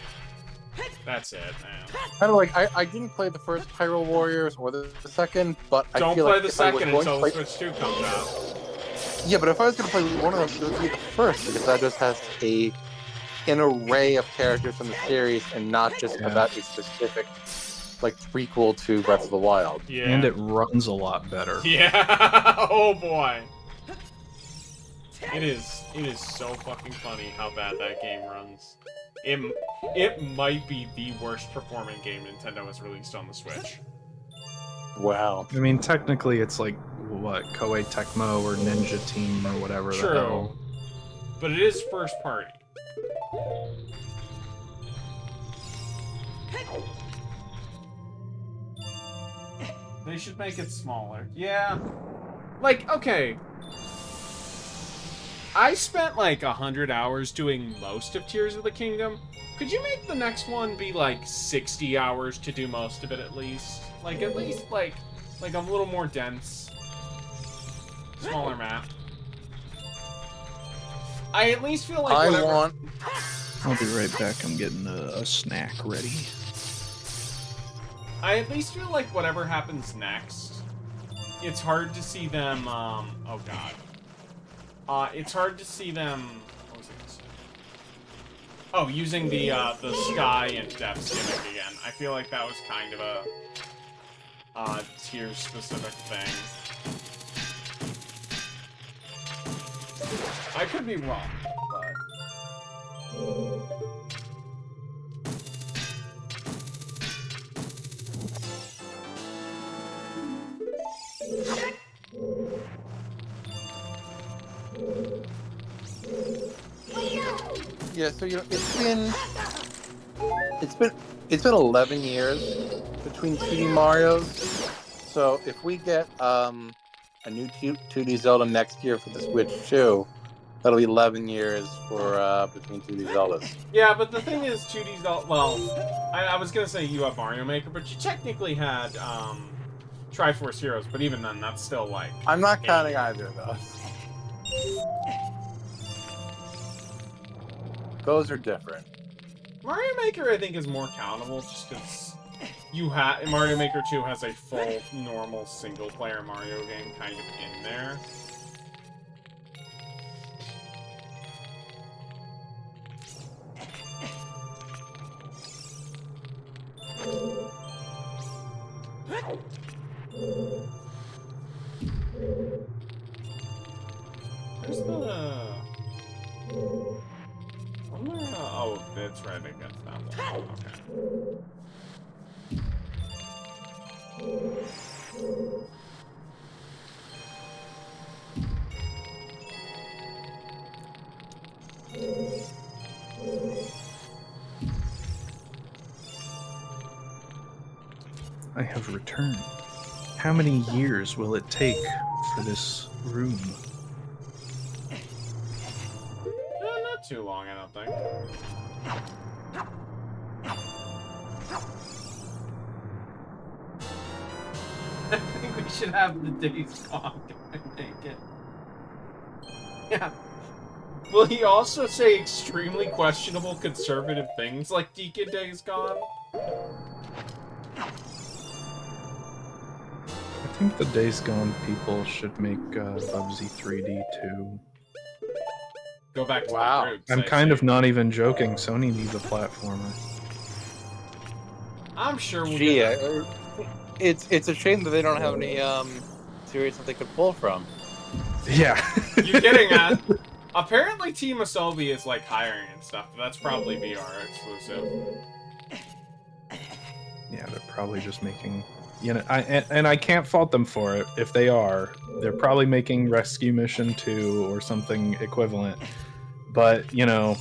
that's it, man.
Kind of like, I didn't play the first Hyrule Warriors or the second, but I
Don't
feel
play
like
the
if I was
second
going to
until
play...
Switch 2 comes out.
Yeah, but if I was going to play one of them, it would be the first, because that just has an array of characters from the series and not just about a specific like prequel to Breath of the Wild.
Yeah.
And it runs a lot better.
Yeah. Oh boy. It is so fucking funny how bad that game runs. It might be the worst performing game Nintendo has released on the Switch.
Wow.
I mean, technically, it's like what Koei Tecmo or Ninja Team or whatever.
True.
The hell.
But it is first party. They should make it smaller. Yeah. Like, okay. I spent like 100 hours doing most of Tears of the Kingdom. Could you make the next one be like 60 hours to do most of it at least? Like, at least like a little more dense. Smaller map. I at least feel like
I'll
be right back. I'm getting a snack ready.
I at least feel like whatever happens next, it's hard to see them, oh god. It's hard to see them, what was I gonna say? Oh, using the sky and depths gimmick again. I feel like that was kind of a, tier-specific thing. I could be wrong, but...
Yeah, so it's been 11 years between 2D Mario's. So if we get a new 2D Zelda next year for the Switch 2, that'll be 11 years for between 2D Zeldas.
Yeah, but the thing is, 2D Zelda. Well, I was gonna say you have Mario Maker, but you technically had Triforce Heroes. But even then, that's still like.
I'm not counting either of those. Those are different.
Mario Maker, I think, is more countable just because Mario Maker 2 has a full, normal, single-player Mario game kind of in there. Where's the... Oh, that's right, I guess that one. Okay.
I have returned. How many years will it take for this room?
Not too long, I don't think. I think we should have the Days Gone guy make it. Yeah. Will he also say extremely questionable conservative things like Deacon Days Gone?
I think the Days Gone people should make Bubsy 3D too.
Go back to
Wow.
the roots.
I'm kind of not even joking. Sony needs a platformer.
I'm sure we'll
Gee,
get that.
it's a shame that they don't have any series that they could pull from.
Yeah.
You're getting at. Apparently, Team Asobi is like hiring and stuff. But that's probably VR exclusive.
Yeah, they're probably just making. You know, I can't fault them for it if they are. They're probably making Rescue Mission 2 or something equivalent. But, you know,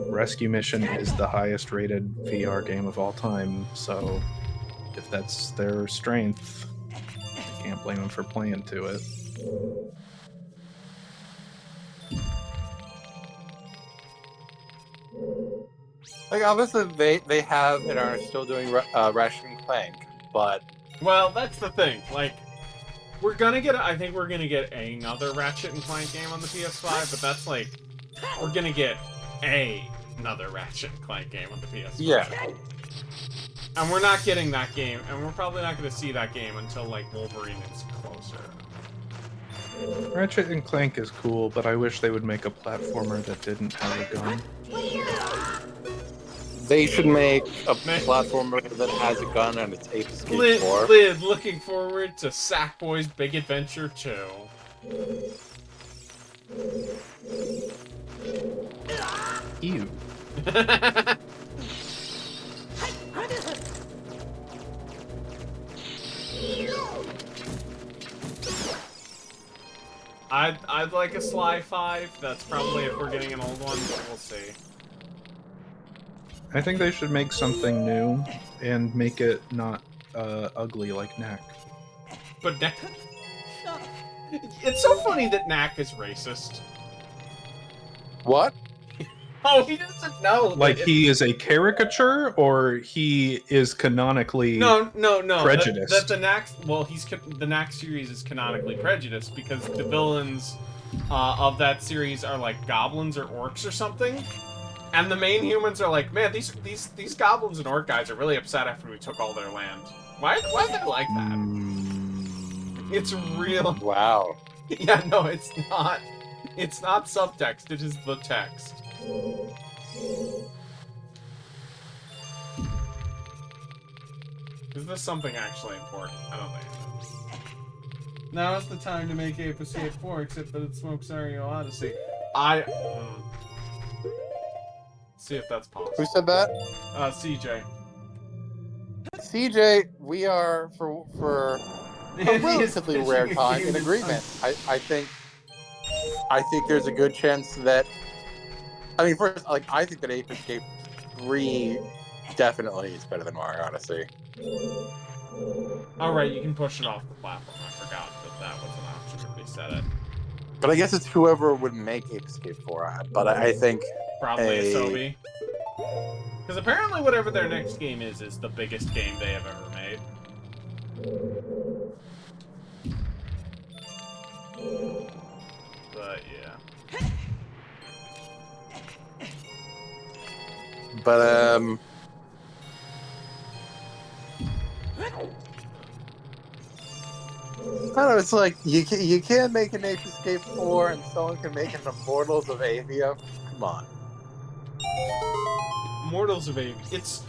Rescue Mission is the highest rated VR game of all time, so if that's their strength, I can't blame them for playing to it.
Like, obviously, they have and are still doing Ratchet and Clank, but...
Well, that's the thing. Like, we're gonna get. I think we're gonna get another Ratchet and Clank game on the PS5, but that's like, we're gonna get another Ratchet and Clank game on the PS5.
Yeah.
And we're not getting that game, and we're probably not gonna see that game until like Wolverine is closer.
Ratchet and Clank is cool, but I wish they would make a platformer that didn't have a gun.
They should make a platformer that has a gun and it's Ape Escape 4.
Lid, looking forward to Sackboy's Big Adventure 2.
Ew.
I'd like a Sly 5. That's probably if we're getting an old one, but we'll see.
I think they should make something new and make it not ugly like Knack.
But Knack... It's so funny that Knack is racist.
What?
Oh, he doesn't know.
Like he is a caricature, or he is canonically
No.
prejudiced.
That the Knack, well, the Knack series is canonically prejudiced because the villains of that series are like goblins or orcs or something, and the main humans are like, man, these goblins and orc guys are really upset after we took all their land. Why are they like that? It's real.
Wow.
Yeah, no, it's not. It's not subtext. It is the text. Is this something actually important? I don't think so. Now's the time to make Ape Escape 4, except that it smokes Mario Odyssey. See if that's possible.
Who said that?
CJ.
CJ, we are for a relatively rare time in agreement. I think there's a good chance that I mean, first, like, I think that Ape Escape 3 definitely is better than Mario Odyssey.
All right, you can push it off the platform. I forgot that was an option if they said it.
But I guess it's whoever would make Ape Escape 4. But I think
Probably Asobi. Because apparently whatever their next game is the biggest game they have ever made. But yeah.
But I don't know. It's like you can't make an Ape Escape 4, and someone can make an Immortals of Avium. Come on.
Immortals of Avium. It's.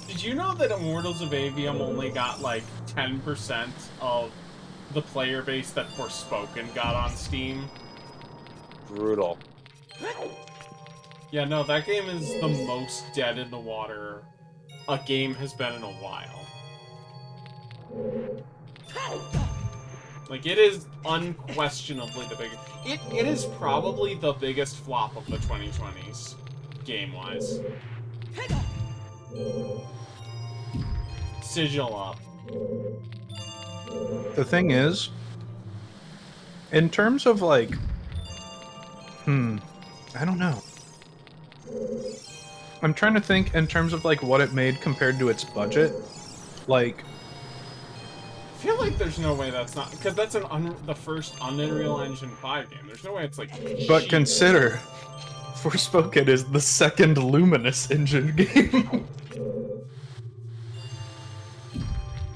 Did you know that Immortals of Avium only got like 10% of the player base that Forspoken got on Steam?
Brutal.
Yeah, no, that game is the most dead in the water a game has been in a while. Like, it is unquestionably the biggest. It is probably the biggest flop of the 2020s, game-wise. Sigil up.
The thing is, in terms of like, I don't know. I'm trying to think in terms of like what it made compared to its budget. Like,
I feel like there's no way that's not, because that's the first Unreal Engine 5 game. There's no way it's like.
but
cheap.
consider, Forspoken is the second Luminous Engine game.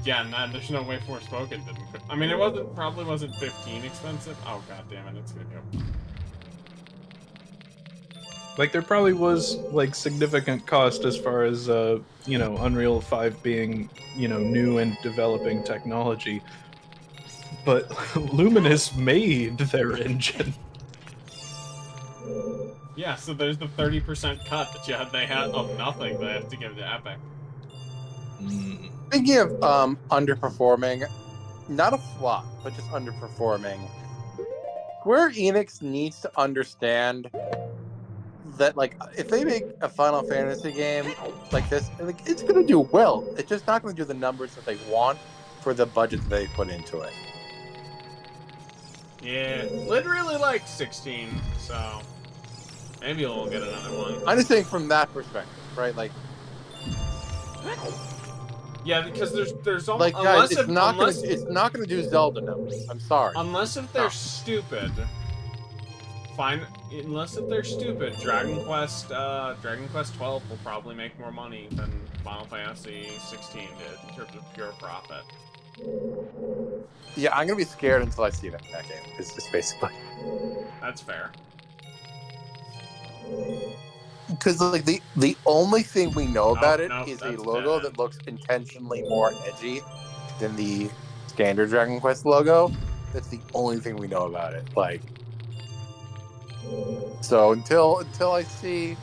Yeah, nah, there's no way Forspoken didn't. I mean, probably wasn't 15 expensive. Oh god damn it, it's gonna go.
Like, there probably was like significant cost as far as you know, Unreal 5 being, you know, new and developing technology. But Luminous made their engine.
Yeah, so there's the 30% cut that they had of nothing they have to give to Epic.
Speaking of underperforming, not a flop, but just underperforming. Square Enix needs to understand that, like, if they make a Final Fantasy game like this, like, it's gonna do well. It's just not gonna do the numbers that they want for the budget that they put into it.
Yeah, literally like 16, so maybe we'll get another one.
I'm just saying from that perspective, right? Like,
yeah, because there's
like guys, it's not gonna do Zelda numbers. I'm sorry.
Unless if they're stupid. Fine, unless if they're stupid, Dragon Quest 12 will probably make more money than Final Fantasy 16 did in terms of pure profit.
Yeah, I'm gonna be scared until I see that game. It's just basically.
That's fair.
Because like the only thing we know about it is a
that's
logo
dead.
that looks intentionally more edgy than the standard Dragon Quest logo. That's the only thing we know about it. Like, so until I see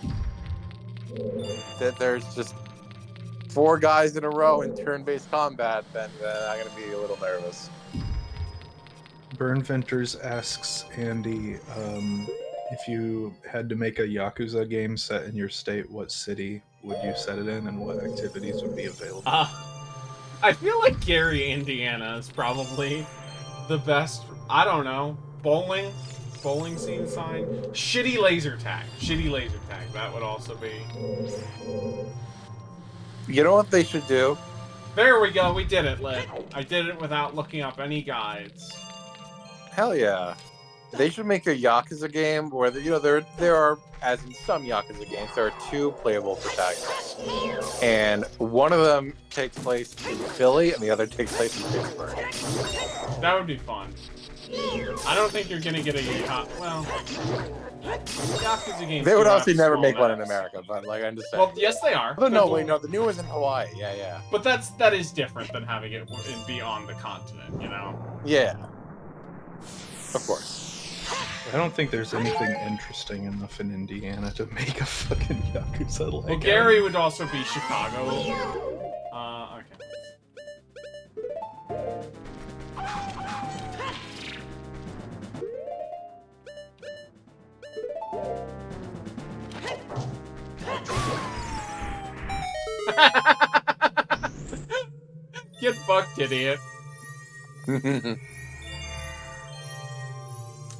that there's just 4 guys in a row in turn-based combat, then I'm gonna be a little nervous.
Burn Venters asks Andy, if you had to make a Yakuza game set in your state, what city would you set it in, and what activities would be available?
I feel like Gary, Indiana is probably the best. I don't know. Bowling scene sign. Shitty laser tag. That would also be.
You know what they should do?
There we go. We did it, Lit. I did it without looking up any guides.
Hell yeah. They should make a Yakuza game where, you know, there are, as in some Yakuza games, there are 2 playable protagonists. And one of them takes place in Philly and the other takes place in Pittsburgh.
That would be fun. I don't think you're gonna get a Yakuza game.
They would also never make one in America, but like I'm just saying.
Well, yes, they are.
Oh, no, wait, no, the new one's in Hawaii. Yeah.
But that is different than having it be on the continent, you know?
Yeah. Of course.
I don't think there's anything interesting enough in Indiana to make a fucking Yakuza like.
Well, Gary would also be Chicago. Okay. Get fucked, idiot.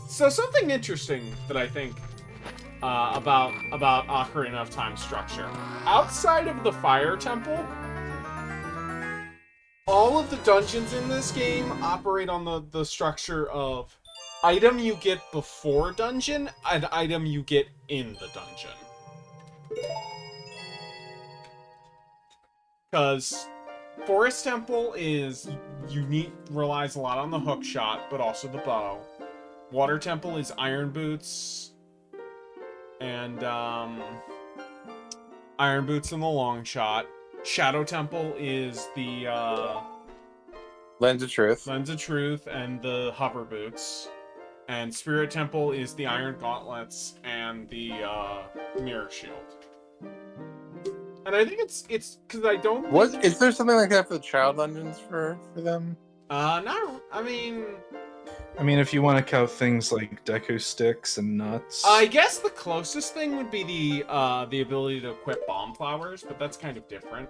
So something interesting that I think about Ocarina of Time structure. Outside of the Fire Temple, all of the dungeons in this game operate on the structure of item you get before dungeon and item you get in the dungeon. Because Forest Temple is unique, relies a lot on the hook shot, but also the bow. Water Temple is Iron Boots, and Iron Boots and the long shot. Shadow Temple is the
Lens of Truth.
Lens of Truth and the hover boots. And Spirit Temple is the Iron Gauntlets and the Mirror Shield. And I think it's because I don't.
Is there something like that for the child dungeons for them?
No. I mean,
if you want to count things like Deku sticks and nuts.
I guess the closest thing would be the ability to equip bomb flowers, but that's kind of different.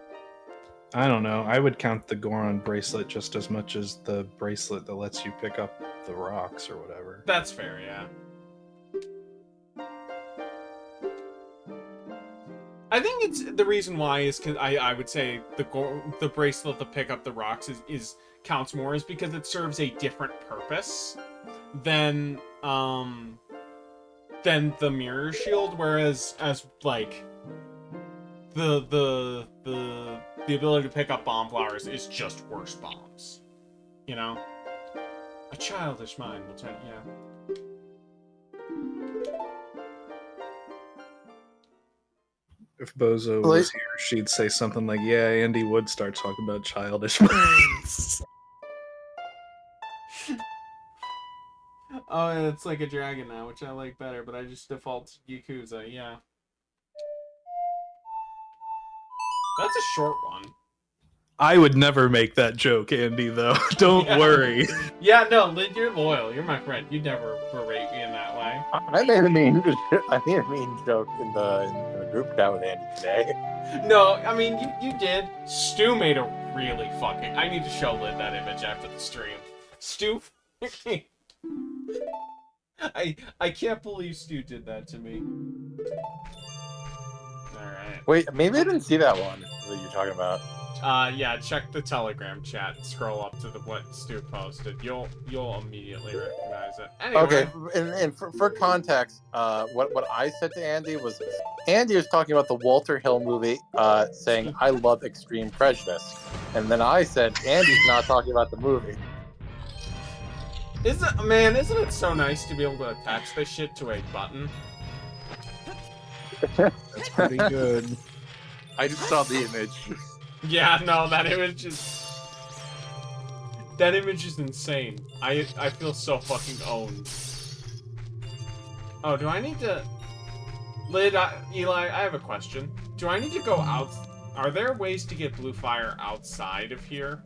I don't know. I would count the Goron bracelet just as much as the bracelet that lets you pick up the rocks or whatever.
That's fair, yeah. I think it's the reason why is because I would say the bracelet to pick up the rocks is counts more is because it serves a different purpose than the mirror shield, whereas as like the ability to pick up bomb flowers is just worse bombs. You know? A childish mind will turn, yeah.
If Bozo was here, she'd say something like, yeah, Andy would start talking about childish minds.
Oh, it's like a dragon now, which I like better, but I just default to Yakuza, yeah. That's a short one.
I would never make that joke, Andy, though. Don't worry.
Yeah, no, Lynn, you're loyal. You're my friend. You'd never berate me in that way.
I made a mean joke in the group chat with Andy today.
No, I mean, you did. Stu made a really fucking... I need to show Lynn that image after the stream. Stu... I can't believe Stu did that to me. Alright.
Wait, maybe I didn't see that one that you're talking about.
Yeah, check the Telegram chat and scroll up to what Stu posted. You'll immediately recognize it. Anyway.
Okay, and for context, what I said to Andy was talking about the Walter Hill movie, saying I love Extreme Prejudice, and then I said Andy's not talking about the movie.
Isn't it so nice to be able to attach this shit to a button?
That's pretty good.
I just saw the image.
Yeah, no, that image is insane. I feel so fucking owned. Oh, do I need to... Eli, I have a question. Do I need to go out... Are there ways to get blue fire outside of here?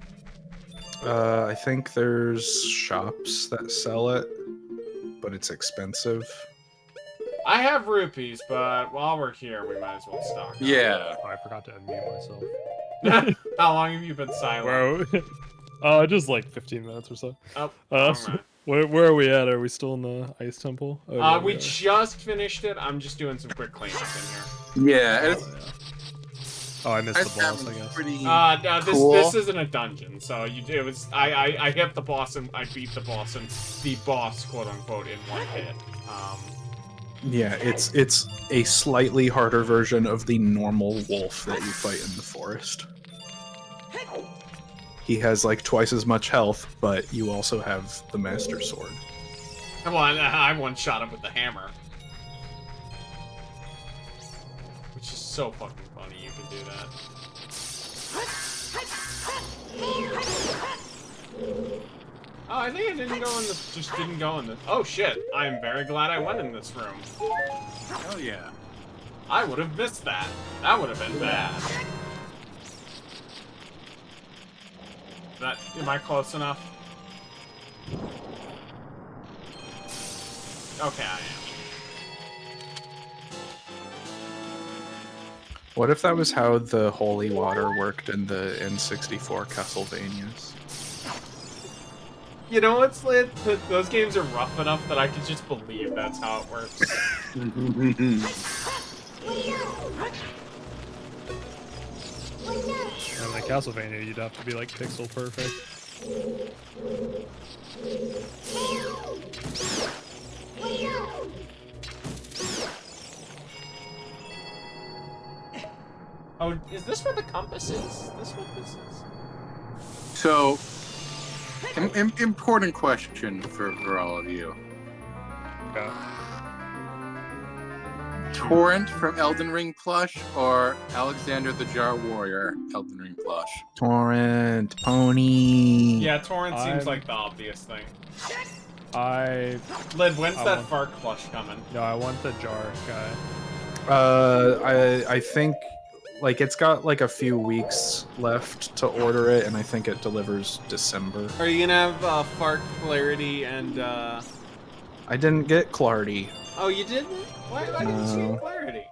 I think there's shops that sell it, but it's expensive.
I have rupees, but while we're here, we might as well stock up.
Yeah.
Oh, I forgot to unmute myself.
How long have you been silent?
Bro, just like 15 minutes or so.
Oh,
So where are we at? Are we still in the Ice Temple? Oh, yeah,
we just finished it. I'm just doing some quick cleanup in here.
Yeah.
Oh, I missed the boss, I guess.
Pretty
No,
cool.
this isn't a dungeon, so it was I hit the boss and I beat the boss and the boss quote unquote in one hit.
Yeah, it's a slightly harder version of the normal wolf that you fight in the forest. He has like twice as much health, but you also have the Master Sword.
Well, I one-shot him with the hammer. Which is so fucking funny you can do that. Oh, I think I didn't go in the... Oh shit, I'm very glad I went in this room.
Hell yeah.
I would have missed that. That would have been bad. Am I close enough? Okay, I am.
What if that was how the holy water worked in the N64 Castlevanias?
You know what's lit? Those games are rough enough that I could just believe that's how it works.
And like Castlevania, you'd have to be like pixel perfect.
Oh, is this where the compass is? Is this what this is?
So, important question for all of you.
Yeah.
Torrent from Elden Ring plush or Alexander the Jar Warrior Elden Ring plush?
Torrent, pony.
Yeah, Torrent seems
I'm-
like the obvious thing.
Lid,
When's
I
that
want-
Fark plush coming?
No, I want the jar guy.
I think like it's got like a few weeks left to order it, and I think it delivers December.
Are you gonna have Fark Clarity and
I didn't get Clarity.
Oh, you didn't? Why didn't you
No.
get Clarity?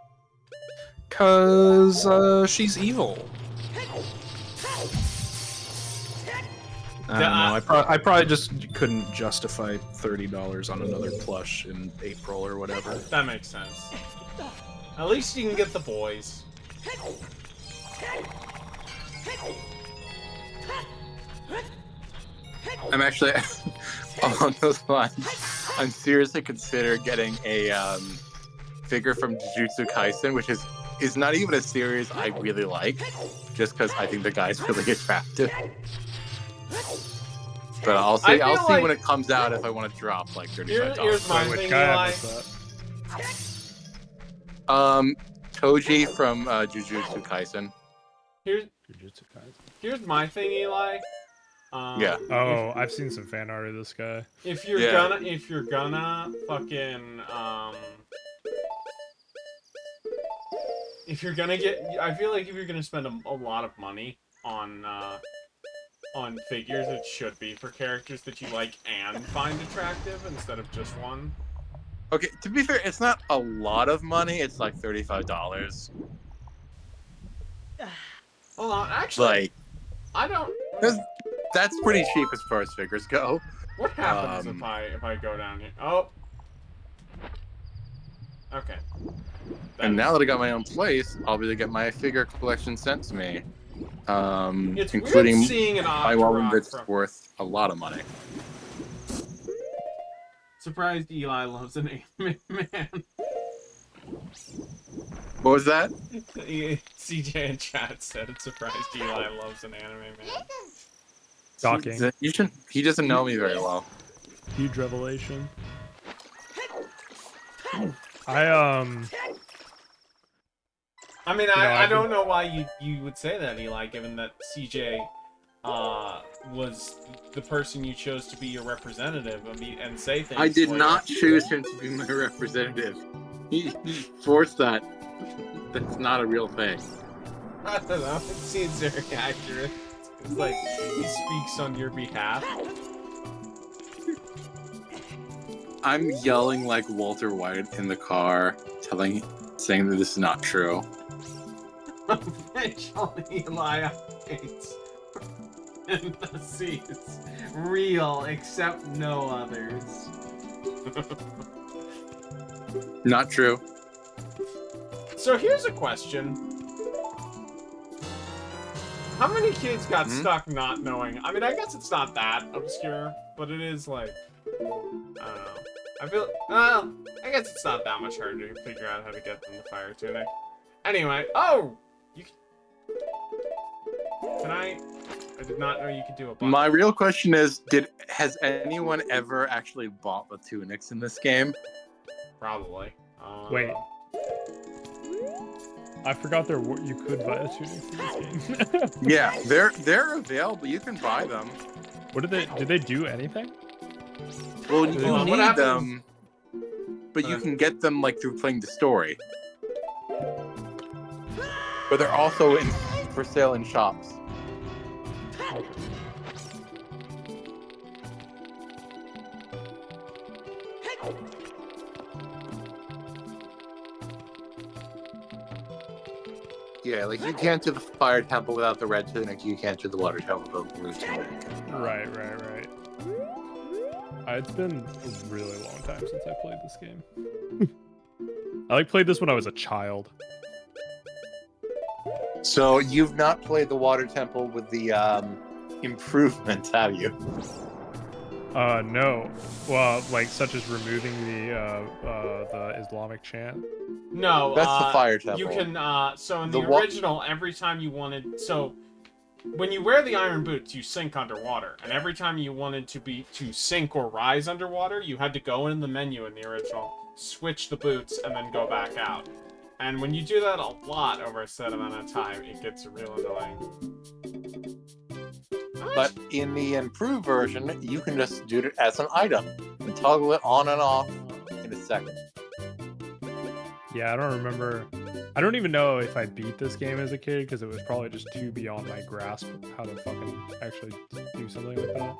Cause she's evil. I don't know. I probably just couldn't justify $30 on another plush in April or whatever.
That makes sense. At least you can get the boys.
I'm actually along those lines. I'm seriously considering getting a figure from Jujutsu Kaisen, which is not even a series I really like, just because I think the guy's really attractive. But I'll see
like-
when it comes out if I want to drop like $35.
Here's my
Wait,
thing,
which guy I
Eli.
missed that?
Toji from Jujutsu Kaisen.
Here's my thing, Eli.
Yeah.
Oh, I've seen some fan art of this guy.
If you're
Yeah.
gonna fucking if you're gonna get, I feel like if you're gonna spend a lot of money on figures, it should be for characters that you like and find attractive instead of just one.
Okay, to be fair, it's not a lot of money. It's like $35.
Hold on, actually,
Like,
I don't.
that's pretty cheap as far as figures go.
What happens
Um,
if I go down here? Oh. Okay.
And now that I got my own place, I'll be able to get my figure collection sent to me.
It's
Including
weird seeing an
my
Octorok
one that's
from...
worth a lot of money.
Surprised Eli loves an anime man.
What was that?
CJ in chat said it's surprised Eli loves an anime man.
Shocking.
He doesn't know me very well.
Huge revelation.
I mean,
I
I don't know why you would say that, Eli, given that CJ was the person you chose to be your representative and say things.
I did
for
not
you.
choose him to be my representative. He forced that. That's not a real thing.
I don't know. It seems very accurate. It's like he speaks on your behalf.
I'm yelling like Walter White in the car, saying that this is not true.
Eventually, Eli hates and the seas real, except no others.
Not true.
So here's a question. How many kids got stuck not knowing? I mean, I guess it's not that obscure, but it is like, I don't know. I feel, well, I guess it's not that much harder to figure out how to get them the fire tunic. Anyway, oh! Can I did not know you could do a button.
My real question is, has anyone ever actually bought the tunics in this game?
Probably.
Wait. I forgot you could buy a tunic in this game.
Yeah, they're available. You can buy them.
What did they do anything?
Well, you
Hold on, what
need
happens-
them, but you can get them like through playing the story. But they're also for sale in shops. Yeah, like you can't do the fire temple without the red tunic. You can't do the water temple without the blue tunic.
Right. It's been a really long time since I played this game. I played this when I was a child.
So you've not played the water temple with the improvements, have you?
No. Well, such as removing the Islamic chant.
No,
That's the fire temple.
You can, so in the original, every time you wanted, so when you wear the iron boots, you sink underwater, and every time you wanted to sink or rise underwater, you had to go in the menu in the original, switch the boots, and then go back out. And when you do that a lot over a set amount of time, it gets real annoying.
But in the improved version, you can just do it as an item and toggle it on and off in a second.
Yeah, I don't remember. I don't even know if I beat this game as a kid because it was probably just too beyond my grasp how to fucking actually do something like that.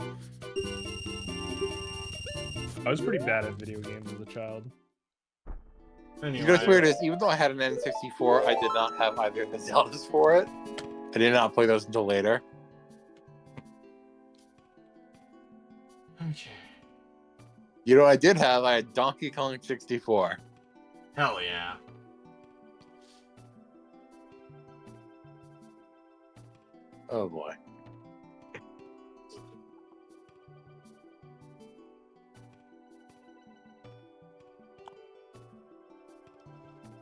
I was pretty bad at video games as a child.
Anyway.
You know what's weird is, even though I had an N64, I did not have either of the Zeldas for it. I did not play those until later.
Okay.
You know what I did have? I had Donkey Kong 64.
Hell yeah.
Oh boy.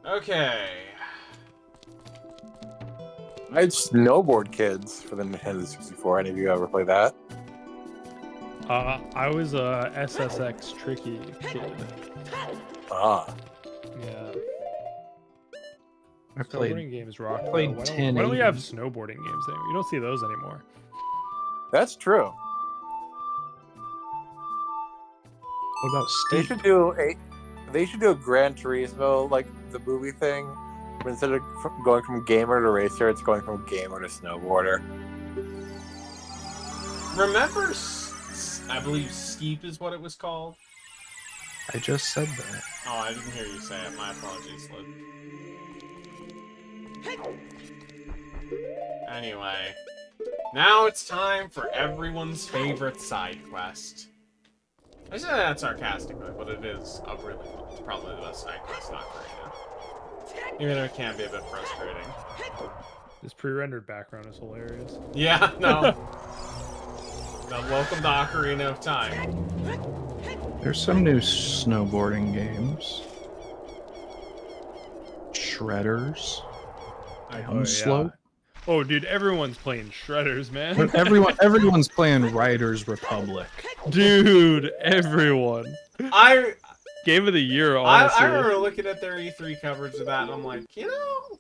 Okay.
I had Snowboard Kids for the Nintendo 64. Any of you ever play that?
I was a SSX Tricky kid.
Ah.
Yeah.
I played
Snowboarding games rock.
I played
though. Why
10
don't we have snowboarding games anymore? You don't see those anymore.
That's true.
What about
They
Steve?
should do a Gran Turismo, like the movie thing. But instead of going from gamer to racer, it's going from gamer to snowboarder.
Remember, I believe Steep is what it was called?
I just said that.
Oh, I didn't hear you say it. My apologies, Lid. Anyway, now it's time for everyone's favorite side quest. I say that sarcastically, but it is a really fun. It's probably the best side quest in Ocarina. Even though it can be a bit frustrating.
This pre-rendered background is hilarious.
Yeah, no. Now, welcome to Ocarina of Time.
There's some new snowboarding games. Shredders. Downslope.
Oh, dude, everyone's playing Shredders, man.
Everyone's playing Riders Republic.
Dude, everyone. Game of the year, honestly.
I remember looking at their E3 coverage of that, and I'm like, you know,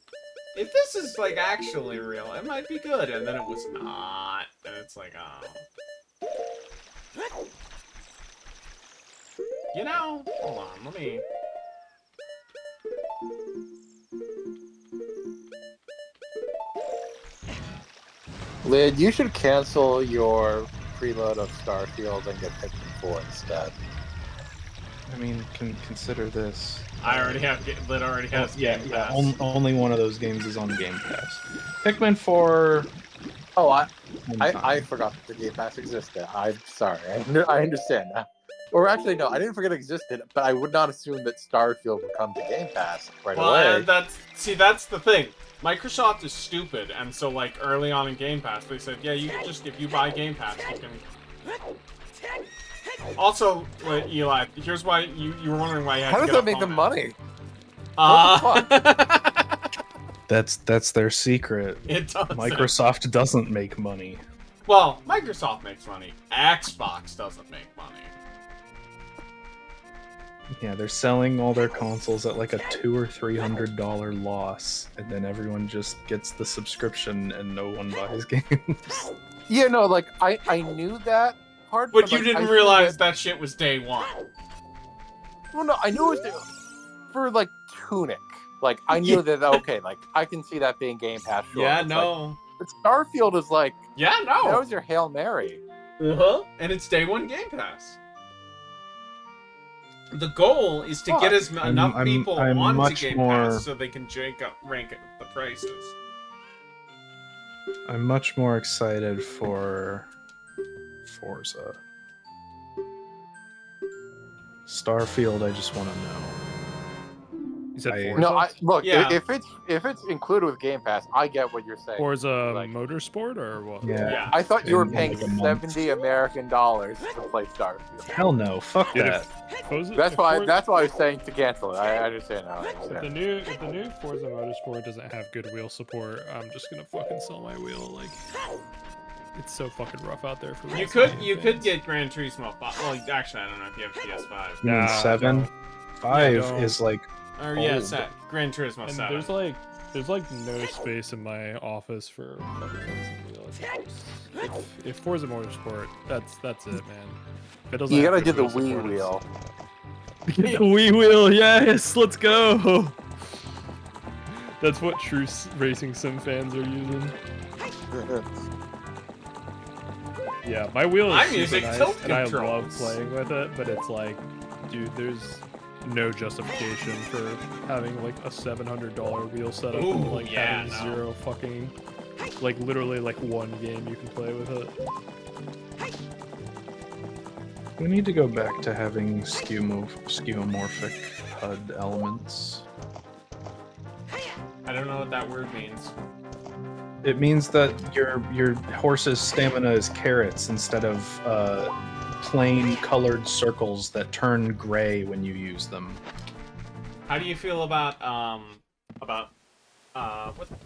if this is, like, actually real, it might be good. And then it was not. And it's like, oh. You know, hold on, let me...
Lid, you should cancel your preload of Starfield and get Pikmin 4 instead.
I mean, consider this.
I already have... Lid already has Game Pass.
Only one of those games is on Game Pass. Pikmin 4...
Oh, I forgot that the Game Pass existed. I'm sorry. I understand now. Or actually, no, I didn't forget it existed, but I would not assume that Starfield would come to Game Pass right away.
And that's the thing. Microsoft is stupid, and so, like, early on in Game Pass, they said, yeah, you can just, if you buy Game Pass, you can... Also, Eli, here's why you were wondering why you had
How
to
does
get
that make them money?
That's their secret.
It does.
Microsoft doesn't make money.
Well, Microsoft makes money. Xbox doesn't make money.
Yeah, they're selling all their consoles at like a $200 or $300 loss, and then everyone just gets the subscription and no one buys games.
Yeah, no, like I knew that part,
But you
like,
didn't realize that shit was day one.
Well, no, I knew it was for like Tunic. Like I knew that. Okay, like I can see that being Game Pass. Sure.
Yeah,
It's
no.
Like, but Starfield is like,
Yeah, no.
that was your Hail Mary.
And it's day one Game Pass. The goal is to get enough people onto Game Pass so they can rank up the prices.
I'm much more excited for Forza. Starfield, I just want to know.
You said
I-
Forza?
No, look.
Yeah.
If it's included with Game Pass, I get what you're saying.
Forza
Like,
Motorsport or what?
Yeah.
Yeah.
I thought you were
In
paying
like a month.
$70 American to play Starfield.
Hell no. Fuck
Dude,
that.
That's why I was saying to cancel it. I understand now. I
If the
understand.
new Forza Motorsport doesn't have good wheel support, I'm just gonna fucking sell my wheel. Like, it's so fucking rough out there for
You
racing
could
fans.
get Gran Turismo 5. Well, actually, I don't know if you have PS5.
You mean
Nah,
7?
no.
5
Yeah, no.
is like
Or yeah,
Old.
set Gran Turismo
And
7.
there's like no space in my office for fucking racing wheels. If Forza Motorsport, that's it, man. If it doesn't
You
have
gotta do
good
the Wii
support,
wheel.
Get the Wii wheel, yes, let's go. That's what true racing sim fans are using. Yeah, my wheel is
I'm
super
using
nice,
tilt
and I love
controls.
playing with it, but it's like, dude, there's no justification for having like a $700 wheel setup and
Ooh,
like
yeah,
having
no.
zero fucking, like literally like one game you can play with it.
we need to go back to having skeuomorphic HUD elements.
I don't know what that word means.
It means that your horse's stamina is carrots instead of plain colored circles that turn gray when you use them.
How do you feel about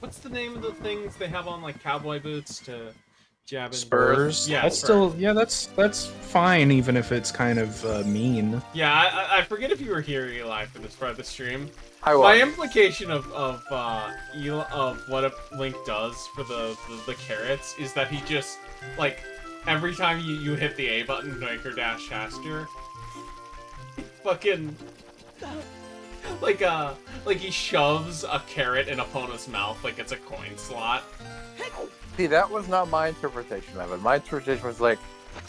what's the name of the things they have on like cowboy boots to jab in?
Spurs?
Yeah,
that's
spurs.
still that's fine, even if it's kind of mean.
Yeah, I forget if you were here, Eli, for this part of the stream.
I
My
was.
implication of what a Link does for the carrots is that he just like every time you hit the A button to make her dash faster, fucking like he shoves a carrot in Epona's mouth like it's a coin slot.
See, that was not my interpretation of it. My interpretation was like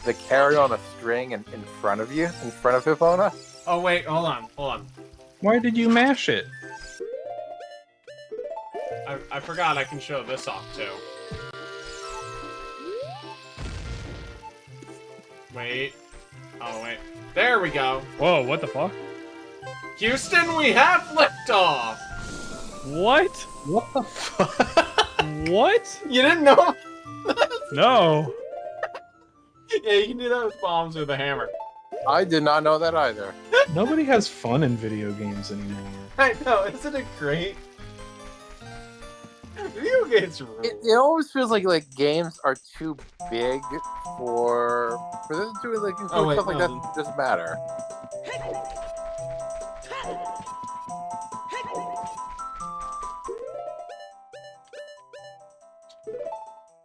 the carrot on a string in front of you, in front of Epona.
Oh wait, hold on.
Why did you mash it?
I forgot I can show this off too. Wait. Oh wait. There we go.
Whoa, what the fuck?
Houston, we have liftoff!
What?
What the fuck?
What?
You didn't know?
No.
Yeah, you can do that with bombs with a hammer.
I did not know that either.
Nobody has fun in video games anymore.
I know, isn't it great? Video games rule.
It always feels like games are too big for them to do
Oh, wait,
stuff like that.
no.
Doesn't matter.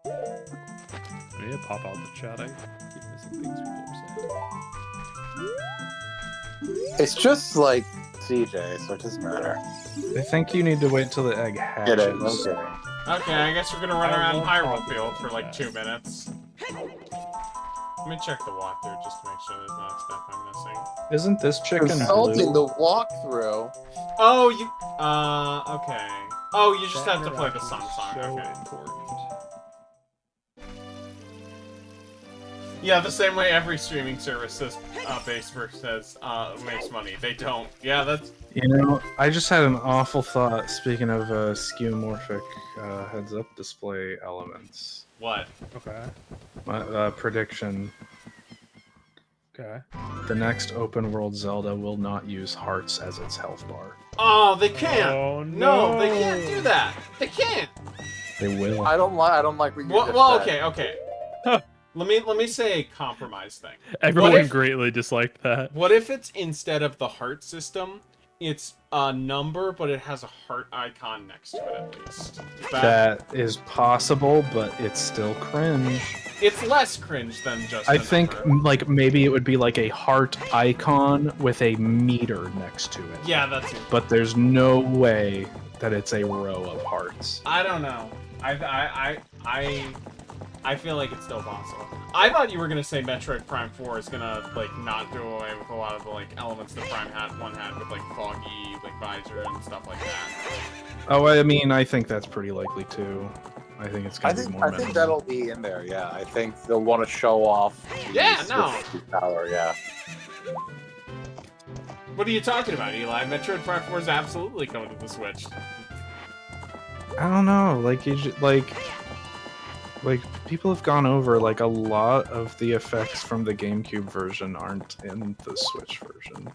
I need to pop out the chat. I keep missing things people are saying.
It's just like CJ, so it doesn't matter.
I think you need to wait till the egg
Get it?
hatches.
Okay.
Okay, I guess we're gonna run
I
around
love
Hyrule
talking
Field
about
for like
that.
2 minutes. Let me check the walkthrough just to make sure there's not stuff I'm missing.
Isn't this chicken
Consulting
blue?
the walkthrough.
Oh, you, okay. Oh, you just have to
That
play the
is
Sun Song,
so
okay.
important.
Yeah, the same way every streaming service says, makes money. They don't. Yeah, that's...
You know, I just had an awful thought, speaking of skeuomorphic heads-up display elements.
What?
Okay.
My prediction,
Okay.
the next open-world Zelda will not use hearts as its health bar.
Oh, they can't!
Oh,
No, they can't do that! They can't!
They will.
I don't like what you just
Well,
said.
okay. Let me say a compromise thing.
Everyone
What if-
greatly disliked that.
What if it's instead of the heart system, it's a number, but it has a heart icon next to it at least?
That is possible, but it's still cringe.
It's less cringe than just
I
a
think
number.
like maybe it would be like a heart icon with a meter next to it.
Yeah, that's it.
But there's no way that it's a row of hearts.
I don't know. I feel like it's still possible. I thought you were gonna say Metroid Prime 4 is gonna like not do away with a lot of the like elements that Prime 1 had with like foggy like visor and stuff like that.
Oh, I mean, I think that's pretty likely too. I think it's gonna be more
I
minimal.
think that'll be in there. Yeah, I think they'll want to show off.
Yeah,
the
no.
Switch power. Yeah.
What are you talking about, Eli? Metroid Prime 4 is absolutely coming to the Switch.
I don't know. Like people have gone over like a lot of the effects from the GameCube version aren't in the Switch version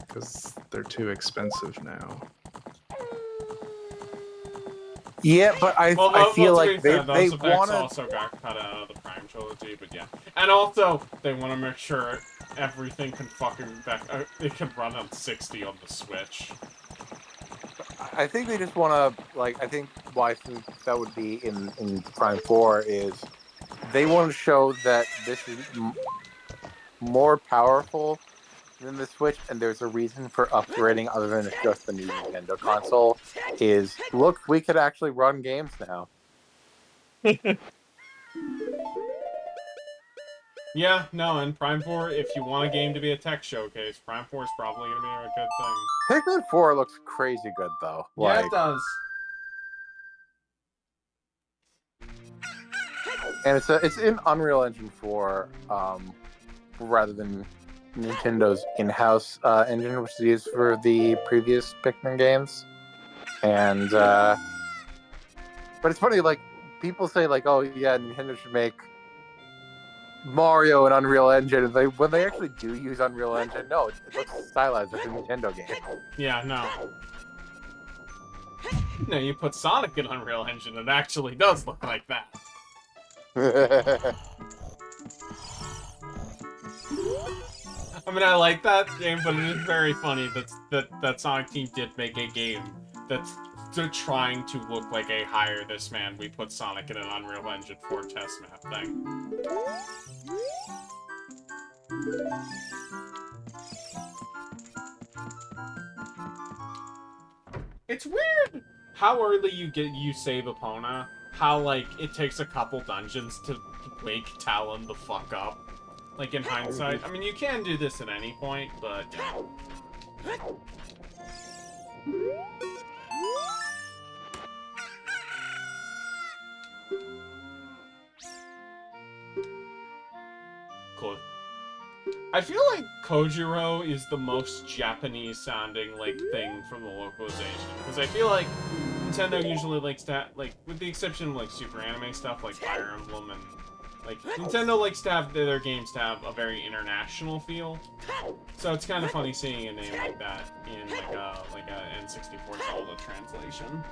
because they're too expensive now.
Yeah, but I feel like they
those effects
want to.
also got cut out of the Prime trilogy, but yeah. And also, they want to make sure everything can fucking it can run on 60 on the Switch.
I think they just want to like. I think why I think that would be in Prime 4 is they want to show that this is more powerful than the Switch, and there's a reason for upgrading other than just the new Nintendo console. Is look, we could actually run games now.
Yeah, no, and Prime 4, if you want a game to be a tech showcase, Prime 4 is probably going to be a good thing.
Pikmin 4 looks crazy good though.
Yeah, it does.
And it's in Unreal Engine 4 rather than Nintendo's in-house engine, which is used for the previous Pikmin games. And but it's funny, like people say, like, "Oh yeah, Nintendo should make Mario in Unreal Engine." And when they actually do use Unreal Engine, no, it looks stylized like a Nintendo game.
Yeah, no. No, you put Sonic in Unreal Engine, it actually does look like that. I mean, I like that game, but it is very funny that Sonic Team did make a game that's trying to look like a hire this man. We put Sonic in an Unreal Engine 4 test map thing. It's weird how early you save Epona. How, like, it takes a couple dungeons to wake Talon the fuck up. Like, in hindsight. I mean, you can do this at any point, but... Cool. I feel like Kojiro is the most Japanese-sounding, like, thing from the localization. Because I feel like Nintendo usually likes to, like, with the exception of, like, Super Anime stuff, like Fire Emblem and... Like, Nintendo likes to have their games to have a very international feel. So it's kind of funny seeing a name like that in, like a N64 Zelda translation.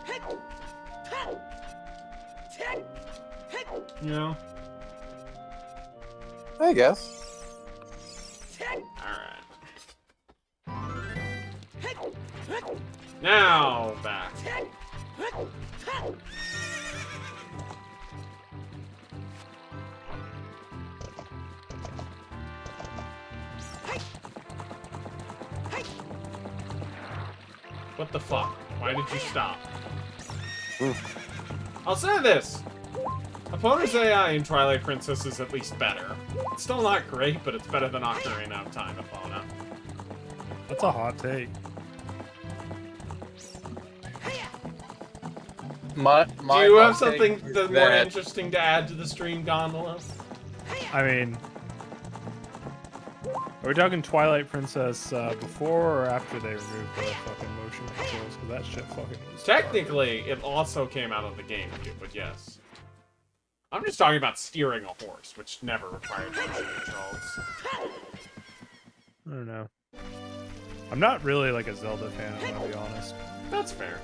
You know?
I guess.
Alright. Now, back. What the fuck? Why did you stop? I'll say this! Epona's AI in Twilight Princess is at least better. It's still not great, but it's better than Ocarina of Time Epona.
That's a hot take.
Do you have something more interesting to add to the stream gondola?
I mean, are we talking Twilight Princess before or after they removed the fucking motion controls? Because that shit fucking was...
Technically, it also came out of the GameCube, but yes. I'm just talking about steering a horse, which never required motion controls.
I don't know. I'm not really like a Zelda fan, I'm gonna be honest.
That's fair.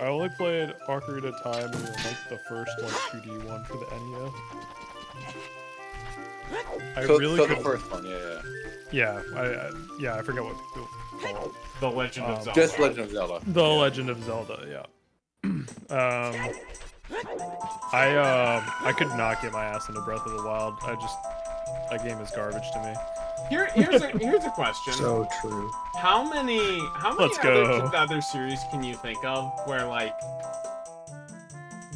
I only played Ocarina of Time and like the first like 2D one for the NES.
The first one,
Yeah, I forget what people call it.
The Legend of Zelda.
Just Legend of Zelda.
The Legend of Zelda, yeah. I could not get my ass into Breath of the Wild. That game is other to me.
Here's a question.
So true.
How many
Let's go.
other series can you think of where like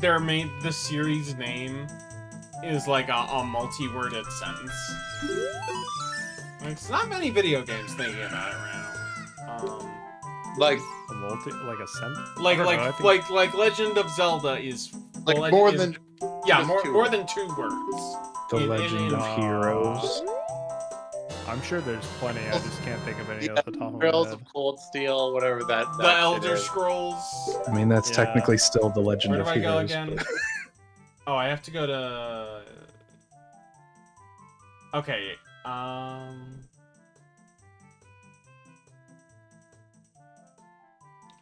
the series name is like a multi-worded sentence? Like, it's not many video games thinking about it right now.
Like
like a cent.
Like
I don't know, I think-
like Legend of Zelda is
like
the
more
is-
than
yeah
just two
more
words.
than 2 words.
The Legend of Heroes.
I'm sure there's plenty. I just can't think of any
Yeah,
off the top of my
Trails
head.
of Cold Steel, whatever that
The
shit
Elder
is.
Scrolls.
I mean, that's
Yeah.
technically still the Legend
Where
of
do I go
Heroes.
again?
but-
Oh, I have to go to. Okay.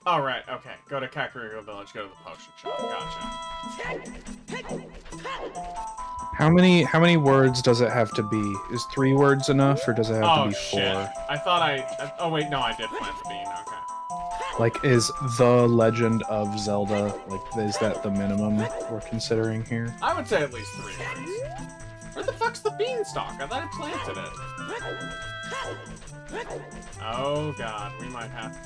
All right. Okay. Go to Kakariko Village. Go to the potion shop. Gotcha.
How many words does it have to be? Is 3 words enough, or does it have
Oh
to be
shit!
4?
I thought oh wait, no, I did plant the bean. Okay.
Like, is the Legend of Zelda, like, is that the minimum we're considering here?
I would say at least 3 words. Where the fuck's the beanstalk? I thought I planted it. Oh god, we might have.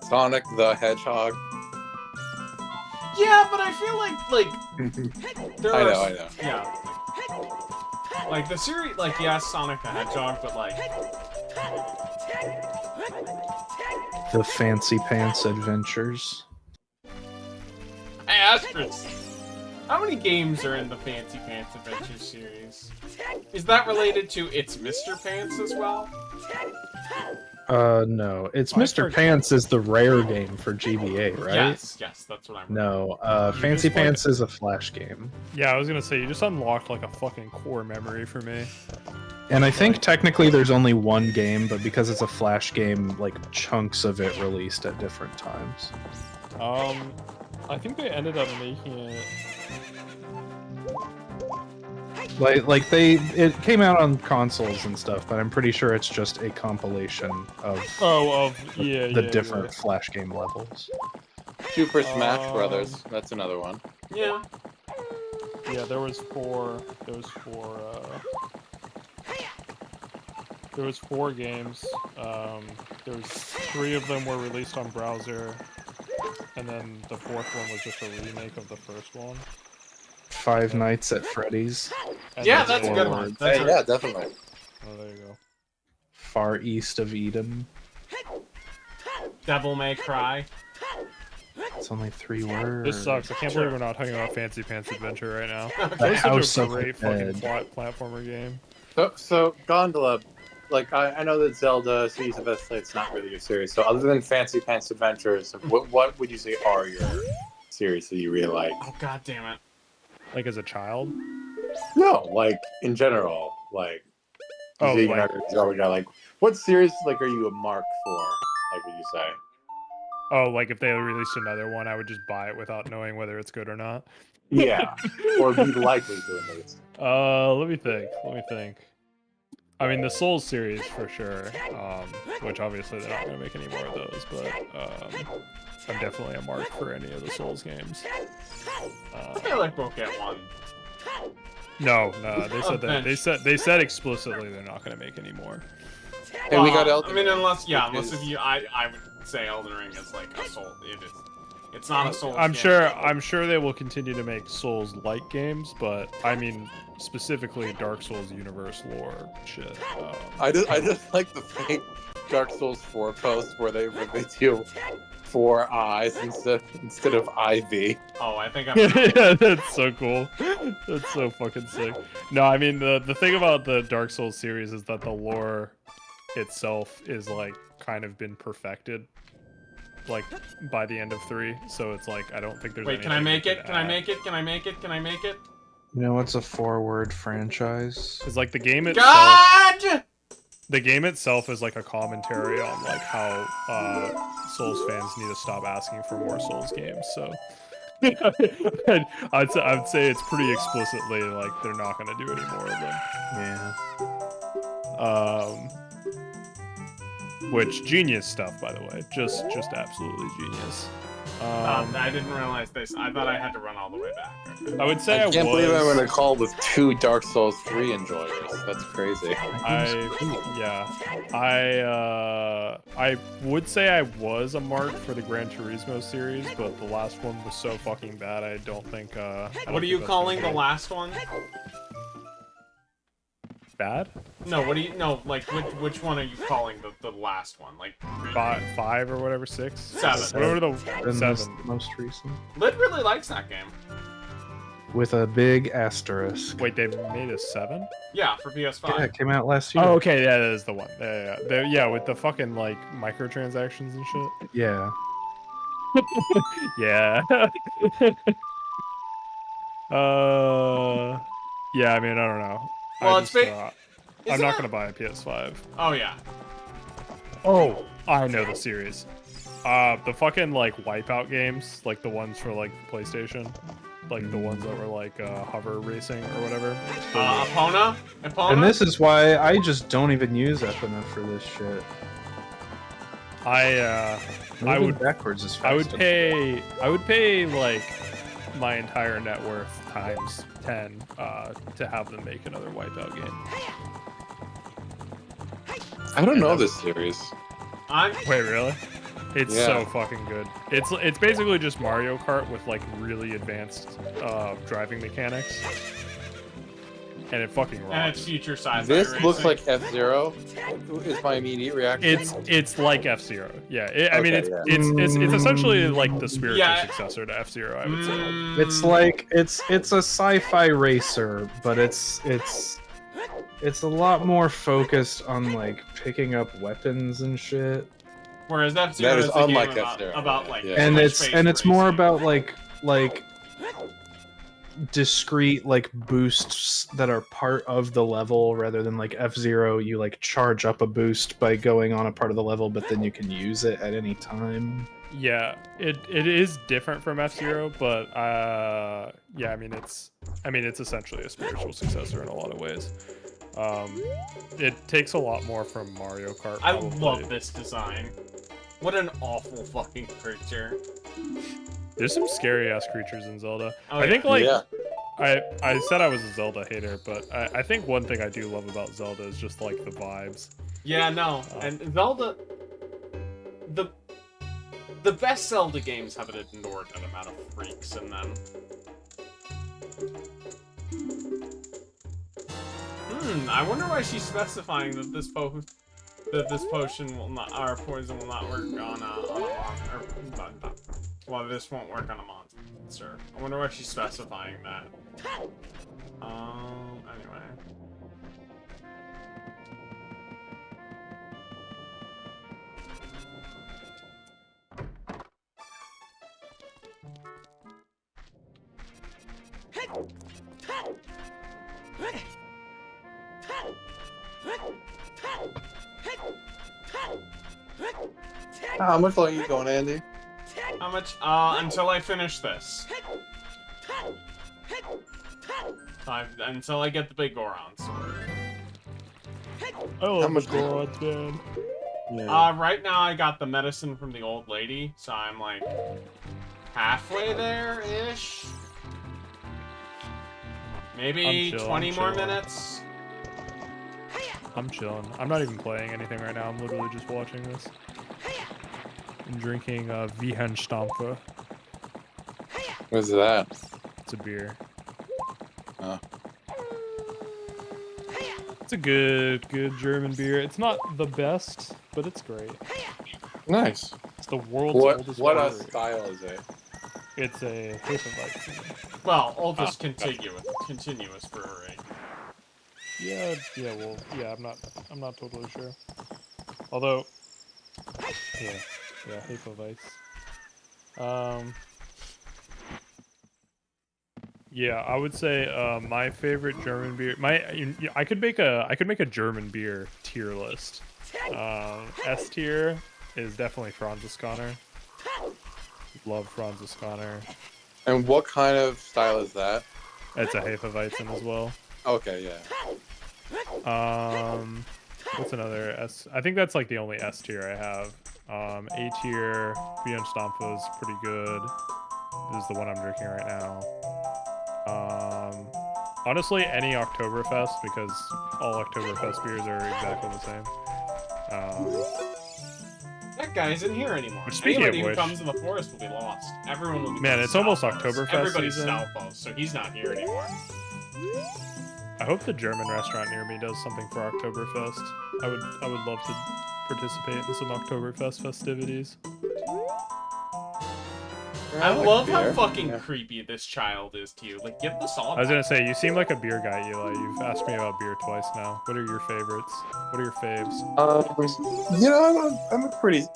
Sonic the Hedgehog.
Yeah, but I feel like there
I
are.
know.
Yeah. Like the series, like yes, Sonic the Hedgehog, but like
The Fancy Pants Adventures.
hey, Asterisk. How many games are in the Fancy Pants Adventures series? Is that related to It's Mr. Pants as well?
No. It's
I
Mr.
forgot.
Pants is the rare game for GBA, right?
Yes, that's what I'm.
No,
You
Fancy
just played
Pants is a Flash game.
Yeah, I was gonna say you just unlocked like a fucking core memory for me.
And I think technically there's only one game, but because it's a Flash game, like chunks of it released at different times.
I think they ended up making it.
Like it came out on consoles and stuff, but I'm pretty sure it's just a compilation of the different Flash game levels.
Super Smash Brothers. That's another one.
Yeah.
Yeah, there was four games. There was 3 of them were released on browser, and then the 4th one was just a remake of the first one.
Five Nights at Freddy's,
And
Yeah,
then
that's a
the-
good one. That's
yeah, definitely.
Oh, there you go.
Far East of Eden.
Devil May Cry.
It's only 3 words.
This sucks. I can't believe we're not talking about Fancy Pants Adventure right now.
Okay.
That was
House
such a
of
great
the
fucking platformer game.
So Gondola, like I know that Zelda Seas of Earthlight it's not really your series. So other than Fancy Pants Adventures, what would you say are your series that you really like?
Oh god damn it.
Like as a child.
No, like in general, like
Oh,
Zelda,
like-
Zelda, like what series like are you a mark for? Like would you say?
Oh, like if they released another one, I would just buy it without knowing whether it's good or not.
Yeah, or be likely to at least.
Let me think. I mean, the Souls series for sure. Which obviously they're not gonna make any more of those, but I'm definitely a mark for any of the Souls games.
I feel like we'll get one.
No, they said explicitly they're not gonna make any more.
Hey, we got Elden
I mean,
Ring,
unless
because-
if you, I would say Elden Ring is like a soul. It's not a Souls.
I'm
game.
I'm sure they will continue to make Souls-like games, but I mean specifically Dark Souls universe lore shit.
I just like the fake Dark Souls 4 post where they do 4 eyes instead of IV.
Oh, I think I'm.
Yeah, that's so cool. That's so fucking sick. No, I mean the thing about the Dark Souls series is that the lore itself is like kind of been perfected like by the end of 3, so it's like I don't think there's
Wait, can I
anything
make
they
it?
could
Can I
add.
make it? Can I make it? Can I make it?
You know what's a 4-word franchise?
It's like the game itself.
God!
The game itself is like a commentary on like how Souls fans need to stop asking for more Souls games. So I'd say it's pretty explicitly like they're not going to do any more of them.
Yeah.
Which genius stuff, by the way. Just absolutely genius.
I didn't realize this. I thought I had to run all the way back. Okay.
I would say
I can't believe I'm in a call with 2 Dark Souls 3 enjoyers. That's crazy.
I would say I was a mark for the Gran Turismo series, but the last one was so fucking bad. I don't think.
What are you calling the last one?
Bad?
No, what do you... No, like, which one are you calling the last one? Like...
Five or whatever, 6?
7.
Whatever the...
And this
7.
most recent.
Lid really likes that game.
With a big asterisk.
Wait, they made a 7?
Yeah, for PS5.
Yeah, it came out last year.
Oh, okay, yeah, that is the one. Yeah, with the fucking, like, microtransactions and shit.
Yeah.
Yeah. Yeah, I mean, I don't know.
Well,
I'm not gonna buy a PS5.
Oh, yeah.
Oh, I know the series. The fucking, like, Wipeout games, like the ones for, like, PlayStation. Like the ones that were, like, hover racing or whatever.
Epona?
And this is why I just don't even use Epona for this shit.
I would
backwards as fast.
I would pay like my entire net worth times 10 to have them make another Wipeout game.
I don't know this series.
Wait, really? It's so fucking good. It's basically just Mario Kart with like really advanced driving mechanics. And it fucking rocks.
And it's future sci-fi
This
racing.
looks like F-Zero. Is my immediate reaction.
It's like F-Zero. Yeah. I mean it's essentially like the spiritual successor to F-Zero, I would say.
It's like it's a sci-fi racer, but it's a lot more focused on like picking up weapons and shit.
Whereas F-Zero is unlike F-Zero. About like
and it's more about like discrete like boosts that are part of the level rather than like F-Zero you like charge up a boost by going on a part of the level but then you can use it at any time.
Yeah, it is different from F-Zero, but yeah, I mean it's essentially a spiritual successor in a lot of ways. It takes a lot more from Mario Kart.
I love this design. What an awful fucking creature.
There's some scary ass creatures in Zelda.
Oh,
I think
yeah.
like I said I was a Zelda hater, but I think one thing I do love about Zelda is just like the vibes.
Yeah, no, and Zelda, the best Zelda games have an inordinate amount of freaks in them. I wonder why she's specifying that this potion will not, or poison will not work on a monster. Well, this won't work on a monster. I wonder why she's specifying that. Anyway.
How much longer are you going, Andy?
How much? Until I finish this. Until I get the big Gorons.
How much Gorons, man?
Yeah.
Right now I got the medicine from the old lady, so I'm like halfway there-ish. Maybe 20 more minutes.
I'm chilling. I'm not even playing anything right now. I'm literally just watching this. I'm drinking Wihenstampfer.
What's that?
It's a beer.
Oh.
It's a good German beer. It's not the best, but it's great.
Nice.
It's the world's oldest
What
brewery.
style is it?
It's a Hefeweizen.
Well, oldest continuous brewery.
Yeah, well, yeah, I'm not totally sure. Although, yeah, Hefeweizen. Yeah, I would say my favorite German beer. I could make a German beer tier list. S tier is definitely Franziskaner. Love Franziskaner.
And what kind of style is that?
It's a Hefeweizen as well.
Okay, yeah.
What's another S? I think that's like the only S tier I have. A tier, Wihenstampfer is pretty good. This is the one I'm drinking right now. Honestly, any Oktoberfest, because all Oktoberfest beers are exactly the same.
That guy isn't here anymore.
Speaking
Anybody
of
who
which,
comes in the forest will be lost. Everyone will be
man, it's almost
Stalfos.
Oktoberfest
Everybody's
season.
Stalfos, so he's not here anymore.
I hope the German restaurant near me does something for Oktoberfest. I would love to participate in some Oktoberfest festivities.
I
like
love how
beer.
fucking
Yeah.
creepy this child is to you. Like, give the salt.
I was gonna say, you seem like a beer guy, Eli. You've asked me about beer twice now. What are your favorites? What are your faves?
You know, I'm a pretty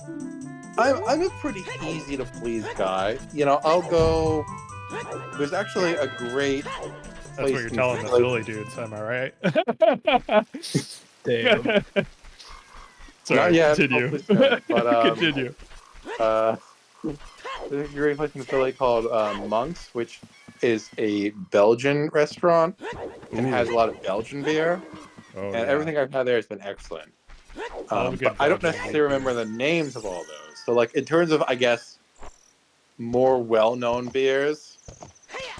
easy to please guy. You know, I'll go. There's actually a great.
That's what you're telling the Philly dudes, am I right?
Damn.
Not
Sorry,
yet,
continue.
hopefully soon, but,
Continue.
There's a great place in Philly called Monk's, which is a Belgian restaurant and has a lot of Belgian beer.
Oh,
And
yeah.
everything I've had there has been excellent.
I love a good
But I don't
Belgian
necessarily remember the names of all those. So, like, in terms of, I guess, more well-known beers,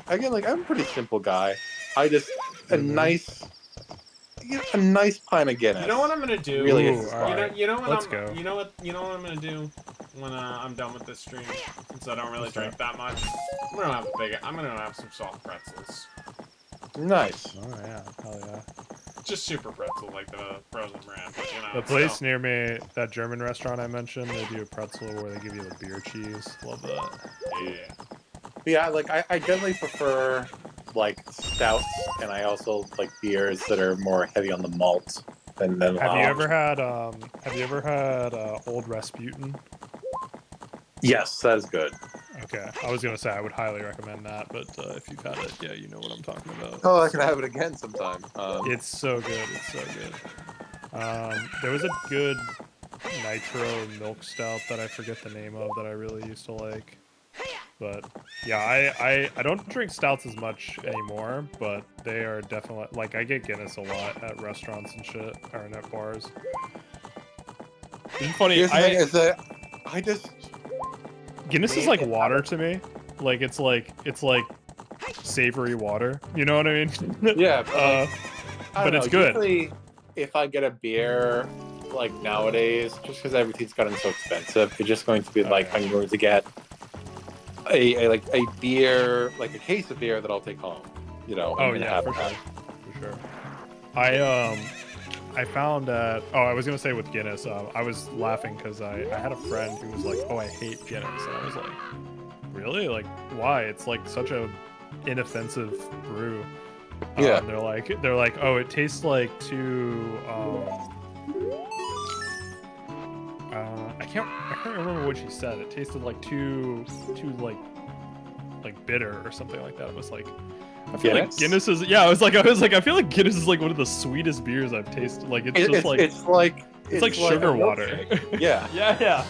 again, like, I'm a pretty simple guy. I just a nice pint of Guinness.
You know what I'm gonna do?
Really
Ooh,
hits the
all
spot.
right.
You know what
Let's
I'm,
go.
You know what I'm gonna do when I'm done with this stream, since I don't really
What's
drink that much. I'm gonna have some soft pretzels.
Nice.
Oh yeah, hell yeah.
Just super pretzel, like the frozen brand. But, you know,
The place
still.
near me, that German restaurant I mentioned, they do a pretzel where they give you the beer cheese. Love that.
Yeah.
Yeah, like I definitely prefer like stouts, and I also like beers that are more heavy on the malt than
Have you
lounge.
ever had Old Rasputin?
Yes, that is good.
Okay, I was gonna say I would highly recommend that, but if you've had it, yeah, you know what I'm talking about.
Oh, I can have it again sometime.
It's so good. It's so good. There was a good nitro milk stout that I forget the name of that I really used to like. But yeah, I don't drink stouts as much anymore, but they are definitely like I get Guinness a lot at restaurants and shit, or at bars. It's funny.
Here's the thing is that I just
Guinness is like water to me. Like it's like savory water. You know what I mean?
yeah,
but it's good.
Usually, if I get a beer like nowadays, just because everything's gotten so expensive, it's just going to be like I'm going to get a beer, like a case of beer that I'll take home. You know.
Oh
and
yeah,
have
for
that.
sure. I found that. Oh, I was gonna say with Guinness. I was laughing because I had a friend who was like, "Oh, I hate Guinness," and I was like, "Really? Like, why? It's like such a inoffensive brew."
Yeah.
They're like, "Oh, it tastes like too." I can't remember what she said. It tasted like too like bitter or something like that. It was like. I feel like Guinness is I was like I feel like Guinness is like one of the sweetest beers I've tasted. Like it's like sugar water.
Yeah.
yeah.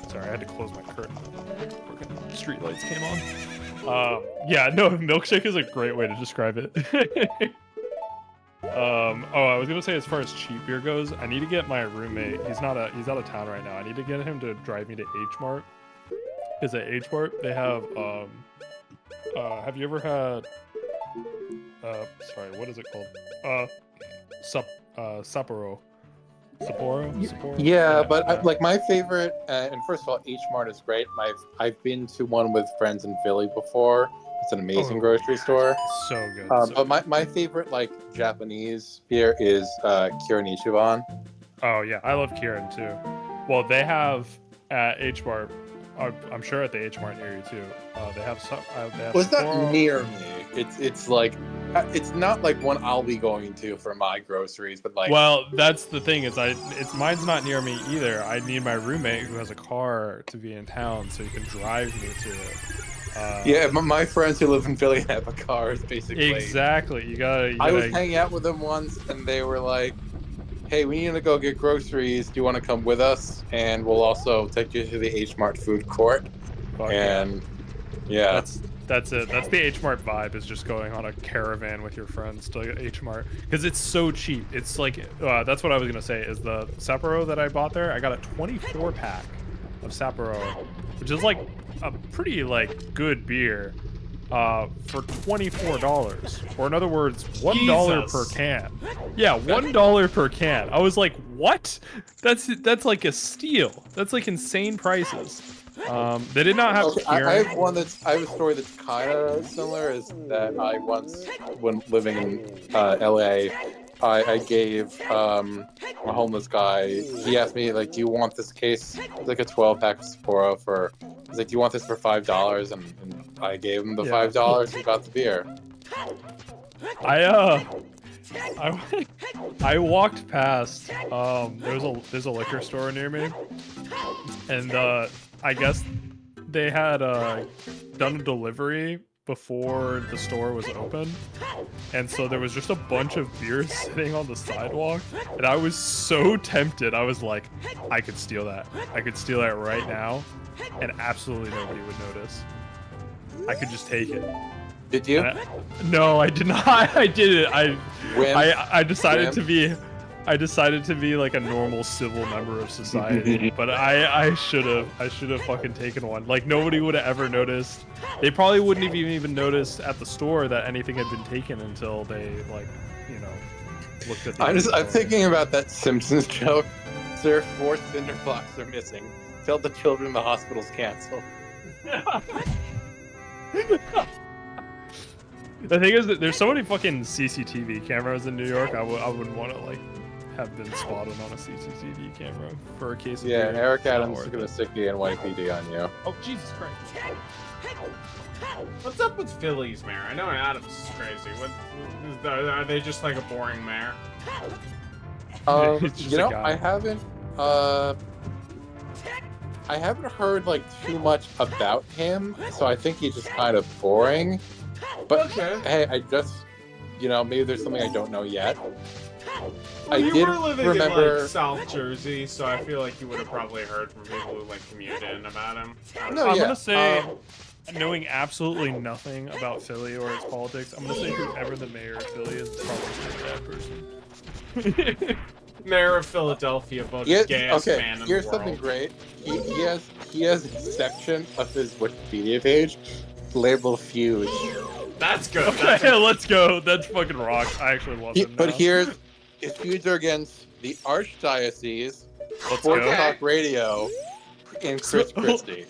Sorry, I had to close my curtain. Freaking street lights came on. Yeah, no, milkshake is a great way to describe it. Oh, I was gonna say as far as cheap beer goes, I need to get my roommate. He's out of town right now. I need to get him to drive me to H Mart. Because at H Mart they have have you ever had sorry, what is it called? Sapporo. Sapporo?
Yeah, but like my favorite, and first of all, H Mart is great. I've been to one with friends in Philly before. It's an amazing grocery store.
So good.
But my favorite like Japanese beer is Kirin Ichiban.
Oh yeah, I love Kirin too. Well, they have at H Mart. I'm sure at the H Mart near you too. They have some.
Well, it's not near me. It's like it's not like one I'll be going to for my groceries, but like.
Well, that's the thing is mine's not near me either. I need my roommate who has a car to be in town so he can drive me to it.
Yeah, my friends who live in Philly have a car. It's basically
exactly. You gotta.
I was hanging out with them once, and they were like, "Hey, we need to go get groceries. Do you want to come with us? And we'll also take you to the H Mart food court." And yeah,
that's it. That's the H Mart vibe. Is just going on a caravan with your friends to H Mart because it's so cheap. It's like that's what I was gonna say. Is the Sapporo that I bought there? I got a 24 pack of Sapporo, which is like a pretty like good beer for $24, or in other words $1 per can. Yeah, $1 per can. I was like, what? That's like a steal. That's like insane prices. They did not have
Okay,
Kieran.
I have one I have a story that's kind of similar. Is that I once, when living in LA, I gave a homeless guy. He asked me like, "Do you want this case?" It's like a 12-pack of Sapporo for. He's like, "Do you want this for $5?" And I gave him the
Yeah.
$5 and got the beer.
I I walked past there's a liquor store near me, and I guess they had done a delivery before the store was open, and so there was just a bunch of beers sitting on the sidewalk, and I was so tempted. I was like, I could steal that. I could steal that right now, and absolutely nobody would notice. I could just take it.
Did you?
No, I did not. I did it. I decided
Wimp.
to be. I decided to be like a normal civil member of society, but I should have fucking taken one. Like nobody would have ever noticed. They probably wouldn't have even noticed at the store that anything had been taken until they like, you know, looked at the
I'm
inventory.
thinking about that Simpsons joke. Sir, 4 cinder blocks are missing. Tell the children the hospital's canceled.
The thing is that there's so many fucking CCTV cameras in New York. I wouldn't want to like have been spotted on a CCTV camera for a case of
Yeah,
beer.
Eric
It's not
Adams is
worth
gonna
it.
stick the NYPD on you.
Oh, Jesus Christ. What's up with Philly's mayor? I know Adams is crazy. What are they just like a boring mayor?
It's just
You
a
know,
guy.
I haven't heard like too much about him, so I think he's just kind of boring. But
Okay.
hey, I just, maybe there's something I don't know yet.
Well, you
did
were living in
remember-
like South Jersey, so I feel like you would have probably heard from people who like commute in about him.
No,
I'm
yeah,
gonna say, knowing absolutely nothing about Philly or its politics, I'm gonna say whoever the mayor of Philly is probably a bad person.
Mayor of Philadelphia, voted gayest man in the
here's
world.
something great. He has a section of his Wikipedia page labeled feuds.
That's good.
Okay, let's go. That's fucking rocks. I actually love him.
But
now.
his feuds are against the Archdiocese,
Let's
Sports
go.
Talk Radio, and Chris Christie.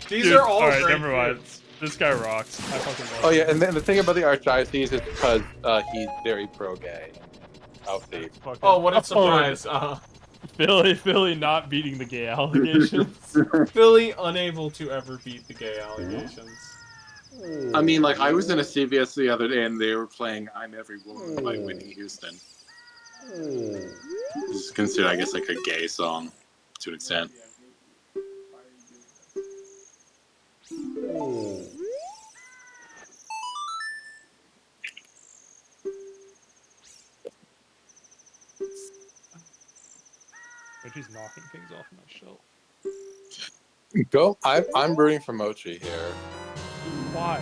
These
Dude,
are all
right,
great
never mind.
feuds.
This guy rocks. I fucking love
Oh
him.
yeah, and then the thing about the Archdiocese is because he's very pro-gay. Outfit.
Fucking-
Oh, what a
Oh,
surprise.
Philly not beating the gay allegations.
Philly unable to ever beat the gay allegations.
I mean, like, I was in a CVS the other day and they were playing I'm Every Woman by Whitney Houston. It's considered, I guess, like a gay song to an extent.
But he's knocking things off on that shelf.
I'm rooting for Mochi here.
Why?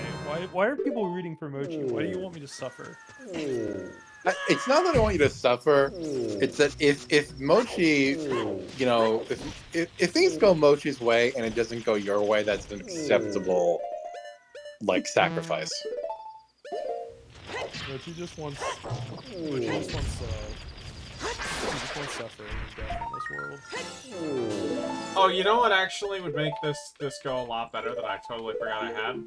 Why are people rooting for Mochi? Why do you want me to suffer?
It's not that I want you to suffer. It's that if Mochi, if things go Mochi's way and it doesn't go your way, that's an acceptable, sacrifice.
Mochi just wants suffering and death in this world.
Oh, you know what actually would make this go a lot better that I totally forgot I had?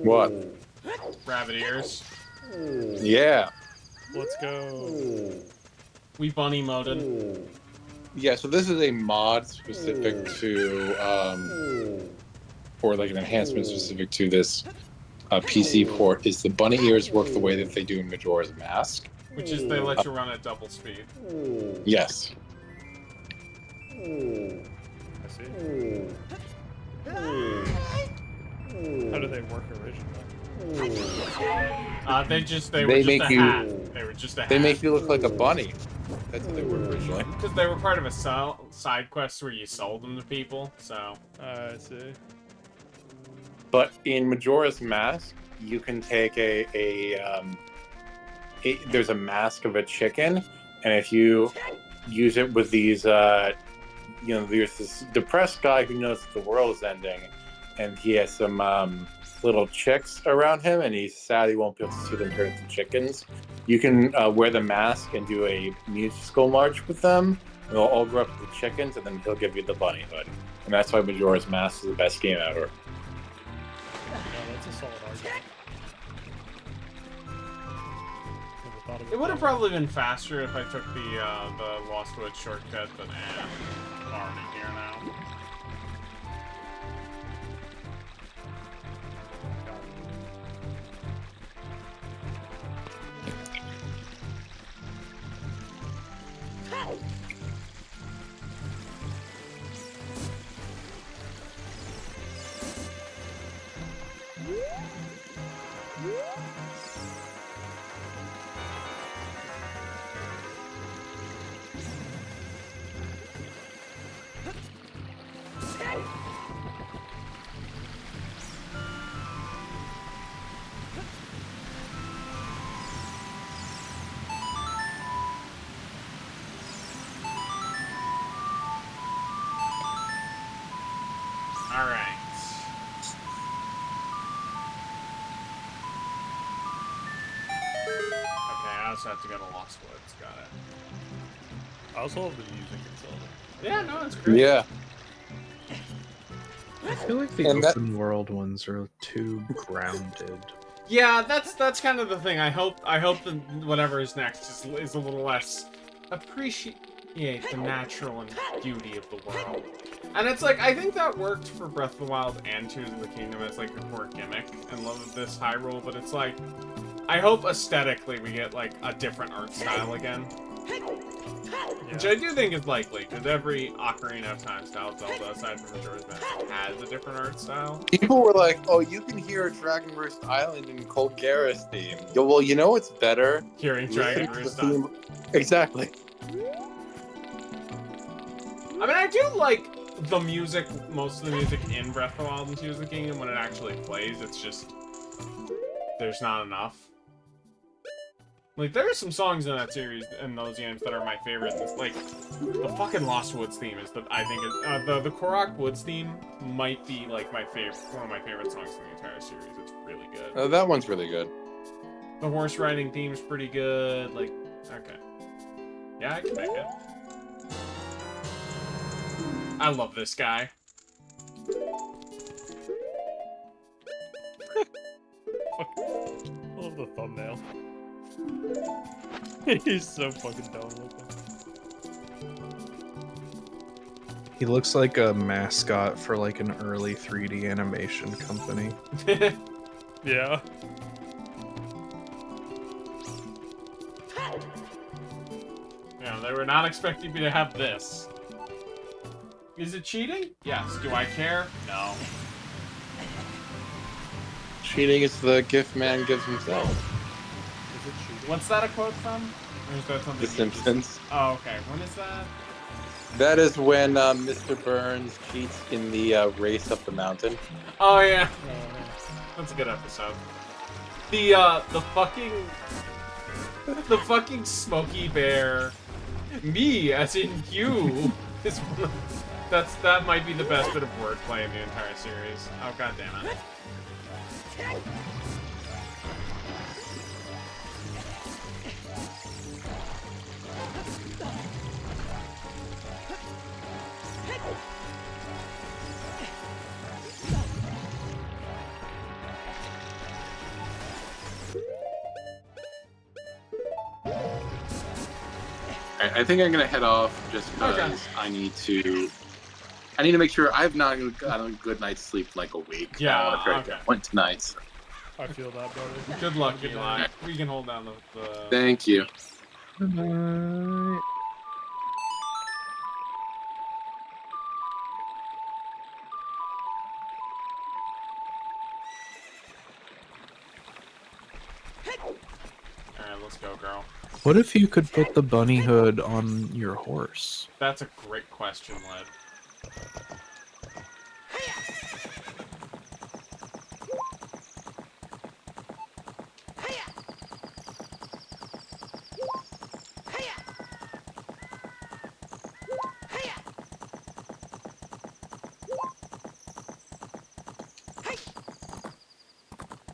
What?
Rabbit ears.
Yeah.
Let's go.
We bunny moded.
Yeah, so this is a mod specific to, or like an enhancement specific to this PC port, is the bunny ears work the way that they do in Majora's Mask.
Which is they let you run at double speed.
Yes.
I see. How do they work originally?
They
They
were just
make
a
you-
hat. They were just a hat.
They make you look like a bunny. That's what they were originally.
Because they were part of a side quest where you sold them to people, so...
I see.
But in Majora's Mask, you can take there's a mask of a chicken, and if you use it with these, there's this depressed guy who knows that the world is ending, and he has some little chicks around him, and he's sad he won't be able to see them turn into chickens. You can wear the mask and do a musical march with them, They'll all grow up to the chickens, and then he'll give you the bunny hood. And that's why Majora's Mask is the best game ever.
Yeah, that's a solid argument. Never thought of
It would have
that way.
probably been faster if I took the Lost Woods shortcut, but I'm already here now. Alright. Okay, I also have to go to Lost Woods. Got it.
I also love the music in Zelda.
Yeah, no, it's great.
Yeah.
I feel like the
And that-
open world ones are too grounded.
Yeah, that's kind of the thing. I hope that whatever is next is a little less appreciate the natural and beauty of the world. And it's like, I think that worked for Breath of the Wild and Tears of the Kingdom as like the core gimmick and love of this Hyrule, but it's like, I hope aesthetically we get like a different art style again. Which I do think is likely, because every Ocarina of Time style Zelda, aside from Majora's Mask, has a different art style.
People were like, "Oh, you can hear Dragon Roost Island in Cold Garrus theme." Yo, well, you know what's better?
Hearing Dragon
Listen to
Roost
the theme. Exactly.
I mean, I do like the music, most of the music in Breath of the Wild and Tears of the Kingdom when it actually plays. It's just, there's not enough. Like, there are some songs in that series, in those games, that are my favorite. It's like, the fucking Lost Woods theme is I think, the Korok Woods theme might be, like, one of my favorite songs in the entire series. It's really good.
That one's really good.
The horse riding theme's pretty good, like, okay. Yeah, I can make it. I love this guy.
I love the thumbnail. He's so fucking dumb looking.
He looks like a mascot for like an early 3D animation company.
Yeah.
Yeah, they were not expecting me to have this. Is it cheating? Yes. Do I care? No.
Cheating is the gift man gives himself.
Is it cheating?
What's that a quote from? Or is that something?
The
you just-
Simpsons.
Oh, okay. When is that?
That is when Mr. Burns cheats in the race up the mountain.
Oh yeah,
Oh,
that's a good episode. The fucking Smokey Bear, me as in you, is that might be the best bit of wordplay in the entire series. Oh god damn it.
I think I'm gonna head off just because
Okay.
I need to make sure I've not gotten a good night's sleep in like a week.
Yeah,
I want to try to
okay.
get one tonight. So.
I feel that, brother.
Good luck, Eli. We can hold down the
Thank you.
Good night.
Alright, let's go, girl.
What if you could put the bunny hood on your horse?
That's a great question, Led.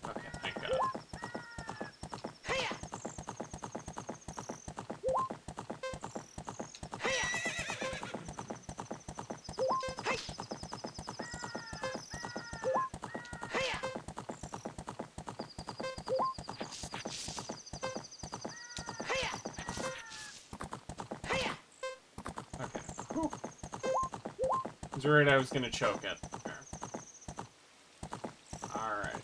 Okay, thank God. worried I was gonna choke it. Alright.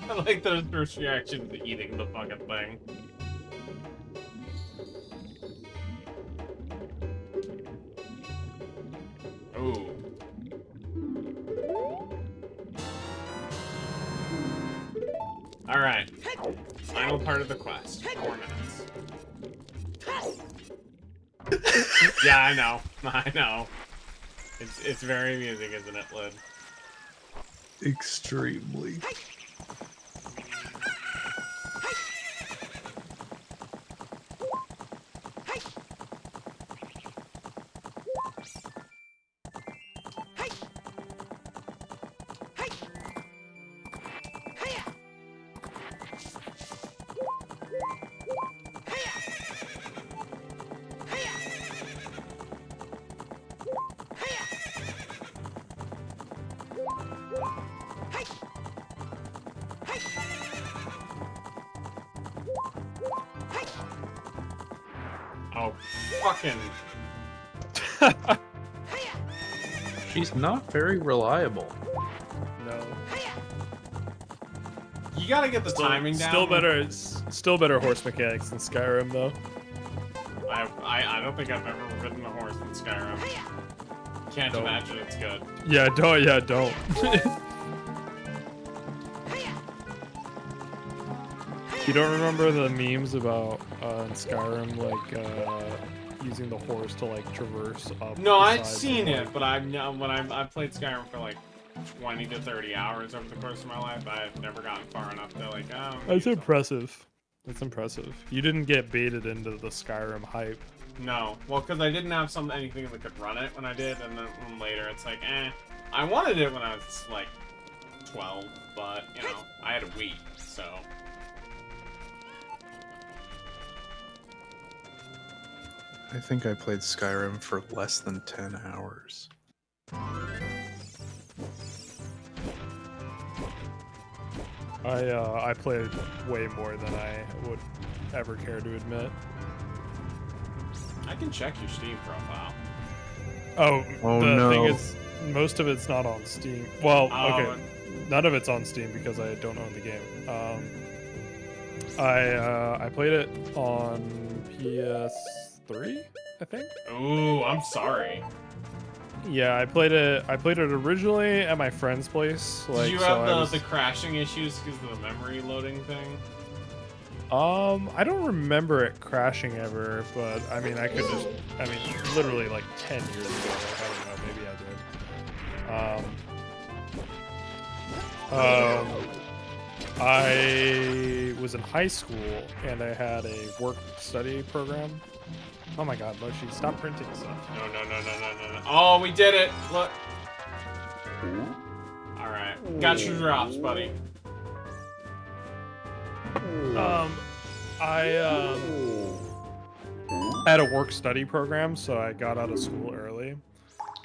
I like the first reaction to eating the fucking thing. Ooh. Alright. Final part of the quest. 4 minutes. Yeah, I know. I know. It's very amusing, isn't it, Lid?
Extremely.
Oh, fucking...
She's not very reliable.
No.
You gotta get the timing down.
Still better horse mechanics than Skyrim, though.
I don't think I've ever ridden a horse in Skyrim. Can't imagine it's good.
Yeah, don't. You don't remember the memes about in Skyrim, like using the horse to like traverse up?
No,
the
I'd
sides
seen
of,
it, but I've played Skyrim for like 20 to 30 hours over the course of my life. I've never gotten far enough to like, oh.
That's impressive. That's impressive. You didn't get baited into the Skyrim hype.
No, well, because I didn't have anything that could run it when I did, and then later it's like, eh. I wanted it when I was like 12, but you know, I had a Wii, so.
I think I played Skyrim for less than 10 hours.
I played way more than I would ever care to admit.
I can check your Steam profile.
Oh the
no.
thing is, most of it's not on Steam. Well,
Oh,
okay, none of it's on Steam because I don't own the game. I played it on PS3, I think.
Ooh, I'm sorry.
Yeah, I played it originally at my friend's place. Like,
Did you
so
have the crashing issues because of the memory loading thing?
I don't remember it crashing ever, but I mean, literally like 10 years ago. I don't know, maybe I did. I was in high school and I had a work-study program. Oh my god, Mochi, stop printing stuff.
No. Oh, we did it! Look. Alright. Got your drops, buddy.
I had a work-study program, so I got out of school early.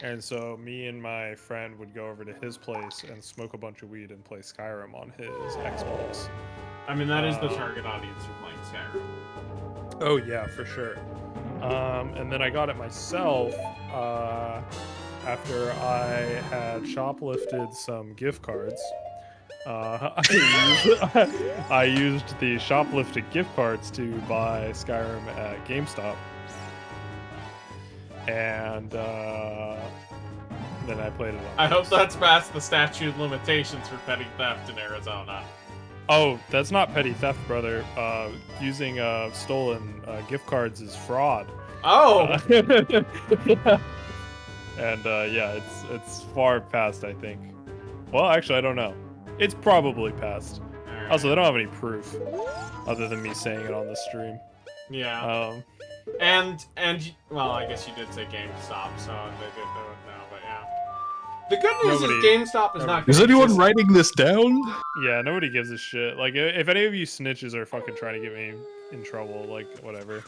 And so me and my friend would go over to his place and smoke a bunch of weed and play Skyrim on his Xbox.
I mean, that is the target audience who playing Skyrim.
Oh yeah, for sure. And then I got it myself after I had shoplifted some gift cards. I used the shoplifted gift cards to buy Skyrim at GameStop. And then I played it on
I hope that's past the statute of limitations for petty theft in Arizona.
Oh, that's not petty theft, brother. Using stolen gift cards is fraud.
Oh!
And yeah, it's far past, I think. Well, actually, I don't know. It's probably passed.
Alright.
Also, they don't have any proof other than me saying it on the stream.
Yeah. And well, I guess you did say GameStop, so they did do it now, but yeah. The good news is GameStop is not.
Is anyone writing this down?
Yeah, nobody gives a shit. Like, if any of you snitches are fucking trying to get me in trouble, like, whatever.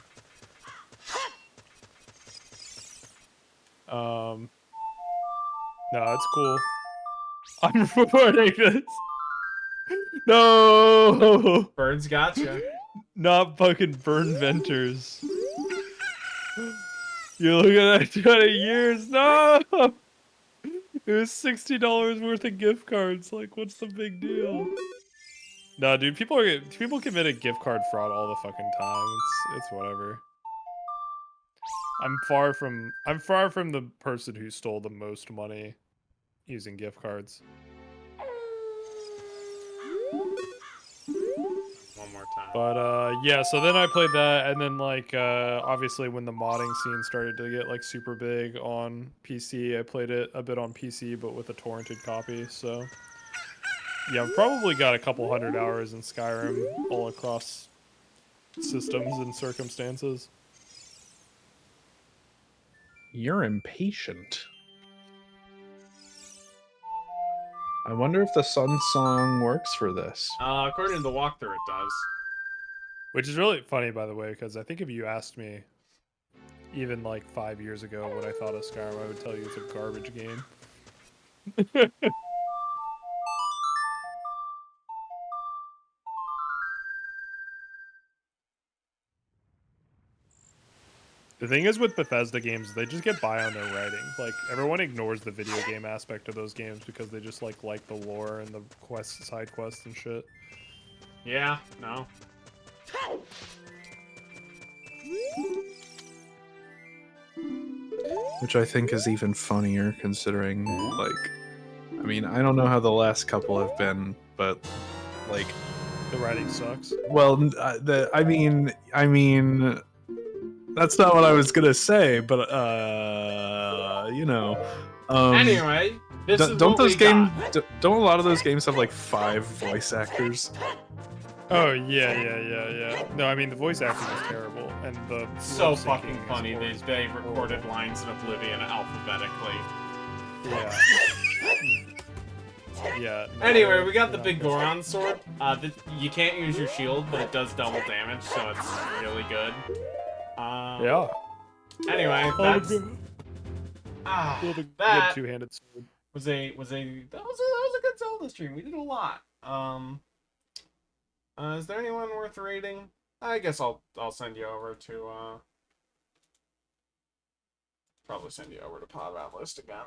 No, it's cool. I'm reporting this. No!
Birds gotcha.
Not fucking burn venters. You're looking at 20 years. No! It was $60 worth of gift cards. Like, what's the big deal? No, dude, people commit a gift card fraud all the fucking time. It's whatever. I'm far from the person who stole the most money using gift cards.
One more time.
But yeah, so then I played that, and then like obviously when the modding scene started to get like super big on PC, I played it a bit on PC, but with a torrented copy. So yeah, I've probably got a couple hundred hours in Skyrim all across systems and circumstances.
You're impatient. I wonder if the Sun Song works for this.
According to the walkthrough, it does.
Which is really funny, by the way, because I think if you asked me, even like 5 years ago, what I thought of Skyrim, I would tell you it's a garbage game. The thing is with Bethesda games, they just get by on their writing. Like, everyone ignores the video game aspect of those games because they just like the lore and the side quests and shit.
Yeah, no.
Which I think is even funnier considering, like, I mean, I don't know how the last couple have been, but, like...
The writing sucks.
Well, I mean, that's not what I was gonna say, but, you know...
Anyway, this is
don't
what
those
we
games...
got.
Don't a lot of those games have, like, 5 voice actors?
Oh, yeah. No, I mean, the voice acting is terrible, and the...
So
lip-syncing
fucking
is
funny.
horrible.
They recorded lines in Oblivion alphabetically.
Yeah. Yeah. No,
Anyway, we got the
not
big
good.
Goron sword. You can't use your shield, but it does double damage, so it's really good.
Yeah.
Anyway,
Oh,
that's
good. Well, the
that
good two-handed sword.
was a good Zelda stream. We did a lot. Is there anyone worth rating? I guess I'll send you over to probably send you over to Pod List again.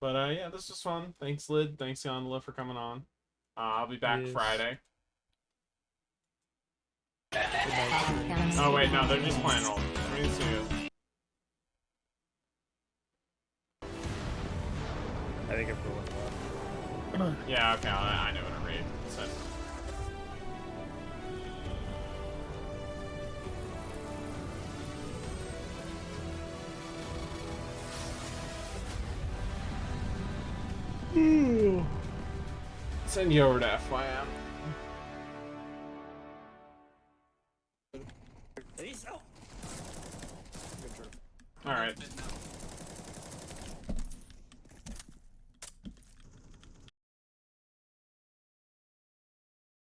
But yeah, this was fun. Thanks, Lid. Thanks, Gondola, for coming on. I'll be back
Yes.
Friday. Oh wait, no, they're just playing roll. Let me see it.
I think everyone left.
Yeah, okay, I know what to read. So. Send you over to FYM. Alright.